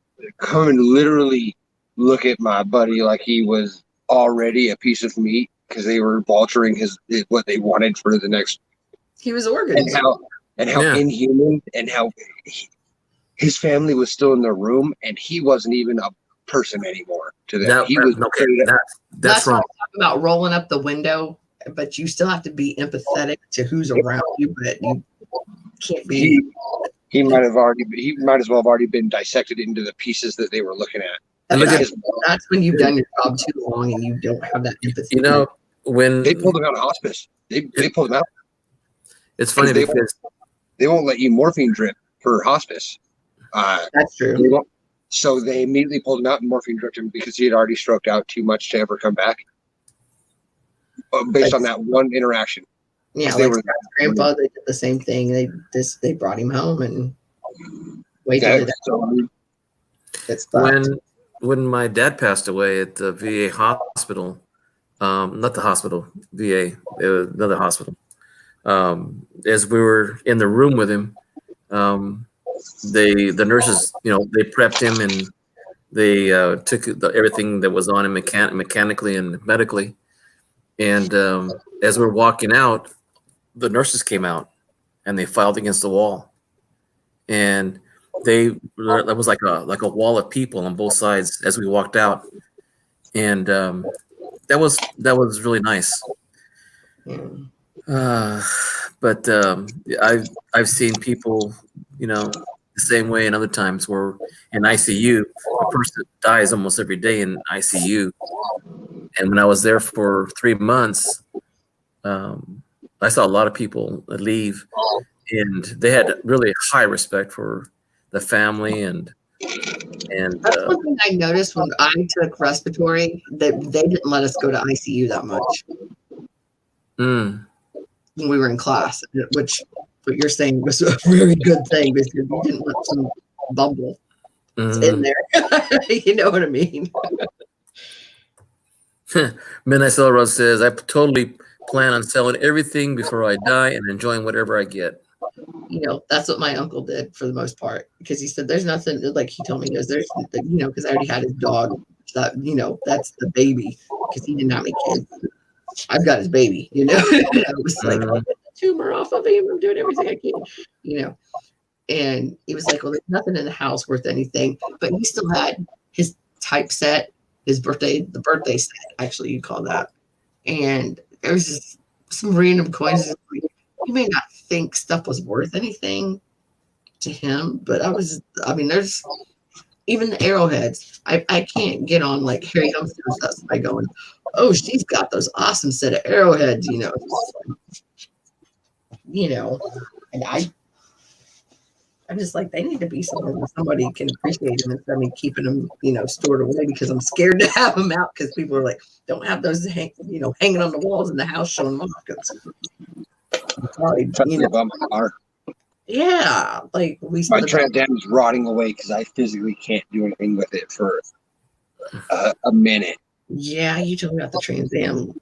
literally look at my buddy like he was already a piece of meat because they were vulturing what they wanted for the next. He was organs. And how inhuman and how his family was still in the room and he wasn't even a person anymore to them. That's wrong. What I'm talking about, rolling up the window, but you still have to be empathetic to who's around you, but you can't be. He might as well have already been dissected into the pieces that they were looking at. And That's when you've done your job too long and you don't have that empathy. When they pulled him out of hospice, they pulled him out. It's funny because they won't let you morphine drip for hospice. That's true. So they immediately pulled him out and morphine dripped him because he had already stroked out too much to ever come back. Based on that one interaction. Yeah, like Scott's grandpa, they did the same thing. They brought him home and waited it out. When my dad passed away at the VA hospital, not the hospital, VA, another hospital. As we were in the room with him, the nurses, they prepped him and they took everything that was on him mechanically and medically. And as we're walking out, the nurses came out and they filed against the wall. And that was like a wall of people on both sides as we walked out. And that was really nice. But I've seen people, the same way, and other times where in ICU, a person dies almost every day in ICU. And when I was there for 3 months, I saw a lot of people leave, and they had really high respect for the family and That's one thing I noticed when I took respiratory, that they didn't let us go to ICU that much when we were in class, which what you're saying was a very good thing because you didn't let some bumble in there. You know what I mean? Midnight Seller Rose says, I totally plan on selling everything before I die and enjoying whatever I get. That's what my uncle did for the most part, because he said there's nothing, like he told me, there's because I already had his dog, that that's the baby, because he didn't have any kids. I've got his baby, and I was like, I'll get the tumor off of him. I'm doing everything I can, and he was like, well, there's nothing in the house worth anything, but he still had his typeset, the birthday set, actually, you call that. And there was just some random coins. You may not think stuff was worth anything to him, but there's even the arrowheads. I can't get on like Harry Humster's stuff by going, oh, she's got those awesome set of arrowheads, and I'm just like, they need to be somewhere where somebody can appreciate them instead of me keeping them, stored away, because I'm scared to have them out, because people are like, don't have those hanging on the walls in the house showing them off. Yeah, like my Trans Am is rotting away because I physically can't do anything with it for a minute. Yeah, you told me about the Trans Am.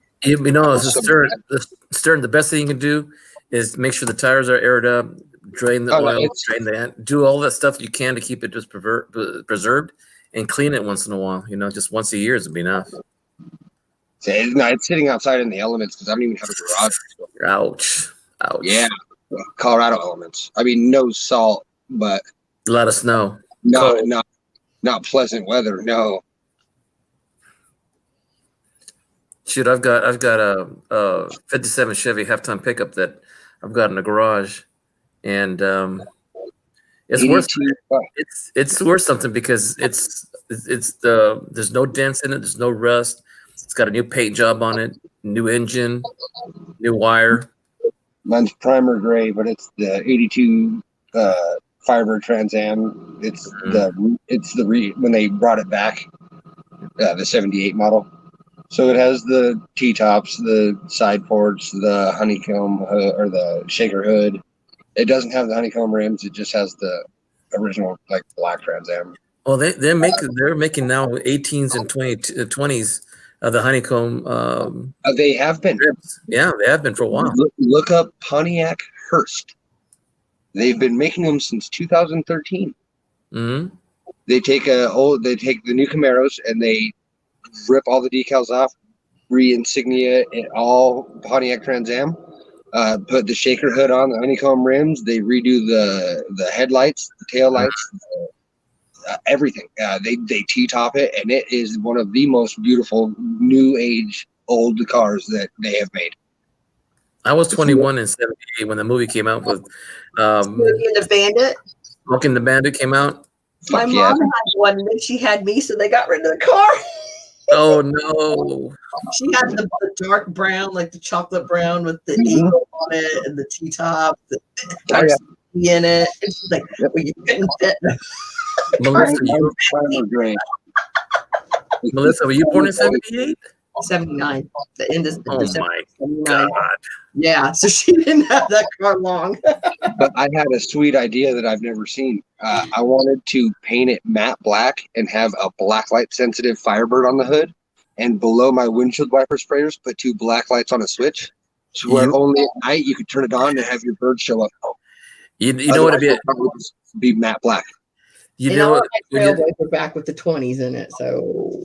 Stern, the best thing you can do is make sure the tires are aired up, drain the oil, drain the end, do all that stuff you can to keep it just preserved, and clean it once in a while. Just once a year would be enough. It's sitting outside in the elements because I don't even have a garage. Ouch. Yeah, Colorado elements. No salt, but a lot of snow. Not pleasant weather. No. Shoot, I've got a 57 Chevy half-ton pickup that I've got in the garage, and it's worth something because there's no dents in it, there's no rust. It's got a new paint job on it, new engine, new wire. Mine's primer gray, but it's the 82 Firebird Trans Am. When they brought it back, the 78 model. So it has the T-tops, the side ports, the honeycomb or the shaker hood. It doesn't have the honeycomb rims. It just has the original black Trans Am. Well, they're making now 18s and 20s of the honeycomb. They have been. Rims. Yeah, they have been for a while. Look up Pontiac Hearst. They've been making them since 2013. Mm-hmm. They take the new Camaros and they rip all the decals off, re-insignia and all Pontiac Trans Am. Put the shaker hood on, the honeycomb rims. They redo the headlights, the tail lights, everything. They T-top it, and it is one of the most beautiful new age old cars that they have made. I was 21 in '78 when the movie came out with Smokey and the Bandit. Smokey and the Bandit came out. My mom had one, and then she had me, so they got rid of the car. Oh no! She had the dark brown, like the chocolate brown with the eagle on it and the T-top, the in it. And she's like, well, you couldn't fit. Melissa, were you born in '78? 79. The end is oh my 79. God! Yeah, so she didn't have that car long. But I had a sweet idea that I've never seen. I wanted to paint it matte black and have a black light sensitive Firebird on the hood, and below my windshield wiper sprayers, put 2 black lights on a switch, so where only at night you could turn it on and have your bird show up. You know what it'd be matte black. You know what? We're back with the 20s in it, so.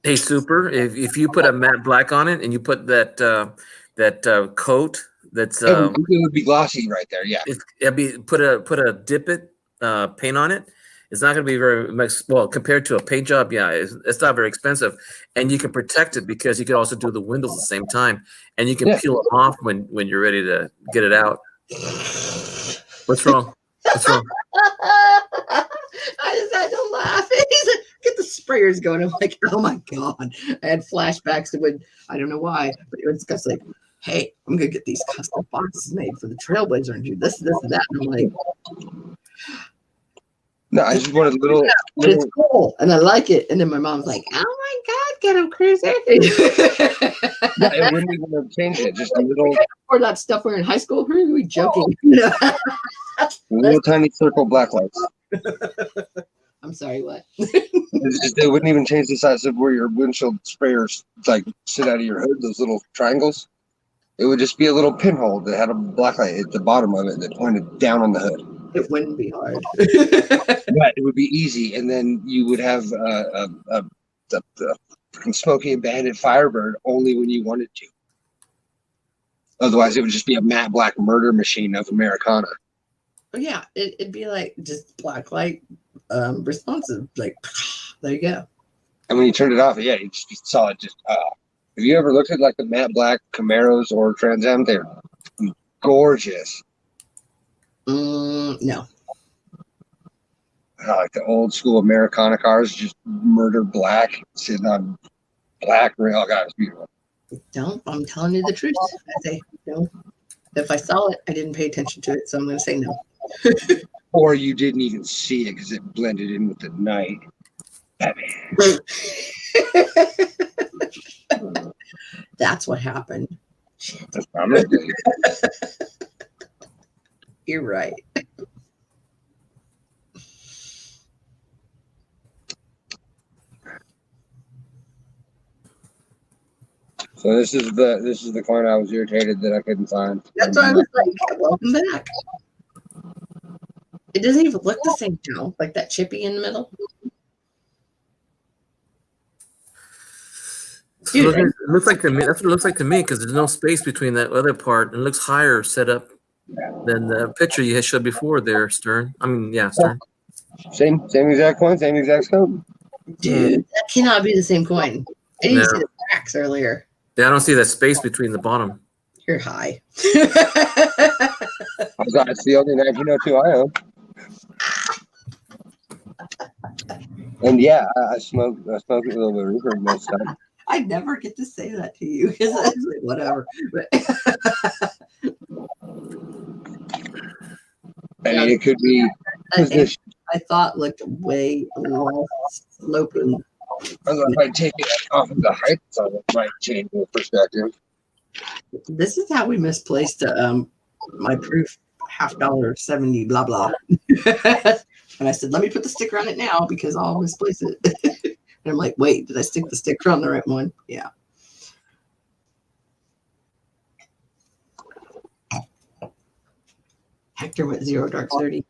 Hey, Super! If you put a matte black on it and you put that coat, that's it would be glossy right there. Yeah, put a dip it paint on it. It's not going to be very much. Well, compared to a paint job, yeah, it's not very expensive, and you can protect it because you can also do the windows at the same time, and you can peel it off when you're ready to get it out. What's wrong? What's wrong? I just had to laugh. He's like, get the sprayers going. I'm like, oh my God. I had flashbacks to when, I don't know why, but it was just like, hey, I'm going to get these custom boxes made for the Trailblazer and do this, and that. And I'm like, No, I just wanted a little. but it's cool and I like it. And then my mom's like, oh my God, get him crazy. Yeah, it wouldn't even have changed it. Just a little, Or that stuff we're in high school. Who are we joking? little tiny circle black lights. I'm sorry, what? It's just, it wouldn't even change the size of where your windshield sprayers like sit out of your hood. Those little triangles. It would just be a little pinhole that had a black light at the bottom of it that pointed down on the hood. It wouldn't be hard. But it would be easy, and then you would have the freaking Smokey and Bandit Firebird only when you wanted to. Otherwise, it would just be a matte black murder machine of Americana. But yeah, it'd be like just black light responsive. Like, there you go. And when you turned it off, yeah, you saw it just. Have you ever looked at like the matte black Camaros or Trans Am? They're gorgeous. No. Like the old school Americana cars, just murder black, sitting on black rail. Oh, God, it's beautiful. Don't. I'm telling you the truth. I say no. If I saw it, I didn't pay attention to it, so I'm going to say no. Or you didn't even see it because it blended in with the night. Batman. That's what happened. Shit. That's what I'm gonna do. You're right. So this is the coin I was irritated that I couldn't find. That's why I was like, welcome back. It doesn't even look the same now, like that chippy in the middle. Dude, It looks like to me. That's what it looks like to me because there's no space between that other part. And it looks higher set up than the picture you had showed before there, Stern. I mean, yeah, Stern. Same exact coin, same exact scope. dude, that cannot be the same coin. I didn't No. see the cracks earlier. Yeah, I don't see that space between the bottom. You're high. That's the only 1902 I own. And yeah, I smoke a little bit of reefer most of the time. I never get to say that to you because I was like, whatever. But I mean, it could be position. I thought looked way less sloping. If I take it off of the height, so it might change the perspective. This is how we misplaced my proof $50 blah blah. And I said, let me put the sticker on it now because I'll misplace it. And I'm like, wait, did I stick the sticker on the right one? Yeah. Hector went 0 dark 30.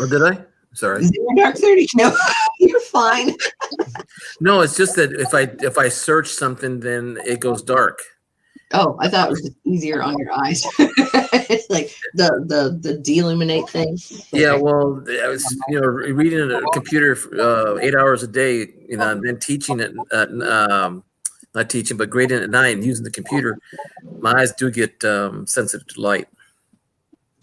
Oh, did I? Sorry. 0 dark 30. No, you're fine. No, it's just that if I search something, then it goes dark. Oh, I thought it was just easier on your eyes. It's like the deluminate thing. Yeah, well, I was reading a computer 8 hours a day, and then teaching it, not teaching, but grading at night and using the computer. My eyes do get sensitive to light.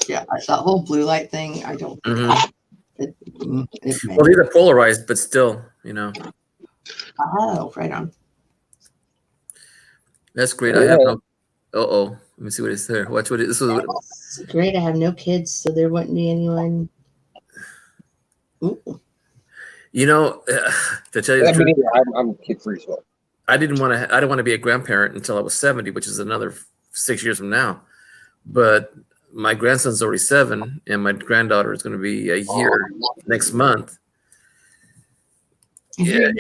Yeah, that whole blue light thing, I don't. Mhm. It Well, these are polarized, but still, Oh, right on. that's great. I have no. Let me see what it's there. Watch what it is. It's great. I have no kids, so there wouldn't be anyone. Ooh. To tell you the truth, I'm kid free as well. I didn't want to be a grandparent until I was 70, which is another 6 years from now. But my grandson's already 7, and my granddaughter is going to be a year next month. Yeah,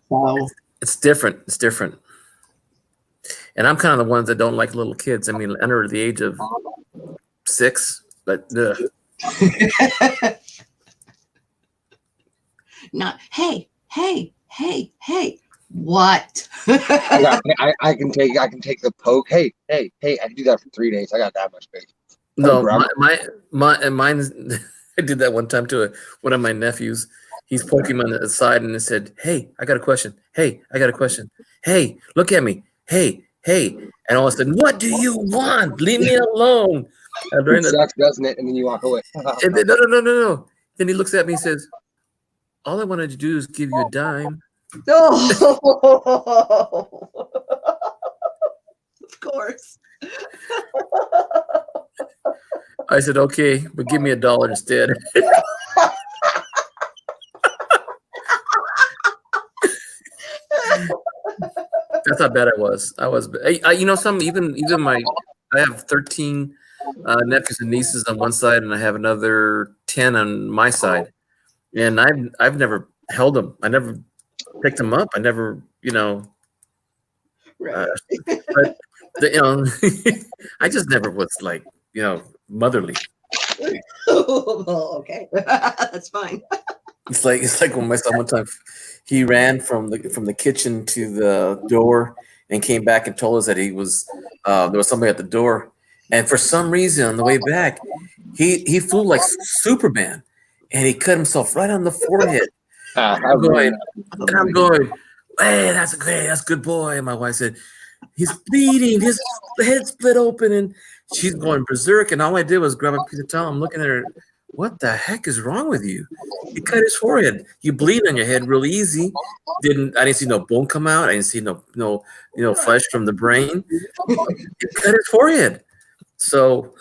So it's different. It's different. And I'm kind of the ones that don't like little kids. I mean, under the age of 6, but not. Hey. What? I can take the poke. Hey, I can do that for 3 days. I got that much space. no, bro. mine's I did that one time to one of my nephews. He's poking me on the side and it said, "Hey, I got a question. Hey, I got a question. Hey, look at me. Hey, hey." And all of a sudden, "What do you want? Leave me alone." And during It the, sucks, doesn't it? And then you walk away. and then, no. Then he looks at me and says, "All I wanted to do is give you a dime." No. Of course. I said, "Okay, but give me $1 instead." That's how bad I was. You know, even I have 13 nephews and nieces on one side, and I have another 10 on my side. And I've never held them. I never picked them up. I never, Right. but I just never was like, motherly. Okay. That's fine. It's like when my son one time he ran from the kitchen to the door and came back and told us that he was there was somebody at the door, and for some reason on the way back he flew like Superman and he cut himself right on the forehead. I'm going, "Hey, that's great, that's a good boy." And my wife said, "He's bleeding, his head split open," and she's going berserk. And all I did was grab a piece of towel. I'm looking at her. What the heck is wrong with you? You cut his forehead. You bleed on your head real easy. I didn't see no bone come out. I didn't see no flesh from the brain. You cut his forehead. So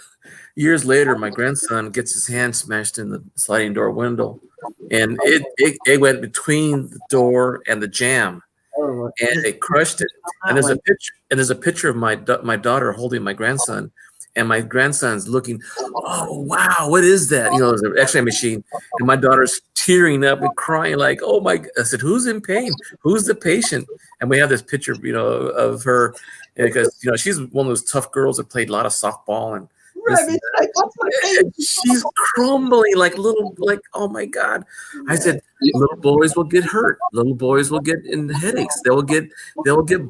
years later, my grandson gets his hand smashed in the sliding door window, and it went between the door and the jamb, and it crushed it. And there's a picture of my daughter holding my grandson. And my grandson's looking, "Oh, wow, what is that?" There's an x-ray machine. And my daughter's tearing up and crying like, "Oh, my." I said, "Who's in pain? Who's the patient?" And we have this picture, of her because, she's one of those tough girls that played a lot of softball. And Right. and she's crumbling like oh my God. I said, little boys will get hurt. Little boys will get in headaches. They'll get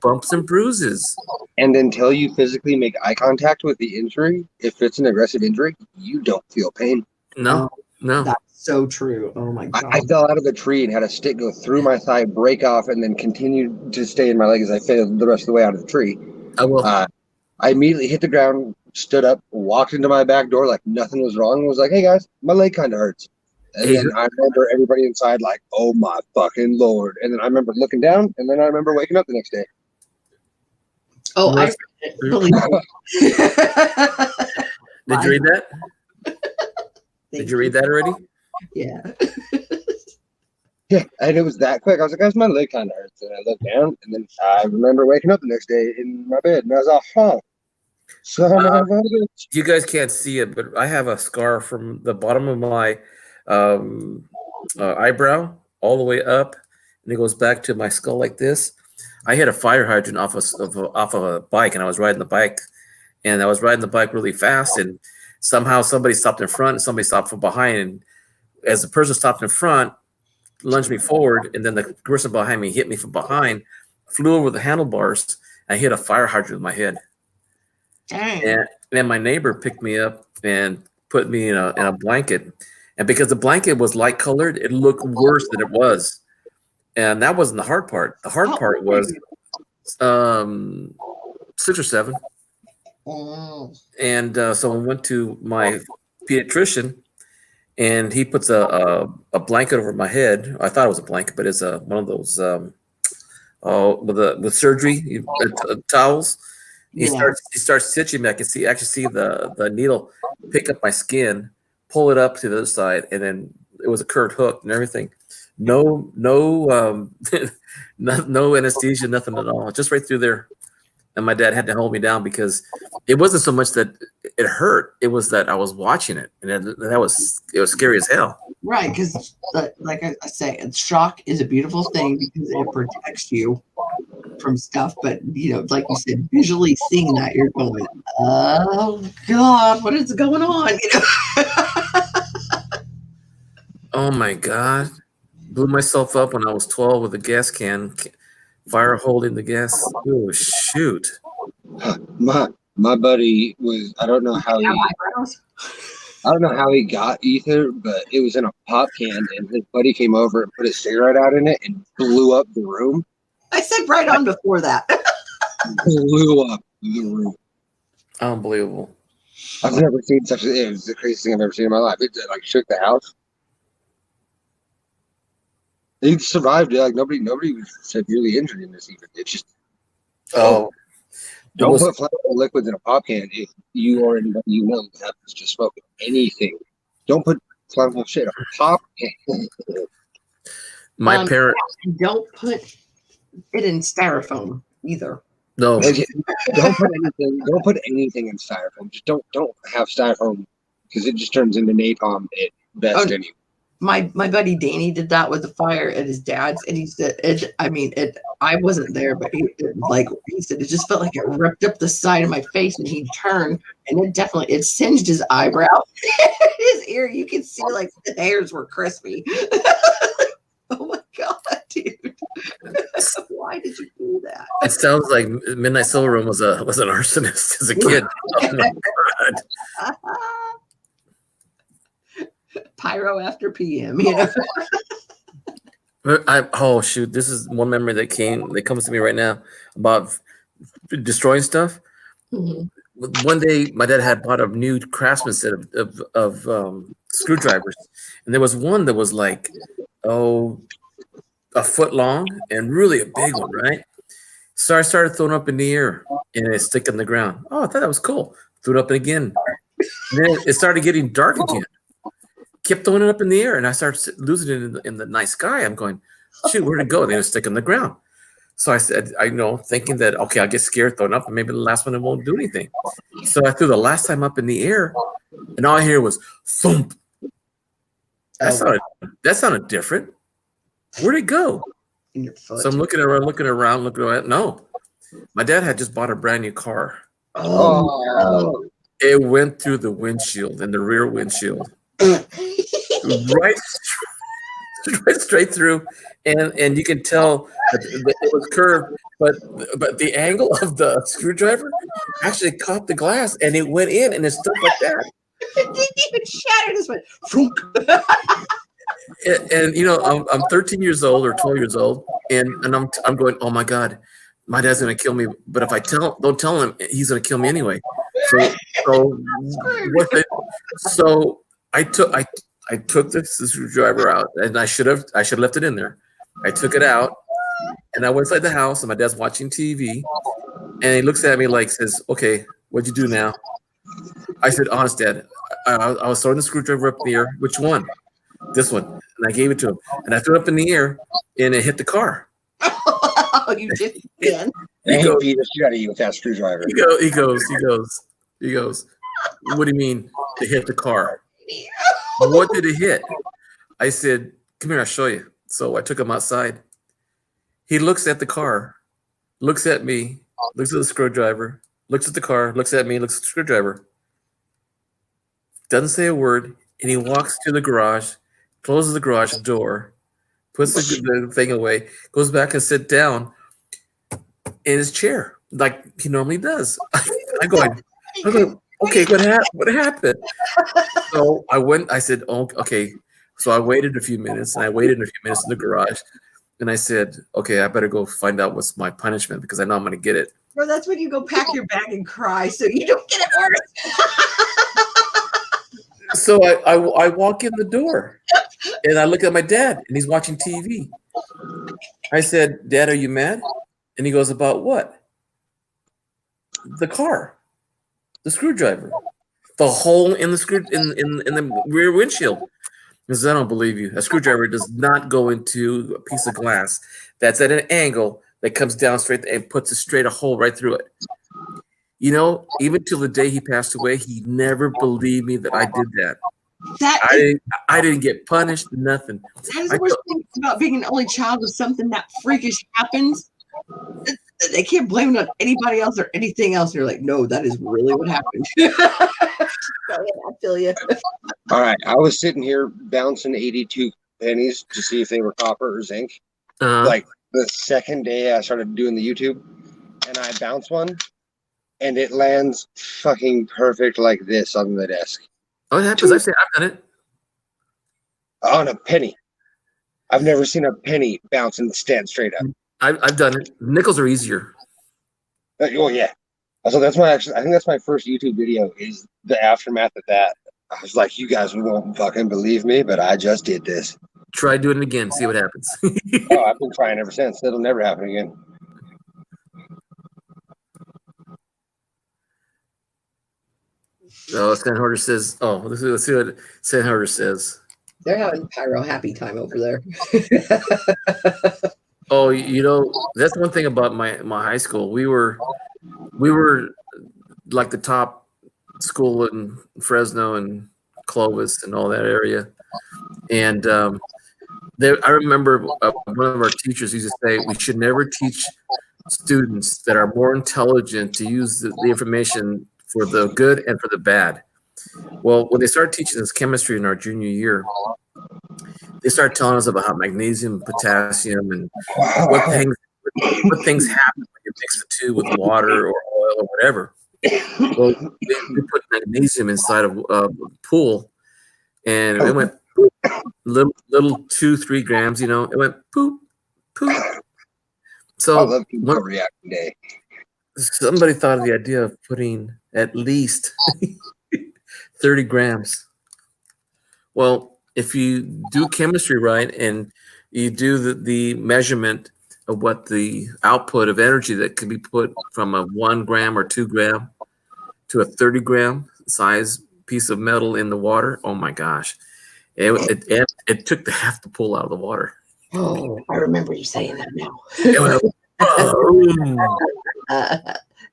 bumps and bruises. And until you physically make eye contact with the injury, if it's an aggressive injury, you don't feel pain. No. That's so true. Oh my God. I fell out of a tree and had a stick go through my thigh, break off, and then continue to stay in my leg as I fell the rest of the way out of the tree. I will. I immediately hit the ground, stood up, walked into my back door like nothing was wrong, and was like, "Hey guys, my leg kind of hurts." And then I remember everybody inside like, "Oh my fucking Lord." And then I remember looking down, and then I remember waking up the next day. Oh, I believe Did you read that? Did you read that already? Yeah. Yeah, and it was that quick. I was like, "Guys, my leg kind of hurts." And I looked down, and then I remember waking up the next day in my bed, and I was like, "Huh." You guys can't see it, but I have a scar from the bottom of my eyebrow all the way up, and it goes back to my skull like this. I hit a fire hydrant off of a bike, and I was riding the bike, really fast, and somehow somebody stopped in front, and somebody stopped from behind, and as the person stopped in front, lunged me forward, and then the person behind me hit me from behind, flew over the handlebars, and I hit a fire hydrant with my head. Dang. And then my neighbor picked me up and put me in a blanket, and because the blanket was light colored, it looked worse than it was. And that wasn't the hard part. The hard part was 6 or 7. Oh. And so I went to my pediatrician, and he puts a blanket over my head. I thought it was a blanket, but it's one of those with surgery towels. He starts stitching me. I can actually see the needle pick up my skin, pull it up to the other side, and then it was a curved hook and everything. No anesthesia, nothing at all. Just right through there. And my dad had to hold me down because it wasn't so much that it hurt; it was that I was watching it, and it was scary as hell. Right, because like I say, shock is a beautiful thing because it protects you from stuff. But like you said, visually seeing that, you're going, "Oh God, what is going on?" Oh my God! Blew myself up when I was 12 with a gas can. Fire holding the gas. Oh shoot! My buddy was, I don't know how he. I don't know how he got ether, but it was in a pop can, and his buddy came over and put a cigarette out in it and blew up the room. I said right on before that. Blew up the room. Unbelievable. I've never seen such a. It was the craziest thing I've ever seen in my life. It like shook the house. He survived it. Like nobody was severely injured in this. Even it's just don't put flammable liquids in a pop can if you or anybody you know happens to smoke anything. Don't put flammable shit in a pop can. My parents. Don't put it in styrofoam either. No. Don't put anything in styrofoam. Just don't have styrofoam because it just turns into napalm at best anyway. My buddy Danny did that with the fire at his dad's, and he said, I wasn't there, but he said it just felt like it ripped up the side of my face, and he turned, and it singed his eyebrow, his ear. You could see like the hairs were crispy. Oh my god, dude! Why did you do that? It sounds like Midnight Silver Room was an arsonist as a kid. Oh my god. Pyro after PM, you know. Oh shoot! This is one memory that comes to me right now about destroying stuff. Mm-hmm. One day, my dad had bought a new Craftsman set of screwdrivers, and there was one that was like a foot long and really a big one, right? So I started throwing up in the air and it stick in the ground. Oh, I thought that was cool. Threw it up again. And then it started getting dark again. Kept throwing it up in the air, and I started losing it in the night sky. I'm going, shoot, where'd it go? They were sticking in the ground. So I said, thinking that, okay, I'll get scared throwing up, and maybe the last one it won't do anything. So I threw the last time up in the air, and all I hear was thump. That sounded different. Where'd it go? In your foot. So I'm looking around. No, my dad had just bought a brand new car. Oh. It went through the windshield and the rear windshield. right straight through, and you can tell that it was curved, but the angle of the screwdriver actually caught the glass, and it went in, and it's stuff like that. It didn't even shatter. This one. And I'm 13 years old or 12 years old, and I'm going, oh my god, my dad's gonna kill me. But if I don't tell him, he's gonna kill me anyway. So I took the screwdriver out, and I should have left it in there. I took it out, and I went inside the house, and my dad's watching TV, and he looks at me like, says, "Okay, what'd you do now?" I said, "Honest, Dad, I was throwing the screwdriver up in the air. Which one? This one." And I gave it to him, and I threw it up in the air, and it hit the car. Oh, you did again? He beat the shit out of you with that screwdriver. He goes. What do you mean it hit the car? What did it hit? I said, come here, I'll show you. So I took him outside. He looks at the car, looks at me, looks at the screwdriver, looks at the car, looks at me, looks at the screwdriver. Doesn't say a word, and he walks to the garage, closes the garage door, puts the thing away, goes back and sits down in his chair like he normally does. I'm going, okay, what happened? So I said, oh, okay. So I waited a few minutes, and I waited a few minutes in the garage, and I said, okay, I better go find out what's my punishment because I know I'm going to get it. Well, that's when you go pack your bag and cry so you don't get it worse. So I walk in the door, and I look at my dad, and he's watching TV. I said, Dad, are you mad? And he goes, about what? The car, the screwdriver, the hole in the rear windshield. Because I don't believe you. A screwdriver does not go into a piece of glass that's at an angle that comes down straight and puts a hole right through it. Even till the day he passed away, he never believed me that I did that. I didn't get punished, nothing. That is the worst thing about being an only child. If something that freakish happens, they can't blame it on anybody else or anything else. You're like, no, that is really what happened. I feel you. All right, I was sitting here bouncing 82 pennies to see if they were copper or zinc. Like the second day I started doing the YouTube, and I bounce one, and it lands fucking perfect like this on the desk. Oh, it happens. I've done it. On a penny. I've never seen a penny bounce and stand straight up. I've done it. Nickels are easier. Oh yeah. So that's my I think that's my first YouTube video is the aftermath of that. I was like, you guys won't fucking believe me, but I just did this. Try doing it again. See what happens. Oh, I've been trying ever since. It'll never happen again. Oh, Sandhorter says. Oh, let's see what Sandhorter says. They're having pyro happy time over there. Oh, that's one thing about my high school. We were like the top school in Fresno and Clovis and all that area. And I remember one of our teachers used to say we should never teach students that are more intelligent to use the information for the good and for the bad. Well, when they started teaching us chemistry in our junior year, they started telling us about how magnesium, potassium, and what things happen when you mix the two with water or oil or whatever. Well, we put magnesium inside of a pool, and it went poop, little 2-3 grams. It went poop, poop. So I love people reacting day. Somebody thought of the idea of putting at least 30 grams. Well, if you do chemistry right and you do the measurement of what the output of energy that can be put from a 1 gram or 2 gram to a 30 gram size piece of metal in the water, oh my gosh, it took half the pool out of the water. Oh, I remember you saying that now.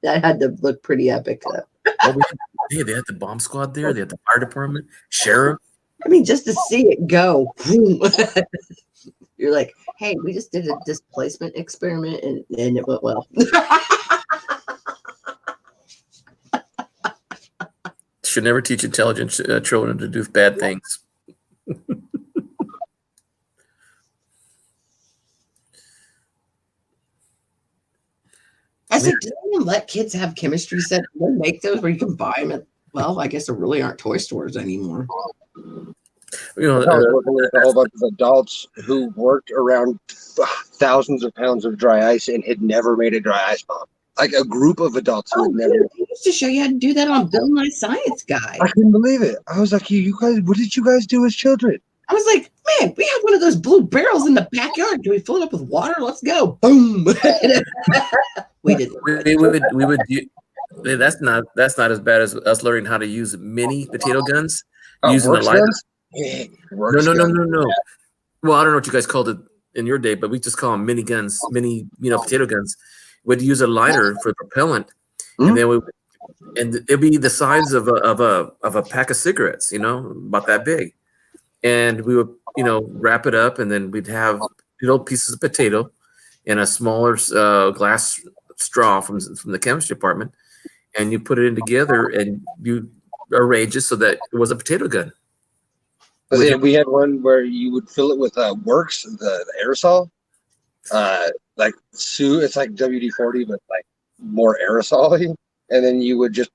That had to look pretty epic. They had the bomb squad there. They had the fire department, sheriff. I mean, just to see it go. You're like, hey, we just did a displacement experiment and it went well. Should never teach intelligent children to do bad things. I said, do they even let kids have chemistry sets? Do they make those where you can buy them at, well, I guess there really aren't toy stores anymore. I was working with a whole bunch of adults who worked around thousands of pounds of dry ice and had never made a dry ice bomb. Like a group of adults who had never. They used to show you how to do that on Bill Nye Science Guy. I couldn't believe it. I was like, you guys, what did you guys do as children? I was like, man, we have one of those blue barrels in the backyard. Do we fill it up with water? Let's go. Boom. We did. We would do. That's not as bad as us learning how to use mini potato guns using the lighter. No. Well, I don't know what you guys called it in your day, but we just call them mini guns, potato guns. We'd use a lighter for propellant, and then it'd be the size of a pack of cigarettes, about that big, and we would wrap it up, and then we'd have pieces of potato in a smaller glass straw from the chemistry department, and you put it in together and you arrange it so that it was a potato gun. We had one where you would fill it with Works, the aerosol. It's like WD-40, but like more aerosol-y. And then you would just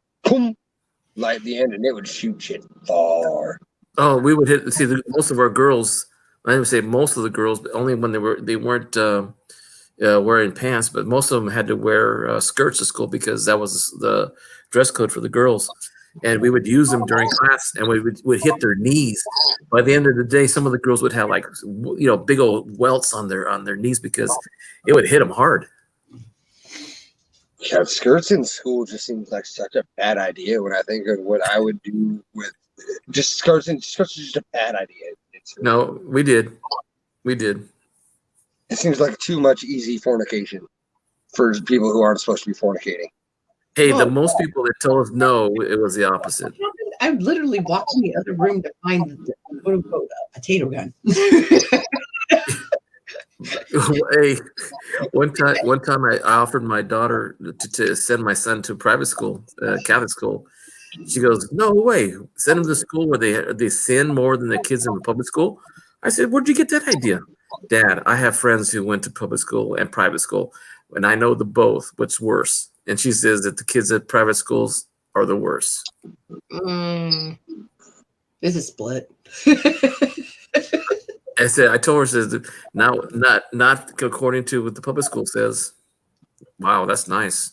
light the end, and it would shoot shit far. Oh, we would hit. See, most of our girls. I would say most of the girls, but only when they weren't wearing pants. But most of them had to wear skirts to school because that was the dress code for the girls. And we would use them during class, and we would hit their knees. By the end of the day, some of the girls would have big old welts on their knees because it would hit them hard. Yeah, skirts in school just seems like such a bad idea when I think of what I would do with just skirts. Skirts is just a bad idea. No, we did. It seems like too much easy fornication for people who aren't supposed to be fornicating. Hey, the most people that told us no, it was the opposite. I literally walked in the other room to find the quote unquote potato gun. Hey, one time I offered my daughter to send my son to private school, Catholic school. She goes, "No way, send him to school where they sin more than the kids in the public school." I said, "Where'd you get that idea?" "Dad, I have friends who went to public school and private school, and I know the both. What's worse?" And she says that the kids at private schools are the worst. It's a split. I said, I told her, says now, not according to what the public school says. Wow, that's nice.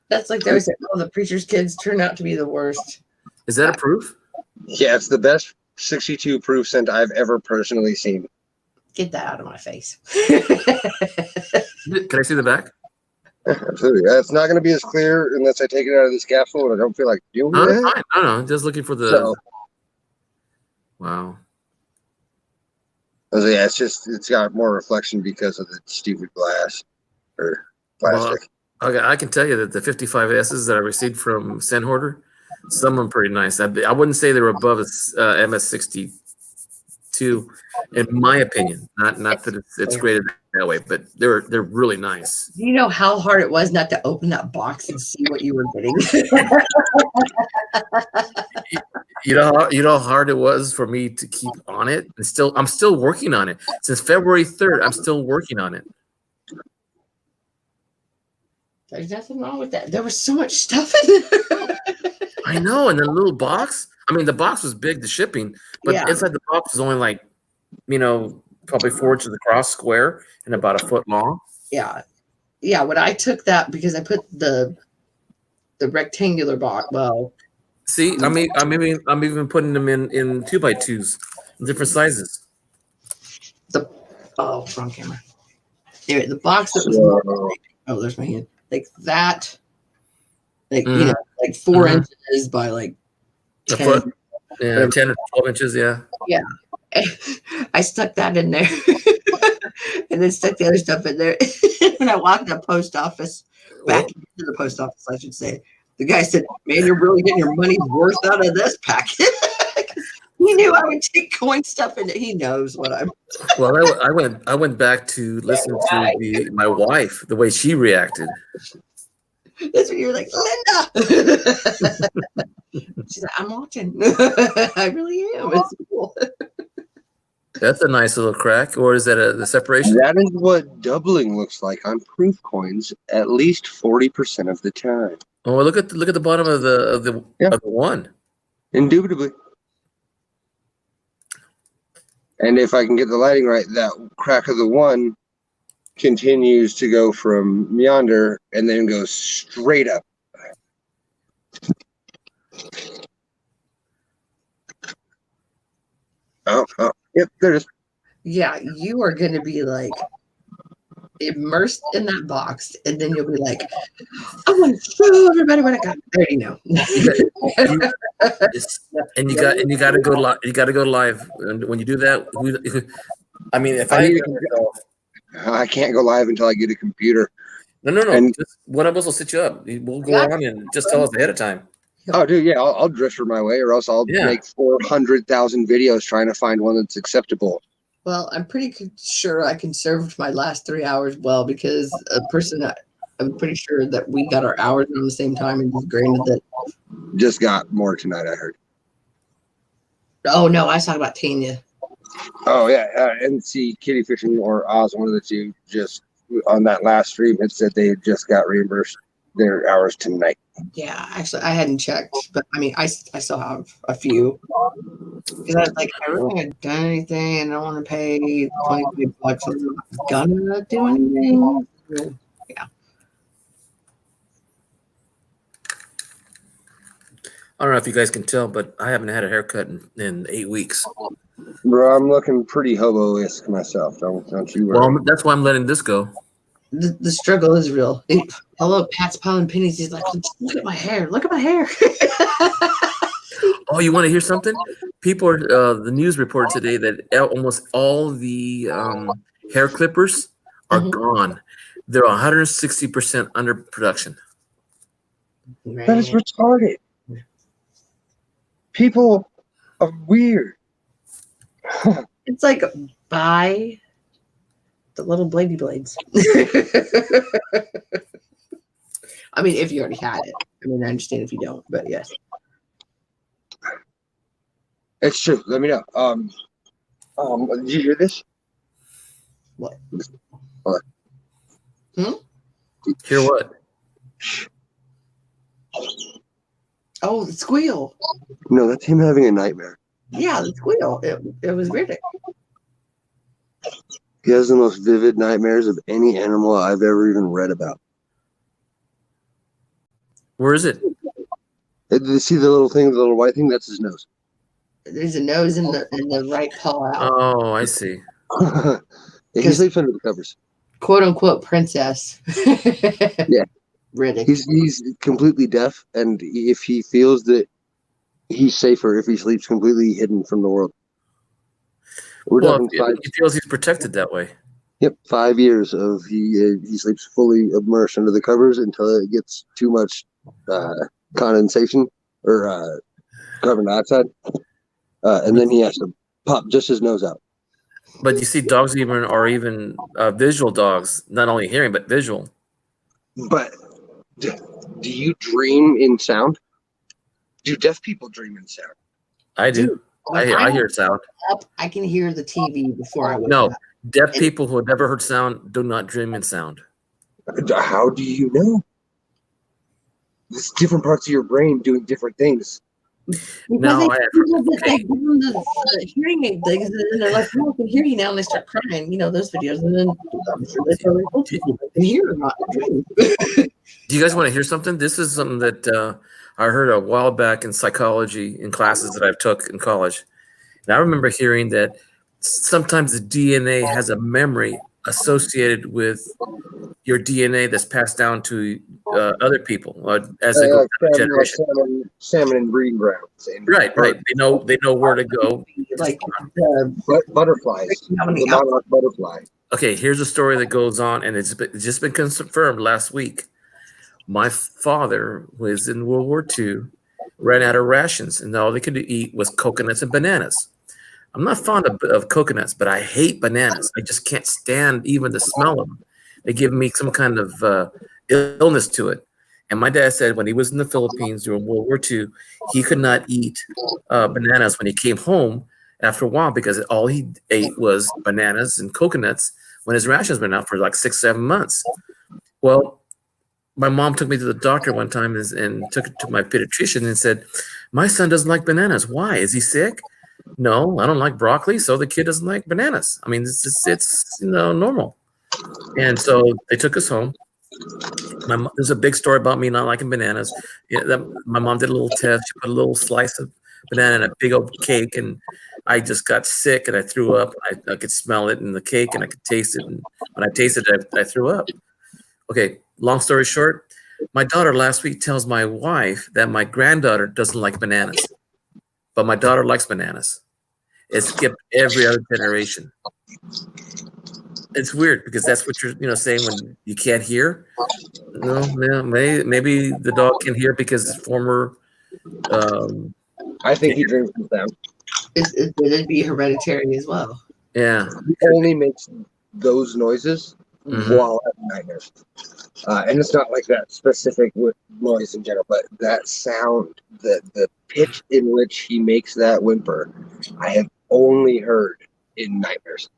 That's like they always say, oh, the preacher's kids turn out to be the worst. Is that a proof? Yeah, it's the best 62 proof scent I've ever personally seen. Get that out of my face. Can I see the back? Absolutely. It's not going to be as clear unless I take it out of this capsule, and I don't feel like doing No, that's that. fine. No, just looking for the. So, Wow. yeah, it's got more reflection because of the stupid glass or plastic. Well, okay, I can tell you that the 55 S's that I received from Scent Hoarder, some of them pretty nice. I wouldn't say they were above MS62, in my opinion. Not that it's graded that way, but they're really nice. Do you know how hard it was not to open that box and see what you were getting? You know how hard it was for me to keep on it, and I'm still working on it. Since February 3rd, I'm still working on it. There's nothing wrong with that. There was so much stuff in there. I know, and the little box. I mean, the box was big, the shipping, but Yeah. inside the box was only like, probably 4 inches across, square, and about a foot long. Yeah. When I took that, because I put the rectangular box. Well, See, I'm even putting them in 2x2s, different sizes. wrong camera. Anyway, the box that was there's my hand. Like that. Like like 4 inches by like A 10. foot. Yeah, 10 or 12 inches, yeah. I stuck that in there and then stuck the other stuff in there. When I walked to the post office, back into the post office, I should say, the guy said, "Man, you're really getting your money's worth out of this packet." He knew I would take coin stuff in it. He knows what I'm. Well, I went back to listen to my wife, the way she reacted. That's what you're like, Linda. She's like, "I'm watching." I really am. It's cool. That's a nice little crack, or is that the separation? That is what doubling looks like on proof coins at least 40% of the time. Oh, well, look at the bottom of the one. Indubitably. And if I can get the lighting right, that crack of the one continues to go from yonder and then goes straight up. Oh, yep, there it is. Yeah, you are going to be like immersed in that box, and then you'll be like, "I want to show everybody what I got." I already know. And you got to go live. You got to go live, and when you do that, I mean, if I can't go live until I get a computer. No. And- Just one of us will sit you up. We'll go on and just tell us ahead of time. Oh, dude, yeah, I'll drift for my way, or else I'll make 400,000 videos trying to find one that's acceptable. Well, I'm pretty sure I conserved my last 3 hours well, because I'm pretty sure that we got our hours on the same time and just granted that. Just got more tonight, I heard. Oh no, I was talking about Tanya. Oh yeah, and see, Kitty Fishing or Oz, one of the two, just on that last stream, it said they just got reimbursed their hours tonight. Yeah, actually, I hadn't checked, but I mean, I still have a few. Because I was like, I really haven't done anything, and I don't want to pay $20 bucks. I'm not gonna do anything. Yeah. I don't know if you guys can tell, but I haven't had a haircut in 8 weeks. Bro, I'm looking pretty hobo-esque myself. Don't you worry. Well, that's why I'm letting this go. The struggle is real. Hello, Pat's Piling Pennies. He's like, look at my hair. Look at my hair. Oh, you want to hear something? People are the news reported today that almost all the hair clippers are gone. They're 160% under production. That is retarded. People are weird. It's like, buy the little bladey blades. I mean, if you already had it. I mean, I understand if you don't, but yes. It's true. Let me know. Did you hear this? What? What? Hear what? Oh, the squeal. No, that's him having a nightmare. Yeah, the squeal. It was Riddick. He has the most vivid nightmares of any animal I've ever even read about. Where is it? Did you see the little thing, the little white thing? That's his nose. There's a nose in the right paw out. Oh, I see. Yeah, he sleeps under the covers. Quote unquote princess. Yeah. Riddick. He's completely deaf, and if he feels that he's safer if he sleeps completely hidden from the world. We're Well, talking five. he feels he's protected that way. Yep, 5 years of he sleeps fully immersed under the covers until it gets too much condensation or carbon dioxide, and then he has to pop just his nose out. But you see, dogs are even visual dogs, not only hearing but visual. But do you dream in sound? Do deaf people dream in sound? I do. Dude, I hear sound. up, I can hear the TV before I wake No, up. deaf people who have never heard sound do not dream in sound. How do you know? There's different parts of your brain doing different things. No, Because I have. they give them the hearing aid things, and then they're like, "No, I can hear you now," and they start crying. You know those videos, and then I'm sure they tell their people they can hear or not dream. Do you guys want to hear something? This is something that I heard a while back in psychology in classes that I've took in college. And I remember hearing that sometimes the DNA has a memory associated with your DNA that's passed down to other people as they go through the generation. Salmon and breeding grounds. And Right. They know where to go. Like butterflies. The monarch butterfly. Okay, here's a story that goes on, and it's just been confirmed last week. My father was in World War II, ran out of rations, and all they could eat was coconuts and bananas. I'm not fond of coconuts, but I hate bananas. I just can't stand even the smell of them. They give me some kind of illness to it. And my dad said when he was in the Philippines during World War II, he could not eat bananas when he came home after a while because all he ate was bananas and coconuts when his rations went out for like 6-7 months. Well, my mom took me to the doctor one time and took it to my pediatrician and said, "My son doesn't like bananas. Why? Is he sick?" "No, I don't like broccoli, so the kid doesn't like bananas." I mean, it's normal. And so they took us home. There's a big story about me not liking bananas. My mom did a little test. She put a little slice of banana in a big old cake, and I just got sick and I threw up. I could smell it in the cake and I could taste it. And when I tasted it, I threw up. Okay, long story short, my daughter last week tells my wife that my granddaughter doesn't like bananas, but my daughter likes bananas. It skipped every other generation. It's weird because that's what you're saying when you can't hear. No, maybe the dog can hear because it's former. I think he dreams in sound. It'd be hereditary as well. Yeah, He only makes those noises while having nightmares. And it's not like that specific noise in general, but that sound, the pitch in which he makes that whimper, I have only heard in nightmares.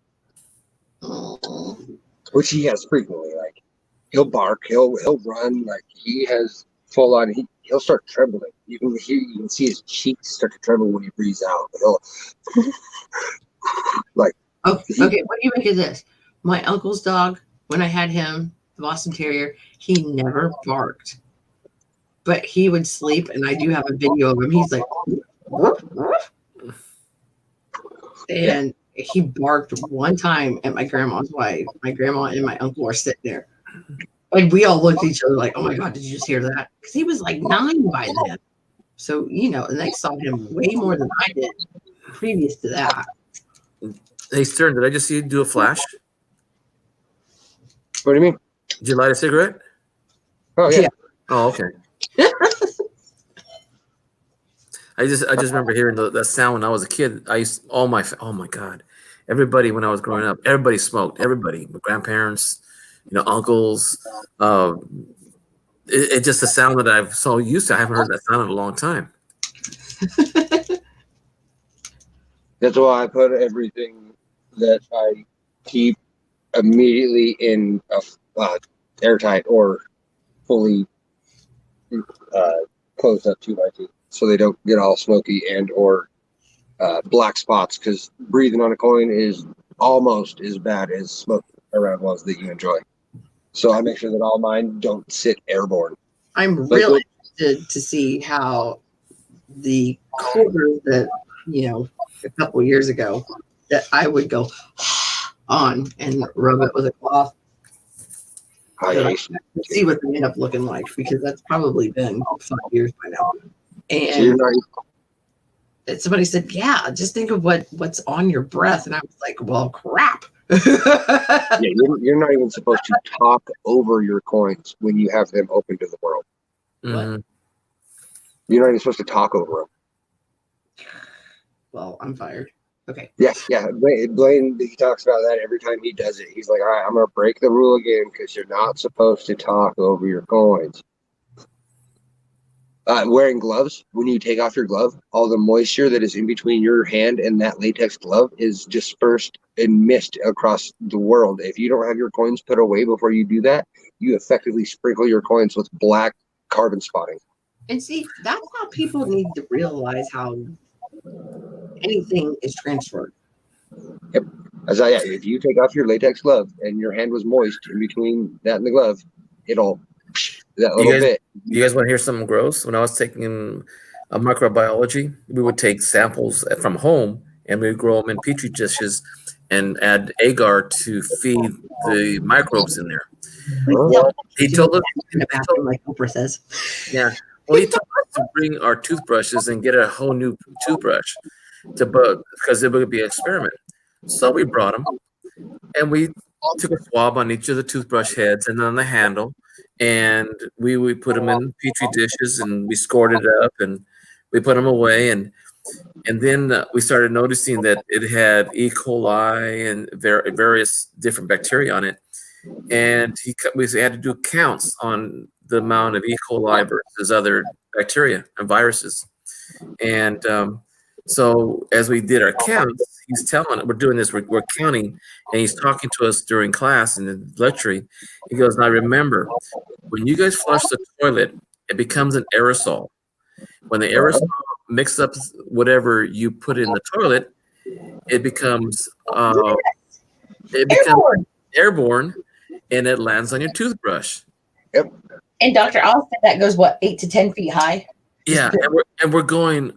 Which he has frequently. Like he'll bark, he'll run, like he has full on. He'll start trembling. You can see his cheeks start to tremble when he breathes out. He'll like. Okay. What do you make of this? My uncle's dog, when I had him, the Boston Terrier, he never barked, but he would sleep, and I do have a video of him. He's like, woof, woof. And he barked one time at my grandma's wife. My grandma and my uncle are sitting there. And we all looked at each other like, "Oh my God, did you just hear that?" Because he was like 9 by then. So, and they saw him way more than I did previous to that. Hey, Stern, did I just see you do a flash? What do you mean? Did you light a cigarette? Oh yeah. Oh, okay. I just remember hearing that sound when I was a kid. Oh my God, everybody when I was growing up, everybody smoked. Everybody, my grandparents, uncles. It's just a sound that I've so used to. I haven't heard that sound in a long time. That's why I put everything that I keep immediately in a airtight or fully closed up 2x2, so they don't get all smoky and or black spots because breathing on a coin is almost as bad as smoking around ones that you enjoy. So I make sure that all mine don't sit airborne. I'm really interested to see how the quarter that, a couple years ago that I would go on and rub it with a cloth. See what they end up looking like, because that's probably been 5 years by now. And somebody said, yeah, just think of what's on your breath. And I was like, well, crap. Yeah, you're not even supposed to talk over your coins when you have them open to the world. What? You're not even supposed to talk over them. Well, I'm fired. Okay. Yeah. Blaine, he talks about that every time he does it. He's like, all right, I'm going to break the rule again because you're not supposed to talk over your coins. Wearing gloves, when you take off your glove, all the moisture that is in between your hand and that latex glove is dispersed and mist across the world. If you don't have your coins put away before you do that, you effectively sprinkle your coins with black carbon spotting. And see, that's how people need to realize how anything is transferred. Yep. If you take off your latex glove and your hand was moist in between that and the glove, it'll that little bit. You guys want to hear something gross? When I was taking microbiology, we would take samples from home and we'd grow them in petri dishes and add agar to feed the microbes in there. He told us, like Oprah says. Yeah. Well, he told us to bring our toothbrushes and get a whole new toothbrush because it would be an experiment. So we brought them and we took a swab on each of the toothbrush heads and on the handle, and we put them in petri dishes and we scored it up and we put them away, and then we started noticing that it had E. coli and various different bacteria on it, and we had to do counts on the amount of E. coli versus other bacteria and viruses, and so as we did our counts, he's telling, we're doing this, we're counting, and he's talking to us during class in the lecture. He goes, now remember, when you guys flush the toilet, it becomes an aerosol. When the aerosol mixes up whatever you put in the toilet, it becomes airborne, and it lands on your toothbrush. Yep. And Dr. Oz said that goes, 8 to 10 feet high? Yeah, and we're going,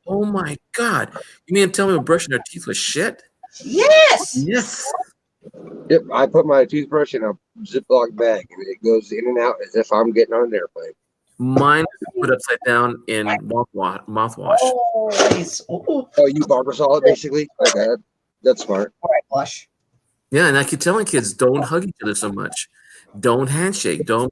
oh my God. You mean tell me we're brushing our teeth with shit? Yes. Yes. Yep. I put my toothbrush in a Ziploc bag and it goes in and out as if I'm getting on an airplane. Mine is put upside down in mouthwash. Oh, nice. Oh, you Barbasol it basically? Okay, that's smart. All right, Blush. Yeah, and I keep telling kids, don't hug each other so much. Don't handshake. Don't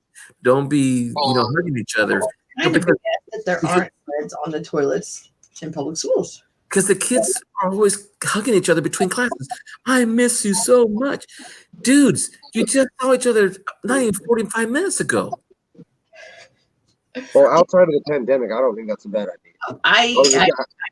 be hugging each other. Kind of forget that there aren't beds on the toilets in public schools. Because the kids are always hugging each other between classes. I miss you so much. Dudes, you just saw each other not even 45 minutes ago. Well, outside of the pandemic, I don't think that's a bad idea. I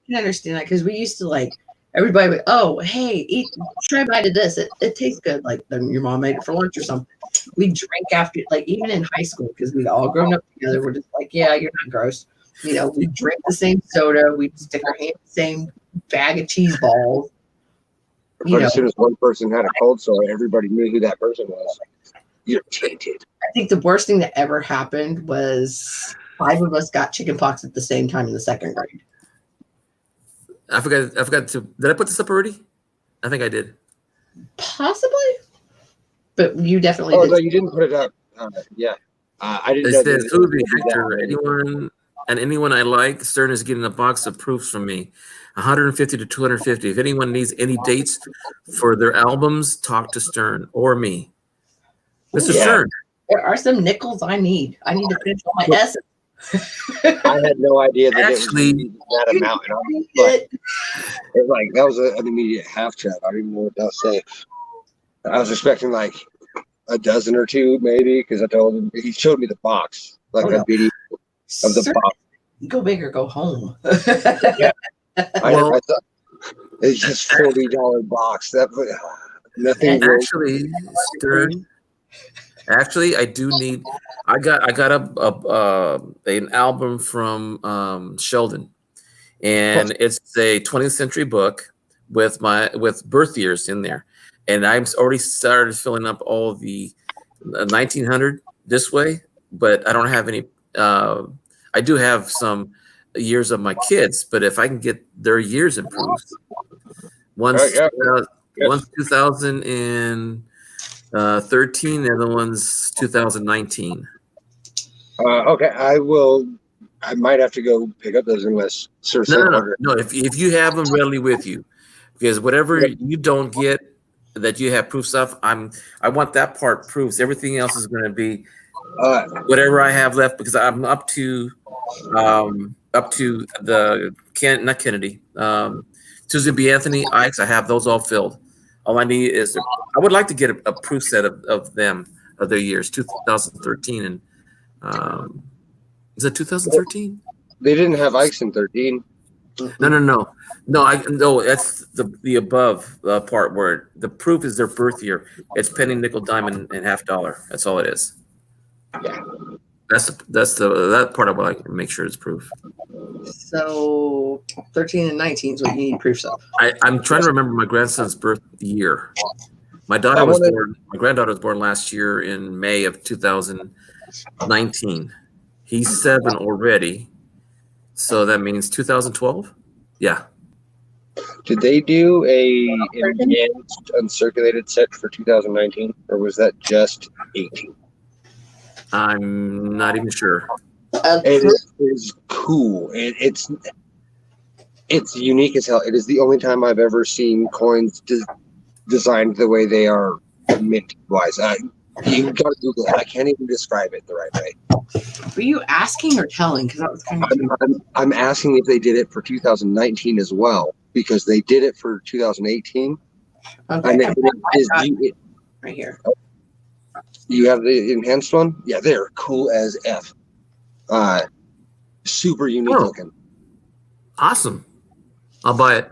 can understand that, because we used to everybody would, oh, hey, try a bite of this. It tastes good. Like your mom made it for lunch or something. We drink after, even in high school, because we'd all grown up together. We're just like, yeah, you're not gross. We drink the same soda. We'd stick our hand in the same bag of cheese balls. But as soon as one person had a cold sore, everybody knew who that person was. You're tainted. I think the worst thing that ever happened was 5 of us got chickenpox at the same time in the 2nd grade. I forgot to. Did I put this up already? I think I did. Possibly, but you definitely. Oh no, you didn't put it up. Yeah, I didn't. It says, "Ubi, Hector, anyone I like, Stern is getting a box of proofs from me, 150 to 250. If anyone needs any dates for their albums, talk to Stern or me, Mr. Stern." There are some nickels I need. I need to finish all my essays. I had no idea that Actually, it was that amount. That was an immediate half chat. I don't even know what that say. I was expecting a dozen or two, maybe, because I told him, he showed me the box, a video of the box. Go big or go home. Yeah. I thought it's just $40 box. That nothing. Actually, Stern. Actually, I do need. I got an album from Sheldon, and it's a 20th century book with birth years in there, and I've already started filling up all the 1900 this way, but I don't have any. I do have some years of my kids, but if I can get their years improved, one's one's 2013, the other one's 2019. Okay, I might have to go pick up those unless Sir No. If you have them readily with you, because whatever you don't get that you have proofs of, I want that part proofs. Everything else is going to be whatever I have left, because I'm up to the not Kennedy, Susan B. Anthony, Ikes. I have those all filled. All I need is I would like to get a proof set of them, of their years, 2013 and is it 2013? They didn't have Ikes in 13. No. That's the above part where the proof is their birth year. It's penny, nickel, diamond, and half dollar. That's all it is. Yeah. That part I would like to make sure is proof. So 13 and 19 is what you need proofs of. I'm trying to remember my grandson's birth year. My daughter was born. My granddaughter was born last year in May of 2019. He's 7 already, so that means 2012. Yeah. Did they do a enhanced uncirculated set for 2019, or was that just 18? I'm not even sure. It is cool. It's unique as hell. It is the only time I've ever seen coins designed the way they are mint wise. You gotta Google it. I can't even describe it the right way. Were you asking or telling? Because that was kind of. I'm asking if they did it for 2019 as well, because they did it for 2018. Okay. And Right here. You have the enhanced one? Yeah, they're cool as F. Super unique looking. Awesome. I'll buy it.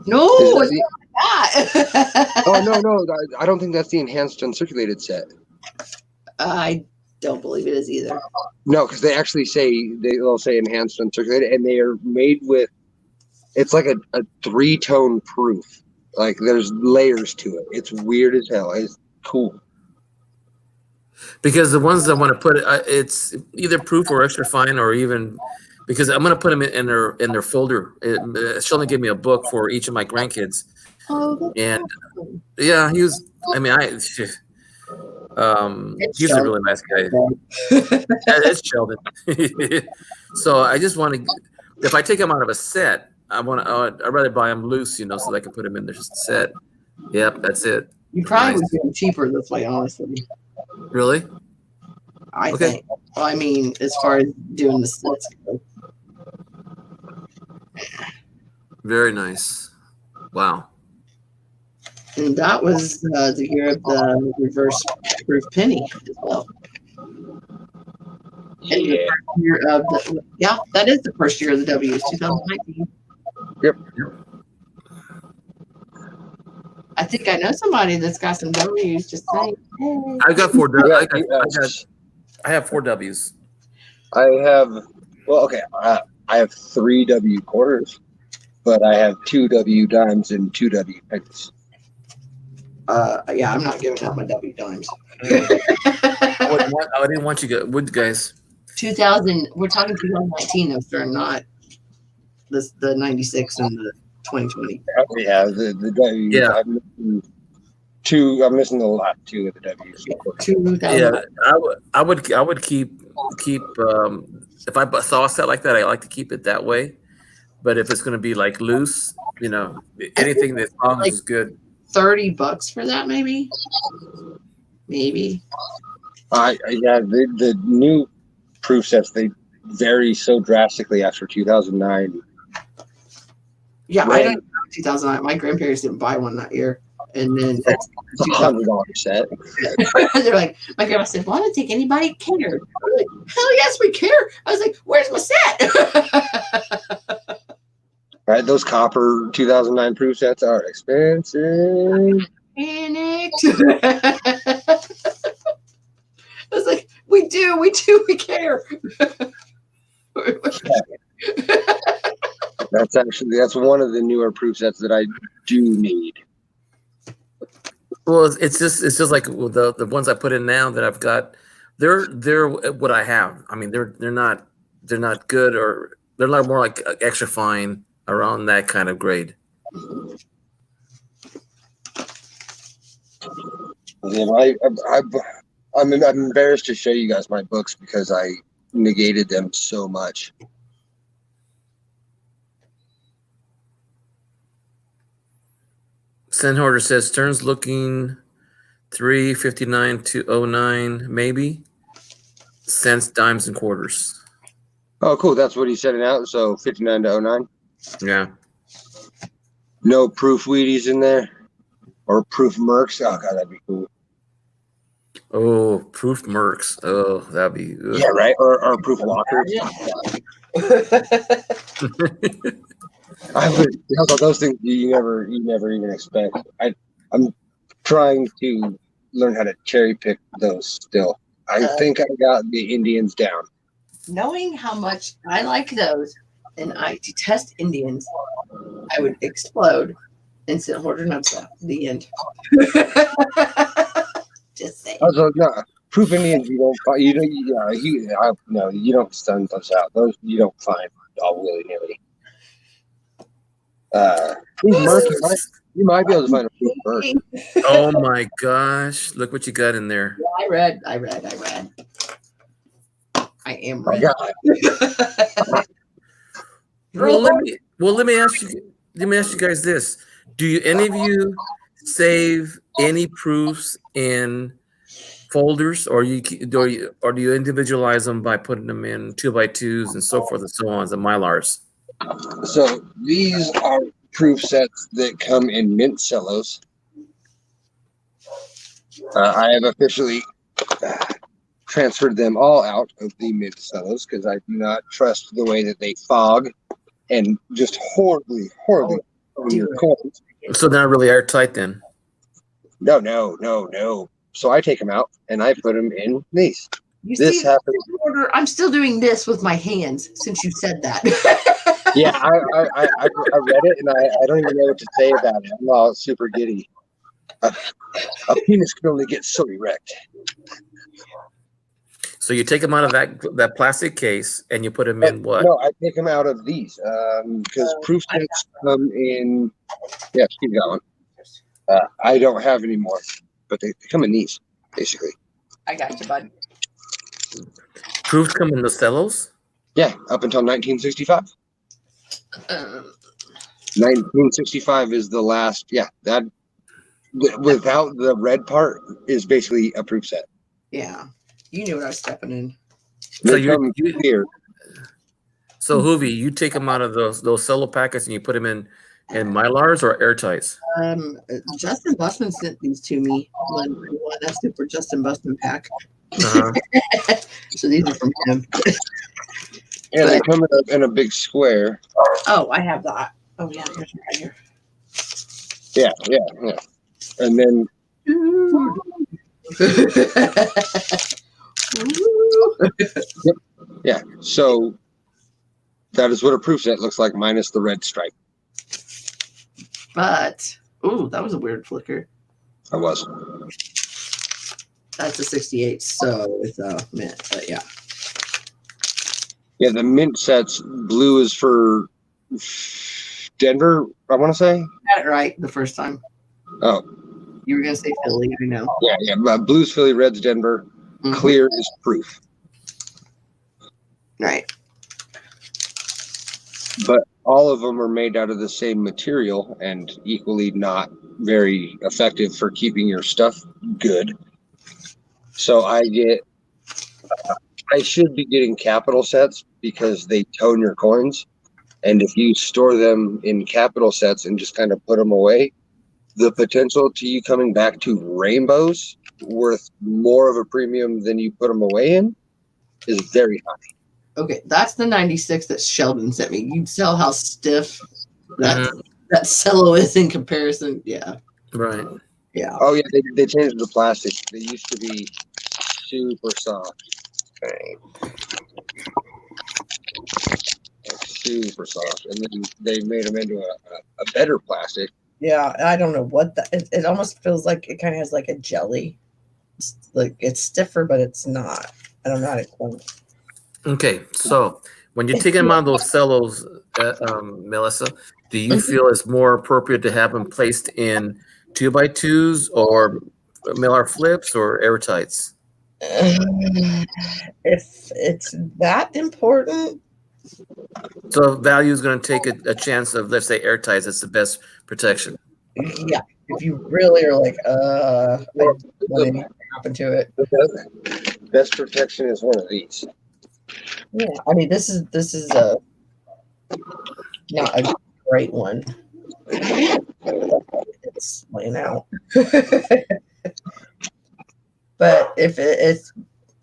No, Is it's that not. Oh no! I don't think that's the enhanced uncirculated set. I don't believe it is either. No, because they actually they'll say enhanced uncirculated, and they are made with. It's like a 3-tone proof. Like there's layers to it. It's weird as hell. It's cool. Because the ones that want to put it, it's either proof or extra fine, or even because I'm going to put them in their folder. Sheldon gave me a book for each of my grandkids, and yeah, he was. I mean, he's a really nice guy. It's Sheldon. So I just want to. If I take them out of a set, I'd rather buy them loose, so that I can put them in their set. Yep, that's it. You probably would get them cheaper this way, honestly. Really? I think. Well, I mean, as far as doing the sets go. Very nice. Wow. And that was the year of the reverse proof penny as well. And the first year of that is the first year of the W, 2019. Yep. I think I know somebody that's got some W's. Just saying. Hey. I got 4 W's. I have 4 W's. I have I have 3 W quarters, but I have 2 W dimes and 2 W pennies. I'm not giving out my W dimes. I didn't want you to would guys. 2000. We're talking 2019 though, sir, not the 96 and the 2020. Yeah, the W. Yeah. I'm missing the lot too of the W's. 2000. Yeah, I would keep if I saw a set like that, I like to keep it that way. But if it's going to be like loose, anything that's long is good. $30 for that, maybe. The new proof sets, they vary so drastically after 2009. Yeah, I don't know 2009. My grandparents didn't buy one that year. And then It's a $100 set. they're like, my grandma said, well, I don't think anybody cared. I'm like, hell yes, we care. I was like, where's my set? Right, those copper 2009 proof sets are expensive. Panicked. I was like, we do, we care. That's one of the newer proof sets that I do need. Well, it's just like the ones I put in now that I've got. They're what I have. I mean, they're not good, or they're like more like extra fine, around that kind of grade. Yeah, I'm embarrassed to show you guys my books because I negated them so much. Sandhorder says Stern's looking 359 to 09, maybe cents, dimes, and quarters. Oh, cool. That's what he's setting out. So 59 to 09. Yeah. No proof Wheaties in there, or proof Mercs. Oh god, that'd be cool. Oh, proof Mercs. Oh, that'd be. Ugh. Yeah, right. Or proof Walkers. Those things you never even expect. I'm trying to learn how to cherry pick those still. I think I got the Indians down. Knowing how much I like those and I detest Indians, I would explode and sit hoarder nuts out. The end. Just saying. Also, no, proof Indians you don't stun those out. Those you don't find all willy nilly. Proof Merc, you might be able to find a proof Merc. Oh my gosh! Look what you got in there. I read. I am read. Well, let me ask you guys this: do any of you save any proofs in folders, or do you individualize them by putting them in 2x2s and so forth and so on, the Mylars? So these are proof sets that come in mint cellos. I have officially transferred them all out of the mint cellos because I do not trust the way that they fog and just horribly on your coins. So they're not really airtight then. No. So I take them out and I put them in these. This happens. I'm still doing this with my hands since you said that. Yeah, I read it and I don't even know what to say about it. I'm all super giddy. A penis can only get so erect. So you take them out of that plastic case and you put them in what? No, I take them out of these because proof sets come in. Yeah, keep going. I don't have any more, but they come in these basically. I got you, bud. Proofs come in the cellos? Yeah, up until 1965. 1965 is the last. Yeah, that without the red part is basically a proof set. Yeah, you knew what I was stepping in. So They come here. So Hoovie, you take them out of those cello packets and you put them in Mylars or airtights? Justin Busman sent these to me when we won that Super Justin Busman pack. Uh-huh. So these are from him. Yeah, they come in a big square. Oh, I have that. Oh yeah, here's right here. Yeah. And then yeah, so that is what a proof set looks like minus the red stripe. But that was a weird flicker. I was. That's a 68, so it's a mint. But yeah. Yeah, the mint sets. Blue is for Denver, I want to say. Got it right the first time. Oh. You were gonna say Philly, I know. Yeah. Blue's Philly, red's Denver. Mm-hmm. Clear is proof. Right. But all of them are made out of the same material and equally not very effective for keeping your stuff good. So I should be getting capital sets because they tone your coins. And if you store them in capital sets and just kind of put them away, the potential to you coming back to rainbows worth more of a premium than you put them away in is very high. Okay, that's the 96 that Sheldon sent me. You can tell how stiff that cello is in comparison. Yeah. Right. Yeah. Oh, yeah, they changed the plastic. They used to be super soft. Right. super soft, and then they made them into a better plastic. Yeah, I don't know what that. It almost feels like it kind of has like a jelly. It's like it's stiffer, but it's not. I don't know how to explain it. Okay, so when you're taking them out of those cellos, Melissa, do you feel it's more appropriate to have them placed in 2x2s or Miller flips or airtights? If it's that important, So value is going to take a chance of, let's say, airtights. That's the best protection. yeah. If you really are like, I don't want anything to happen to it. The best protection is one of these. Yeah, I mean, this is a not a great one. It's laying out, but if it's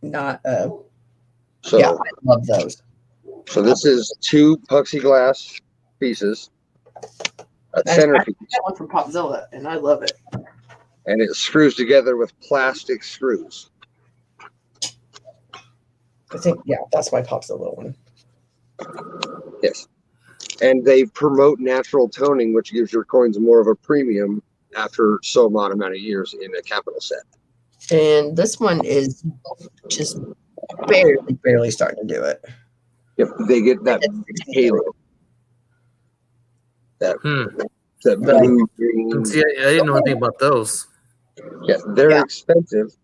not, So, yeah, I love those. so this is 2 plexiglass pieces, a I centerpiece, got one from Popzilla, and I love it. and it screws together with plastic screws. I think, yeah, that's my Popzilla one. Yes. And they promote natural toning, which gives your coins more of a premium after so amount of years in a capital set. And this one is just barely starting to do it. Yep, they get that halo. That blue, green. See, I didn't know anything about those. Yeah, they're Yeah. expensive.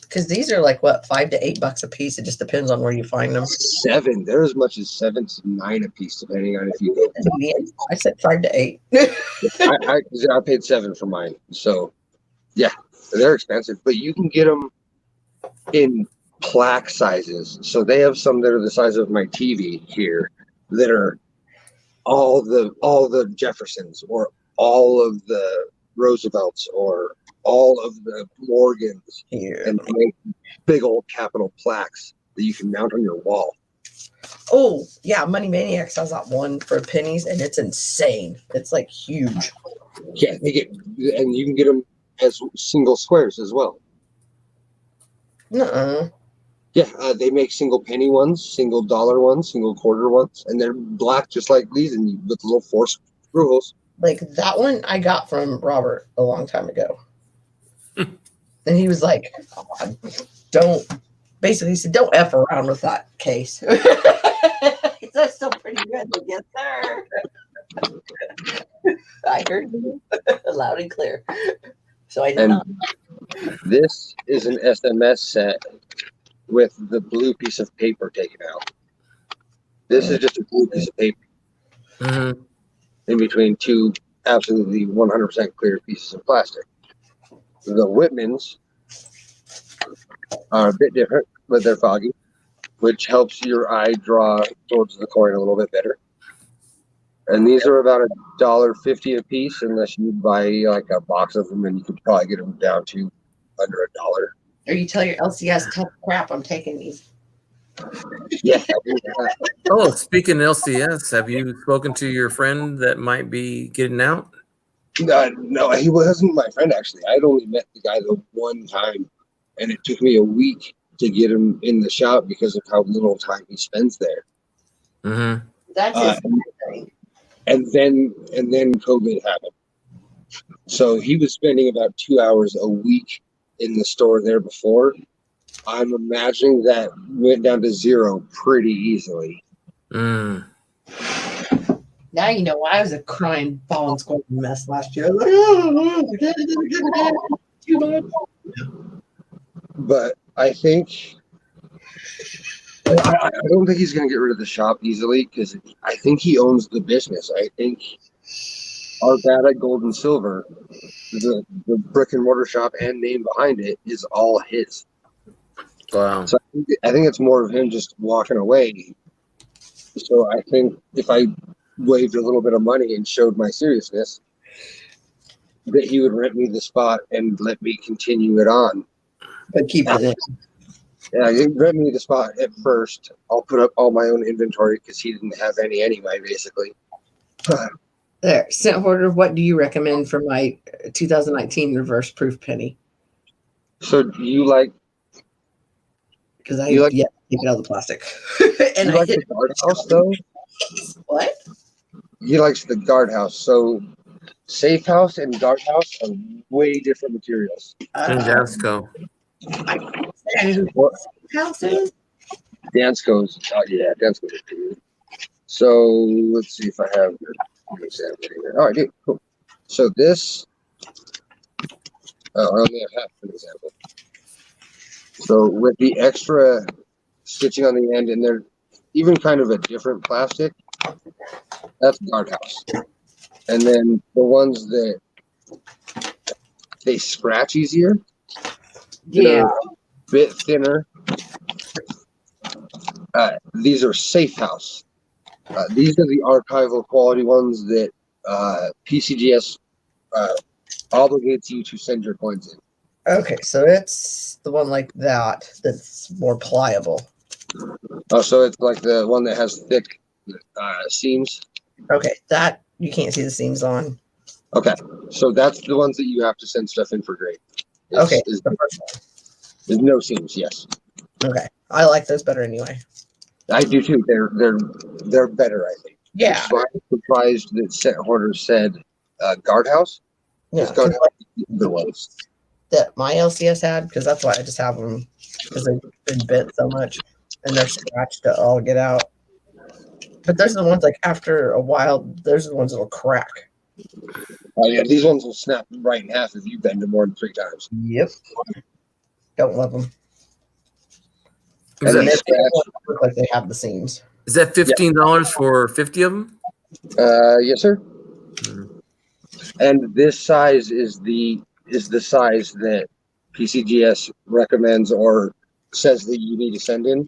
Because these are like what, $5 to $8 a piece. It just depends on where you find them. 7. They're as much as 7 to 9 a piece, depending on if you go. I said 5 to 8. I paid 7 for mine. So, yeah, they're expensive, but you can get them in plaque sizes. So they have some that are the size of my TV here that are all the Jeffersons or all of the Roosevelts or all of the Morgans, Here. and make big old capital plaques that you can mount on your wall. Oh, yeah, Money Maniacs has that one for pennies, and it's insane. It's like huge. Yeah, and you can get them as single squares as well. Nuh-uh. Yeah, they make single penny ones, single dollar ones, single quarter ones, and they're black just like these, and with little 4 screw holes. Like that one I got from Robert a long time ago. And he was like, don't, basically he said, don't F around with that case. That's still pretty good. Yes, sir. I heard you loud and clear. So I did And not. this is an SMS set with the blue piece of paper taken out. This is just a blue piece of paper Mm-hmm. in between 2 absolutely 100% clear pieces of plastic. The Whitmans are a bit different, but they're foggy, which helps your eye draw towards the coin a little bit better. And these are about $1.50 a piece, unless you buy like a box of them, and you can probably get them down to under $1. Or you tell your LCS, tough crap, I'm taking these. Yeah. Oh, speaking of LCS, have you spoken to your friend that might be getting out? No, he wasn't my friend, actually. I'd only met the guy the one time, and it took me a week to get him in the shop because of how little time he spends there. Mm-hmm. That's his thing. And then COVID happened. So he was spending about 2 hours a week in the store there before. I'm imagining that went down to 0 pretty easily. Mm. Now you know why I was a crying ball and squad mess last year. Like, too much. But I think I don't think he's going to get rid of the shop easily, because I think he owns the business. I think our bad at Gold and Silver, the brick and mortar shop and name behind it, is all his. Wow. So I think it's more of him just walking away. So I think if I waved a little bit of money and showed my seriousness, that he would rent me the spot and let me continue it on. But keep it in. Yeah, he rent me the spot at first. I'll put up all my own inventory because he didn't have any anyway, basically. There, Scent Hoarder, what do you recommend for my 2019 reverse proof penny? So do you like Because I You like- take it out of the plastic. and and you I like hit the guard house though? What? He likes the guardhouse. So safe house and guardhouse are way different materials. And Jasco. What Houses? Dansko's? Yeah, Dansko's. Is pretty good. So let's see if I have an example here. All right, dude, cool. So this, I only have half an example. So with the extra stitching on the end, and they're even kind of a different plastic, that's guardhouse. And then the ones that they scratch easier, Yeah. they're a bit thinner. These are safe house. These are the archival quality ones that PCGS obligates you to send your coins in. Okay, so it's the one like that that's more pliable. Oh, so it's like the one that has thick seams. Okay, that you can't see the seams on. Okay, so that's the ones that you have to send stuff in for grade. Okay, Is the first one. there's no seams. Yes, Okay, I like those better anyway. I do too. They're better, I think. Yeah, Which is why I'm surprised that Set Hoarder said guardhouse. yeah. It's guardhouse the ones. That my LCS had, because that's why I just have them, because they've been bent so much and they're scratched to all get out. But those are the ones like after a while, those are the ones that'll crack. Oh yeah, these ones will snap right in half if you bend them more than 3 times. Yep. Don't love them. Is And And they that, they scratch. look like they have the seams. is that $15 for 50 of them? Yes, sir. Mhm. And this size is the size that PCGS recommends or says that you need to send in,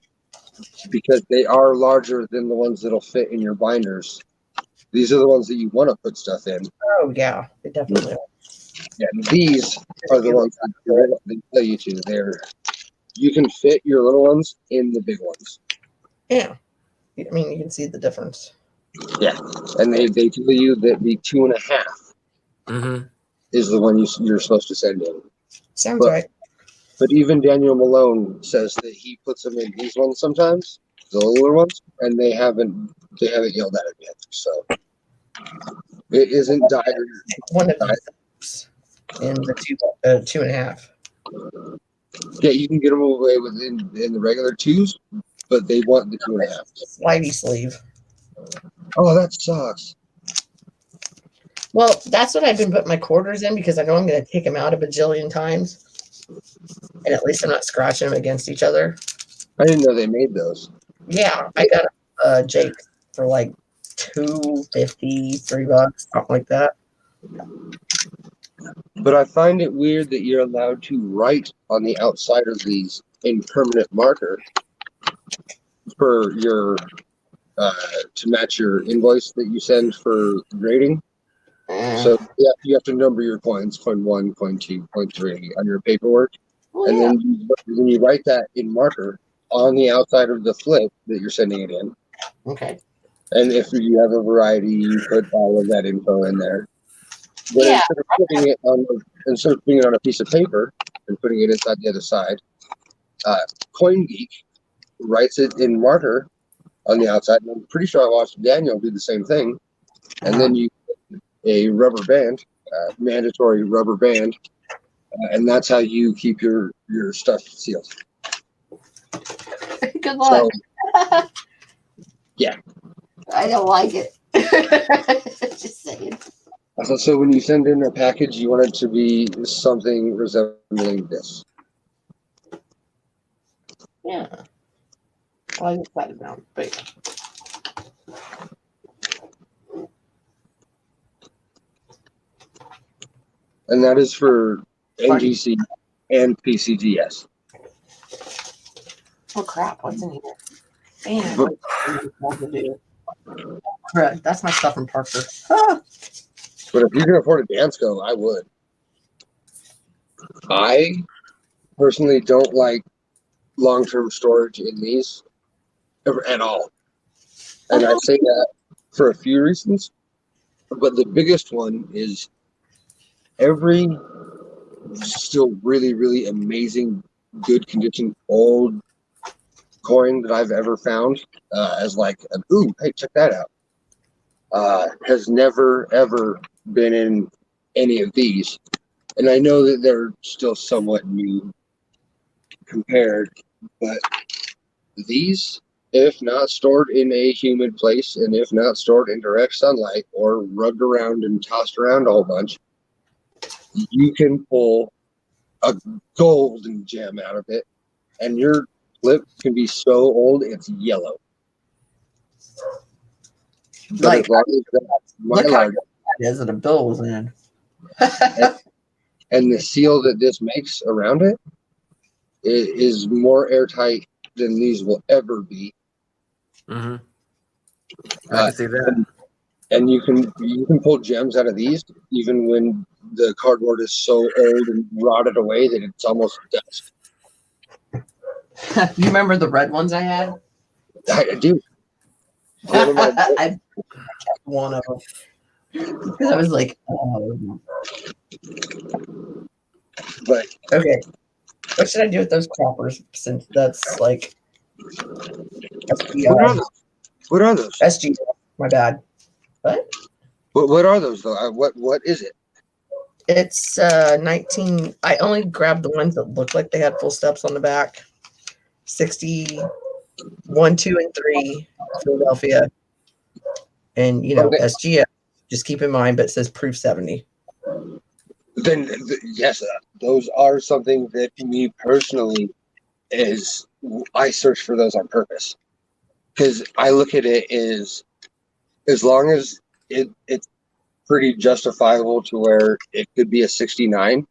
because they are larger than the ones that'll fit in your binders. These are the ones that you want to put stuff in. Oh yeah, they definitely are. Yeah, these are the ones that they tell you to. You can fit your little ones in the big ones. Yeah. I mean, you can see the difference. Yeah, and they tell you that the 2.5 Mm-hmm. is the one you're supposed to send in. Sounds But- right. But even Daniel Malone says that he puts them in these ones sometimes, the littler ones, and they haven't yelled at him yet. So it isn't dire. One of these in the 2.5. Yeah, you can get them away with in the regular 2s, but they want the 2.5. Slidey sleeve. Oh, that sucks. Well, that's what I've been putting my quarters in because I know I'm going to take them out a bajillion times. And at least I'm not scratching them against each other. I didn't know they made those. Yeah, I got Jake for like $2.50, $3, something like that. But I find it weird that you're allowed to write on the outside of these in permanent marker for your to match your invoice that you send for grading. So yeah, you have to number your coins, coin 1, coin 2, coin 3 on your paperwork. Well, And yeah. then you write that in marker on the outside of the flip that you're sending it in. Okay. And if you have a variety, you put all of that info in there. But Yeah. instead of putting it on a piece of paper and putting it inside the other side, CoinGeek writes it in marker on the outside. And I'm pretty sure I watched Daniel do the same thing. And then you put a rubber band, mandatory rubber band, and that's how you keep your stuff sealed. Good luck. So, yeah. I don't like it. Just saying. So when you send in a package, you want it to be something resembling this. Yeah. Well, I just got it down. But And that is for NGC and PCGS. oh crap, what's in here? Damn. Crud, that's my stuff from Parker. Ah, But if you can afford a Dansko, I would. I personally don't like long-term storage in these at all. And I say that for a few reasons. But the biggest one is every still really, really amazing, good condition, old coin that I've ever found as like, ooh, hey, check that out, has never ever been in any of these. And I know that they're still somewhat new compared, but these, if not stored in a humid place and if not stored in direct sunlight or rubbed around and tossed around a whole bunch, you can pull a golden gem out of it, and your flip can be so old it's yellow. But Like, as long as that's look how mylar, good that is that a bill was in. and the seal that this makes around it is more airtight than these will ever be. Mm-hmm. I can see that. And you can pull gems out of these even when the cardboard is so old and rotted away that it's almost dust. You remember the red ones I had? I do. One of my- I kept one of them because I was like, oh. But Okay, what should I do with those croppers? Since that's like what are those? SG. My bad. What? What are those though? What is it? It's 19. I only grabbed the ones that looked like they had full steps on the back. 60, 1, 2, and 3, Philadelphia. And Okay. SGF. Just keep in mind, but it says proof 70. Then yes, those are something that me personally is I search for those on purpose because I look at it as long as it's pretty justifiable to where it could be a 69.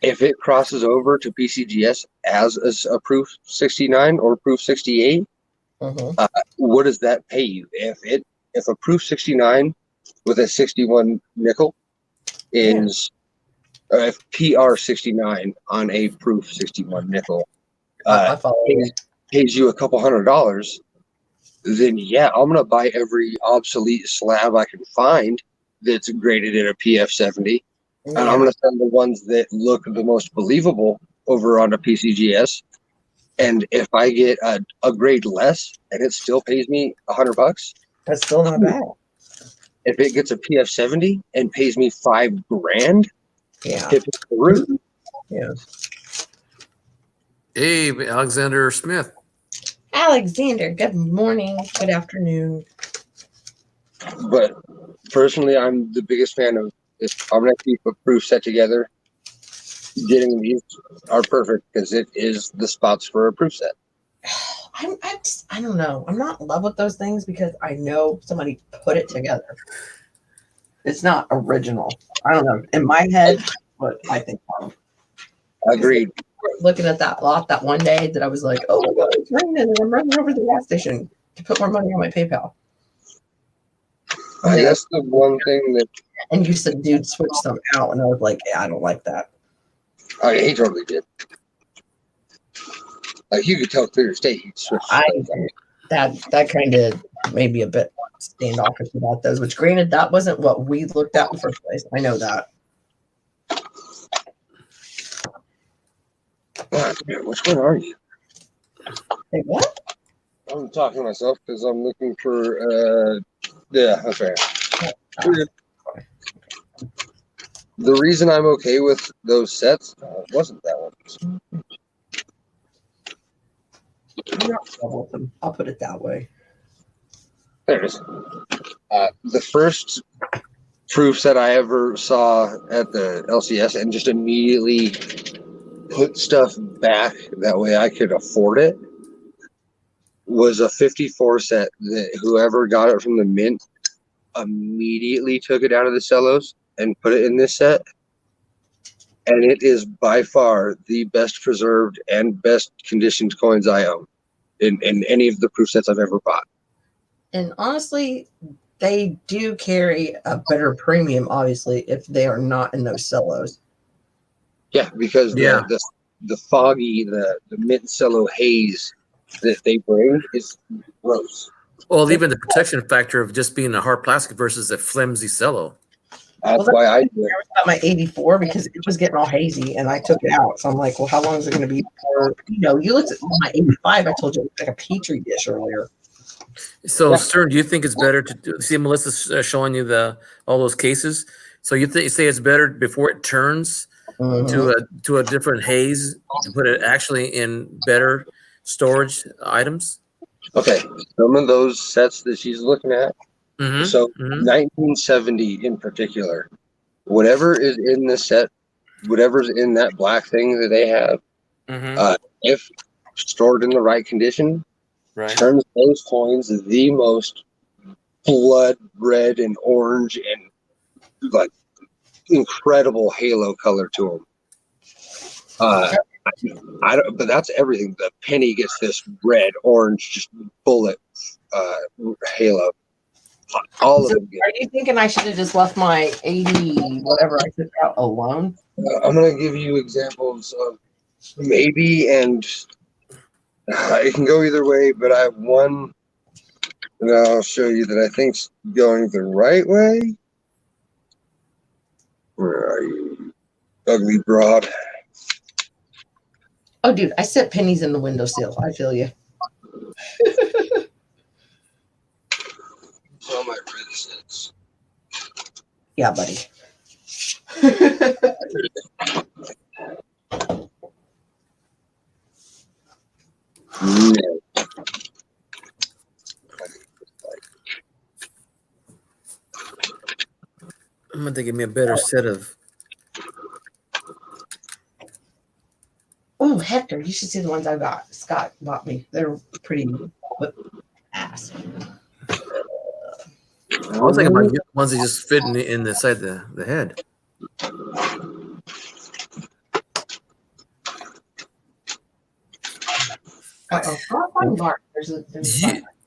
If it crosses over to PCGS as a proof 69 or proof 68, what does that pay you? If a proof 69 with a 61 nickel is if PR 69 on a proof 61 nickel I follow you. pays you a couple $100, then yeah, I'm gonna buy every obsolete slab I can find that's graded in a PF 70, and I'm gonna send the ones that look the most believable over on a PCGS. And if I get a grade less and it still pays me $100, That's still not bad. if it gets a PF 70 and pays me $5,000, Yeah. tip it through. Yeah. Hey, Alexander Smith. Alexander, good morning. Good afternoon. But personally, I'm the biggest fan of if I'm gonna keep a proof set together. Getting these are perfect because it is the spots for a proof set. I don't know. I'm not in love with those things because I know somebody put it together. It's not original. I don't know. In my head, what I think of. Agreed. Looking at that lot that one day that I was like, oh my God, it's raining and I'm running over to the gas station to put more money on my PayPal. I guess the one thing that And you said, dude, switch some out. And I was like, yeah, I don't like that. he totally did. Like you could tell clear as day he switched. That kind of made me a bit standoffish about those, which granted, that wasn't what we looked at in the first place. I know that. Which one are you? Hey, what? I'm talking to myself because I'm looking for yeah, that's right. The reason I'm okay with those sets wasn't that one. I'm not in trouble with them. I'll put it that way. There it is. The first proof set I ever saw at the LCS and just immediately put stuff back that way I could afford it was a 54 set that whoever got it from the mint immediately took it out of the cellos and put it in this set. And it is by far the best preserved and best conditioned coins I own in any of the proof sets I've ever bought. And honestly, they do carry a better premium, obviously, if they are not in those cellos. Yeah, because Yeah. the foggy, the mint cello haze that they bring is gross. Well, even the protection factor of just being a hard plastic versus a flimsy cello. That's why I do it. nervous about my 84 because it was getting all hazy and I took it out. So I'm like, well, how long is it going to be before, you looked at my 85. I told you it was like a petri dish earlier. So, Yeah. Stern, do you think it's better to see Melissa's showing you all those cases? So you say it's better before it turns to a different haze to put it actually in better storage items? Okay, some of those sets that she's looking at. Mm-hmm. So 1970 in particular, whatever is in the set, whatever's in that black thing that they have, if stored in the right condition, turns those coins the most blood red and orange and like incredible halo color to them. I don't, but that's everything. The penny gets this red, orange, just bullet halo. All of them. Are you thinking I should have just left my 80 whatever I took out alone? I'm gonna give you examples of maybe, and it can go either way. But I have one that I'll show you that I think's going the right way. Where are you, ugly broad? Oh, dude, I set pennies in the windowsill. I feel you. All my red sets. Yeah, buddy. No. I'm going to give me a better set of. Oh, Hector, you should see the ones I got. Scott bought me. They're pretty ass. I was thinking about the ones that just fit in the side of the head.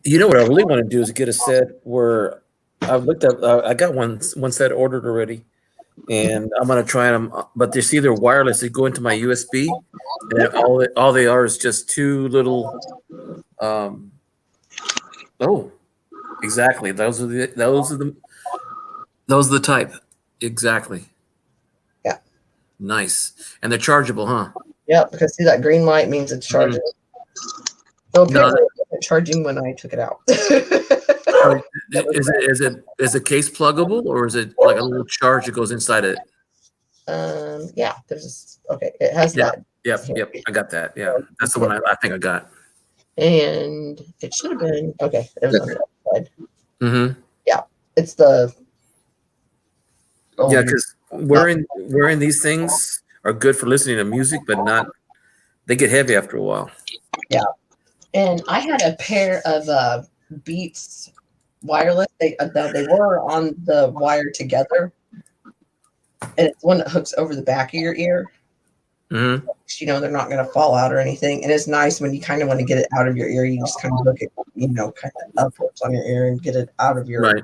You know what I really want to do is get a set where I've looked at. I got one set ordered already, and I'm gonna try them. But they're either wireless. They go into my USB, and all they are is just two little. Oh, exactly. Those are the type. Exactly. Yeah. Nice, and they're chargeable, huh? Yeah, because see that green light means it's charging. So apparently it wasn't charging when I took it out. Is the case pluggable, or is it like a little charge that goes inside it? Yeah, there's okay. It has that. Yep. I got that. Yeah, that's the one I think I got. And it should have been okay. It was on the other side. Mm-hmm. Yeah, it's the. Yeah, because wearing these things are good for listening to music, but not. They get heavy after a while. Yeah, and I had a pair of Beats wireless. They were on the wire together, and it's one that hooks over the back of your ear. Mm-hmm. They're not going to fall out or anything, and it's nice when you kind of want to get it out of your ear. You just kind of hook it, kind of upwards on your ear and get it out of your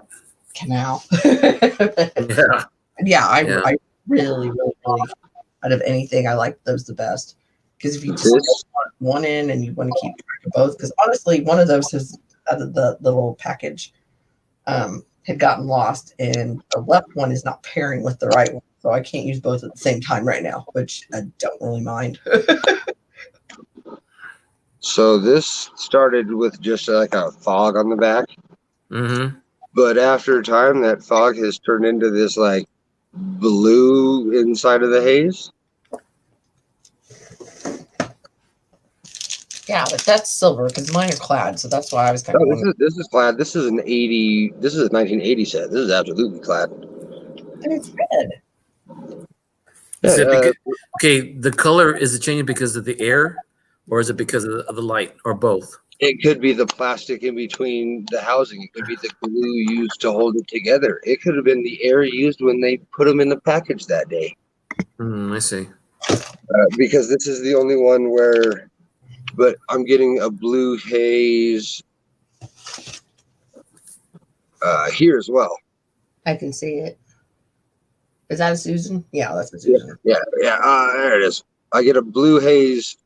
canal. I really, out of anything, I like those the best. Because if you just want one in and you want to keep track of both, because honestly, one of those has out of the little package had gotten lost, and the left one is not pairing with the right one, so I can't use both at the same time right now, which I don't really mind. So this started with just like a fog on the back, but after a time, that fog has turned into this like blue inside of the haze. Yeah, but that's silver because mine are clad, so that's why I was kind of. This is clad. This is an 80. This is a 1980 set. This is absolutely clad. And it's red. Okay, the color is it changing because of the air, or is it because of the light, or both? It could be the plastic in between the housing. It could be the glue used to hold it together. It could have been the air used when they put them in the package that day. I see. Because this is the only one where. But I'm getting a blue haze here as well. I can see it. Is that a Susan? Yeah, that's a Susan. Yeah. There it is. I get a blue haze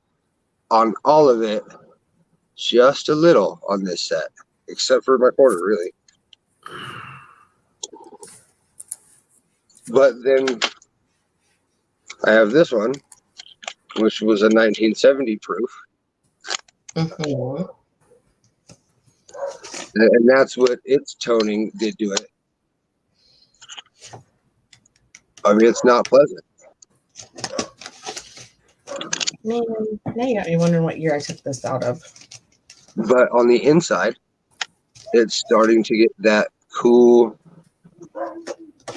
on all of it, just a little on this set, except for my quarter, really. But then I have this one, which was a 1970 proof, Mhm. and that's what its toning did to it. I mean, it's not pleasant. Man, now you got me wondering what year I took this out of. But on the inside, it's starting to get that cool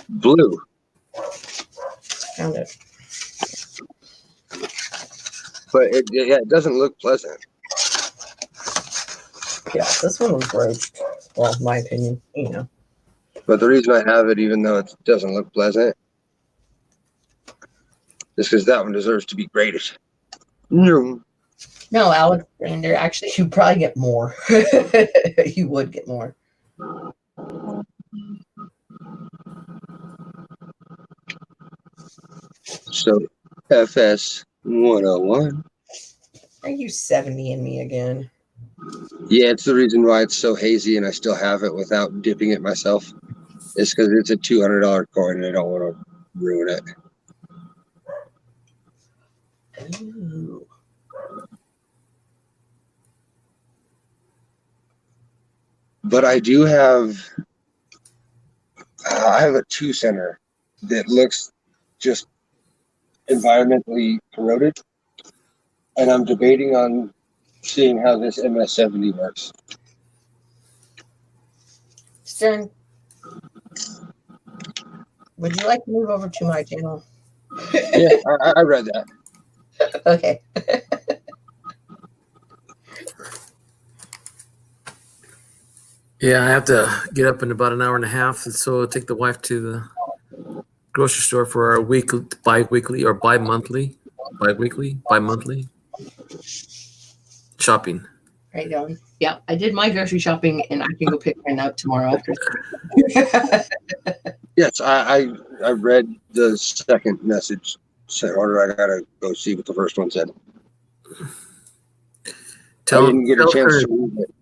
blue. Found it. But it doesn't look pleasant. Yeah, this one was roached. Well, in my opinion, you know. But the reason I have it, even though it doesn't look pleasant, is because that one deserves to be graded. No. No, Alexander, actually, you probably get more. You would get more. So FS 101. Are you 70 in me again? Yeah, it's the reason why it's so hazy and I still have it without dipping it myself. It's because it's a $200 coin and I don't want to ruin it. Ooh. But I do have, I have a 2-center that looks just environmentally corroded. And I'm debating on seeing how this MS-70 works. Stern, would you like to move over to my channel? Yeah, I read that. Okay. Yeah, I have to get up in about an hour and a half, and so I'll take the wife to the grocery store for our weekly, bi-weekly, or bi-monthly shopping. Right on. Yeah, I did my grocery shopping, and I can go pick mine up tomorrow after. Yes, I read the second message sent order. I gotta go see what the first one said. I didn't get a chance to read it.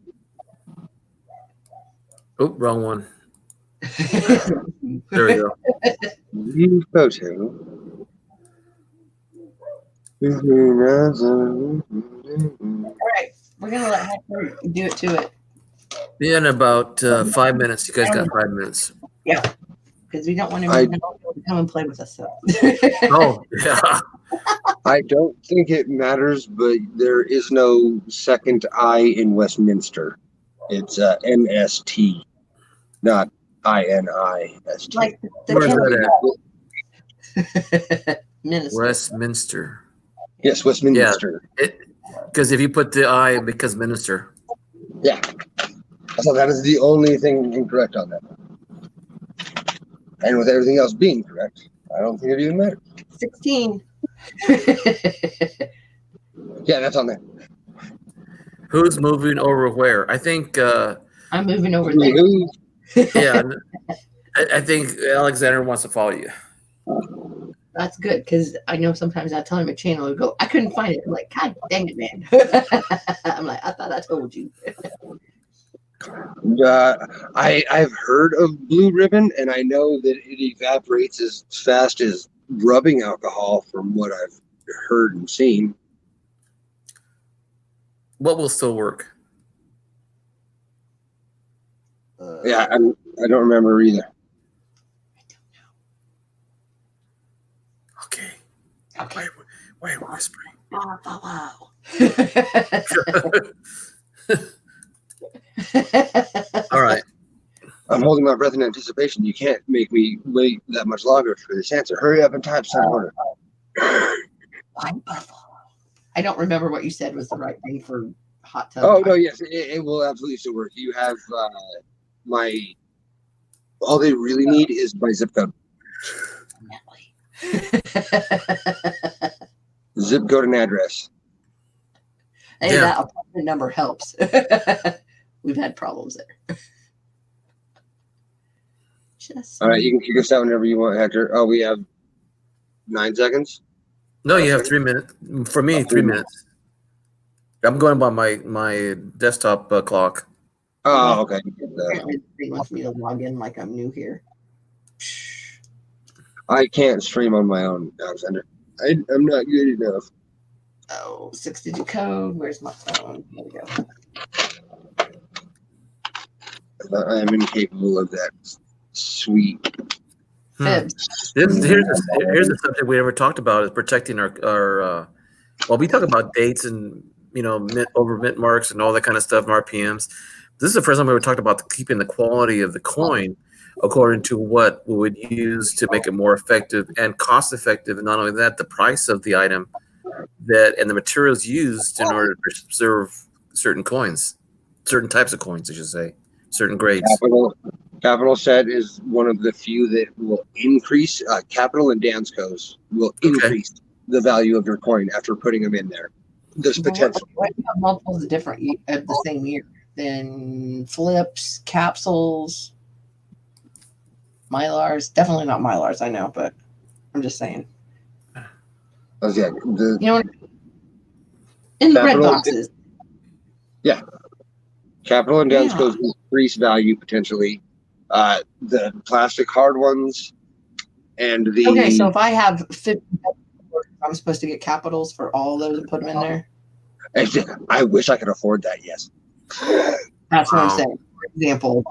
Oh, wrong one. There we go. View photo. All right, we're gonna let Hector do it to it Yeah, in about 5 minutes. You guys got 5 minutes. because we don't want him I- to come and play with us. So. Oh, yeah. I don't think it matters, but there is no second I in Westminster. It's NST, not INIST. Like Where's the that Minister. Westminster. Yes, Westminster. Because if you put the I, it becomes minister. Yeah. So that is the only thing incorrect on that. And with everything else being correct, I don't think it even matters. 16. Yeah, that's on there. Who's moving over where? I think, I'm moving over there. Who- yeah, I think Alexander wants to follow you. That's good because I know sometimes I tell him a channel and go, I couldn't find it. I'm like, God dang it, man. I'm like, I thought I told you. I've heard of Blue Ribbon, and I know that it evaporates as fast as rubbing alcohol from what I've heard and seen. What will still work? Yeah, I don't remember either. Okay. Okay. Why are you whispering? Wow. All right. I'm holding my breath in anticipation. You can't make me wait that much longer for this answer. Hurry up and type some order. White buffalo. I don't remember what you said was the right thing for hot tub. Oh, no, yes, it will absolutely still work. You have all they really need is my zip code. Zip code and address. Hey, Yeah. that apartment number helps. We've had problems there. Just All right, you can kick us out whenever you want, Hector. Oh, we have 9 seconds. No, you have 3 minutes. For me, 3 minutes. I'm going by my desktop clock. Oh, okay. apparently they want me to log in like I'm new here. I can't stream on my own, Alexander. I'm not good enough. Oh, 6-digit code. Where's my phone? There we go. I am incapable of that. Sweet. Fibs. Here's a subject we never talked about is protecting our well, we talk about dates and over mint marks and all that kind of stuff and RPMs. This is the first time we ever talked about keeping the quality of the coin according to what we would use to make it more effective and cost effective. And not only that, the price of the item and the materials used in order to preserve certain coins, certain types of coins, I should say, certain grades. Capital Set is one of the few that will increase. Capital and Dansko's will increase the value of your coin after putting them in there. There's potential. What multiples of different of the same year? Then flips, capsules, Mylars. Definitely not Mylars, I know, but I'm just saying. Oh, yeah, in the red boxes. Yeah. Capital and Dansko's increase value potentially. The plastic hard ones and the. Okay, so if I have 50, I'm supposed to get capitals for all those and put them in there? I wish I could afford that, yes. That's what I'm saying. For example,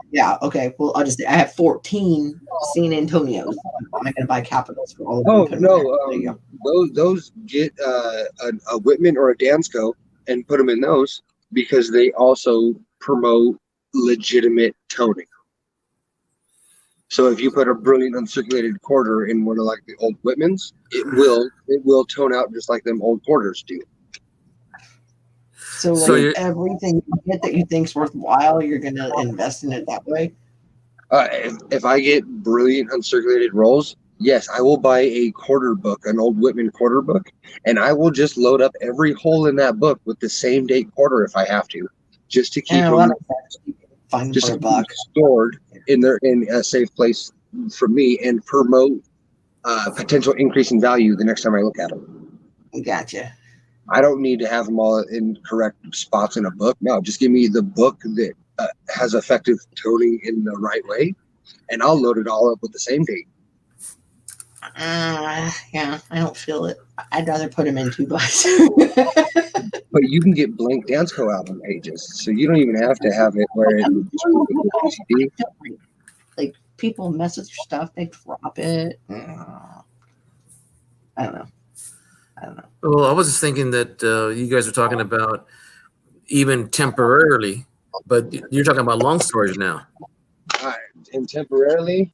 okay. Well, I have 14 San Antonios. I'm going to buy capitals for all of them. Those get a Whitman or a Dansko and put them in those because they also promote legitimate toning. So if you put a brilliant uncirculated quarter in one of like the old Whitmans, it will tone out just like them old quarters do. So everything you get that you think's worthwhile, you're gonna invest in it that way. If I get brilliant uncirculated rolls, yes, I will buy a quarter book, an old Whitman quarter book, and I will just load up every hole in that book with the same date quarter if I have to, just to keep them, stored in a safe place from me and promote potential increase in value the next time I look at them. Gotcha. I don't need to have them all in correct spots in a book. No, just give me the book that has effective toning in the right way, and I'll load it all up with the same date. Yeah, I don't feel it. I'd rather put them in 2 bucks. But you can get blank Dansko album pages, so you don't even have to have it where it. Like people mess with your stuff, they drop it. I don't know. Well, I was just thinking that you guys were talking about even temporarily, but you're talking about long storage now. And temporarily,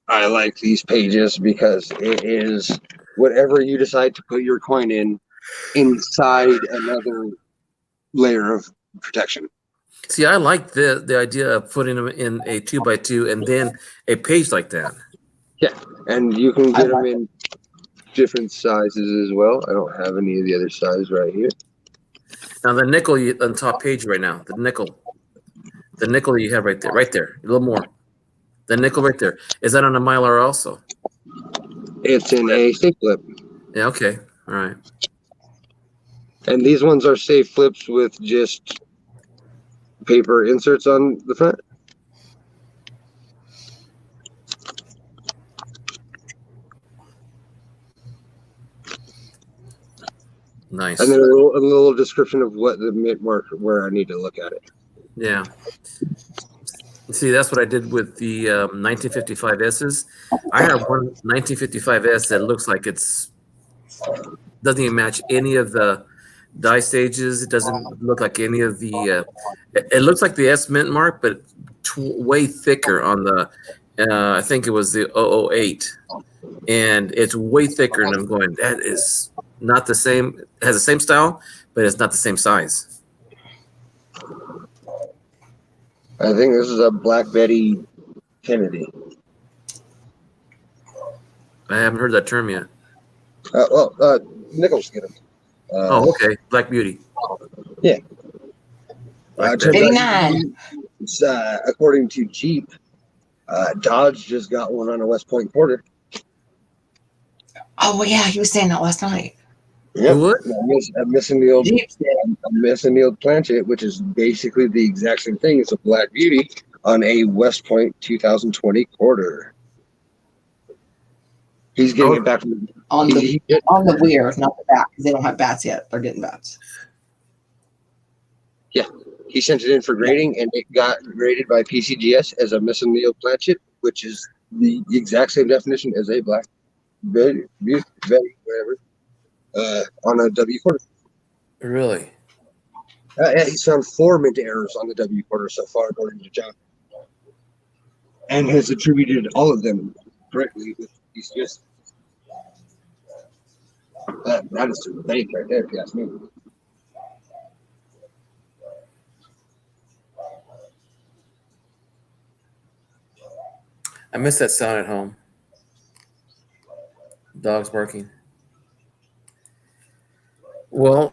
I like these pages because it is whatever you decide to put your coin in inside another layer of protection. See, I like the idea of putting them in a 2x2 and then a page like that. Yeah, and you can get them in different sizes as well. I don't have any of the other sizes right here. Now the nickel on top page right now, the nickel you have right there, a little more. The nickel right there, is that on a Mylar also? It's in a safe flip. Yeah. Okay. All right. And these ones are safe flips with just paper inserts on the front. Nice. And then a little description of what the mint mark, where I need to look at it. Yeah. See, that's what I did with the 1955Ss. I have one 1955S that looks like doesn't even match any of the die stages. It doesn't look like any of the. It looks like the S mint mark, but way thicker on the. I think it was the 008, and it's way thicker. And I'm going, that is not the same. It has the same style, but it's not the same size. I think this is a Black Betty Kennedy. I haven't heard that term yet. Nichols get him. Okay, Black Beauty. Yeah. 89. It's, according to Jeep, Dodge just got one on a West Point quarter. Oh well, yeah, he was saying that last night. Yep. What? I'm missing the old Planchet, which is basically the exact same thing as a Black Beauty on a West Point 2020 quarter. He's getting it back from On the he, on the weir, not the bat, because they don't have bats yet. They're getting bats. he sent it in for grading, and it got graded by PCGS as a mesoneal plant chip, which is the exact same definition as a black very whatever on a W quarter. Really? Yeah, he's found 4 mint errors on the W quarter so far, according to John, and has attributed all of them correctly with PCGS. That is some bank right there, if you ask me. I miss that sound at home. Dogs barking. Well,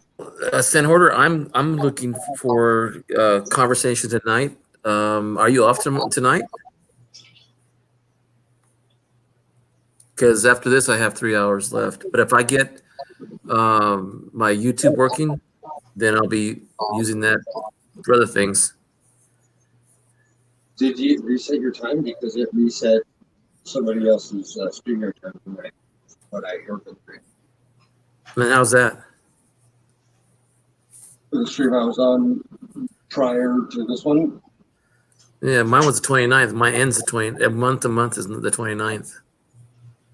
Sen Horder, I'm looking for conversation tonight. Are you off tonight? Because after this, I have 3 hours left. But if I get my YouTube working, then I'll be using that for other things. Did you reset your time? Because it reset somebody else's streamer time tonight. What I heard. And how's that? The stream I was on prior to this one. Yeah, mine was the 29th. Mine ends the 20th. Month to month is the 29th.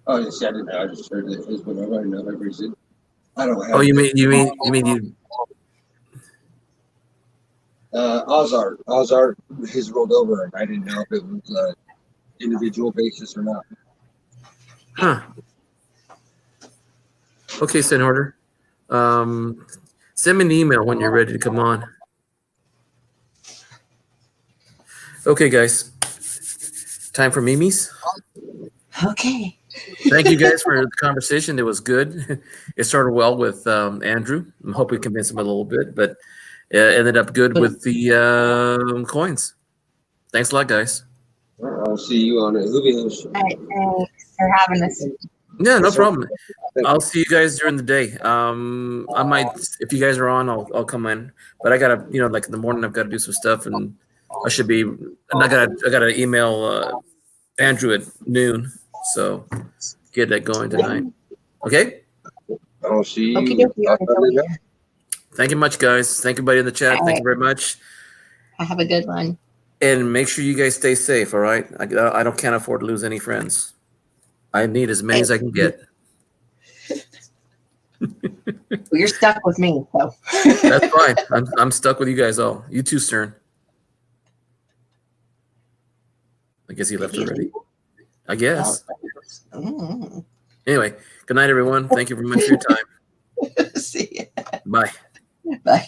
Oh, yes, I didn't know. I just heard that his, but I don't know that reason. I don't have. Oh, you mean Ozart, his rolled over, and I didn't know if it was individual basis or not. Huh. Okay, Sen Horder. Send me an email when you're ready to come on. Okay, guys. Time for Mimi's. Okay. Thank you guys for the conversation. It was good. It started well with Andrew. I hope we convinced him a little bit, but ended up good with the coins. Thanks a lot, guys. I'll see you on a Hoobie Hoos. All right, thanks for having us. Yeah, no Yes, sir. problem. Thank I'll see you guys during the day. I might, if you guys are on, I'll come in. But I gotta, like in the morning, I've got to do some stuff, and I should be. And I gotta email Andrew at noon, so get that going tonight. Okay. I'll see you. Okey-dokey. Thank you much, guys. Thank you, everybody in the chat. All Thank right. you very much. Have a good one. And make sure you guys stay safe. All right. I can't afford to lose any friends. I need as many as I can get. Well, you're stuck with me, so. That's fine. I'm stuck with you guys all. You too, Stern. I guess he left already. I guess. Mm. Anyway, good night, everyone. Thank you very much for your time. See ya. Bye. Bye.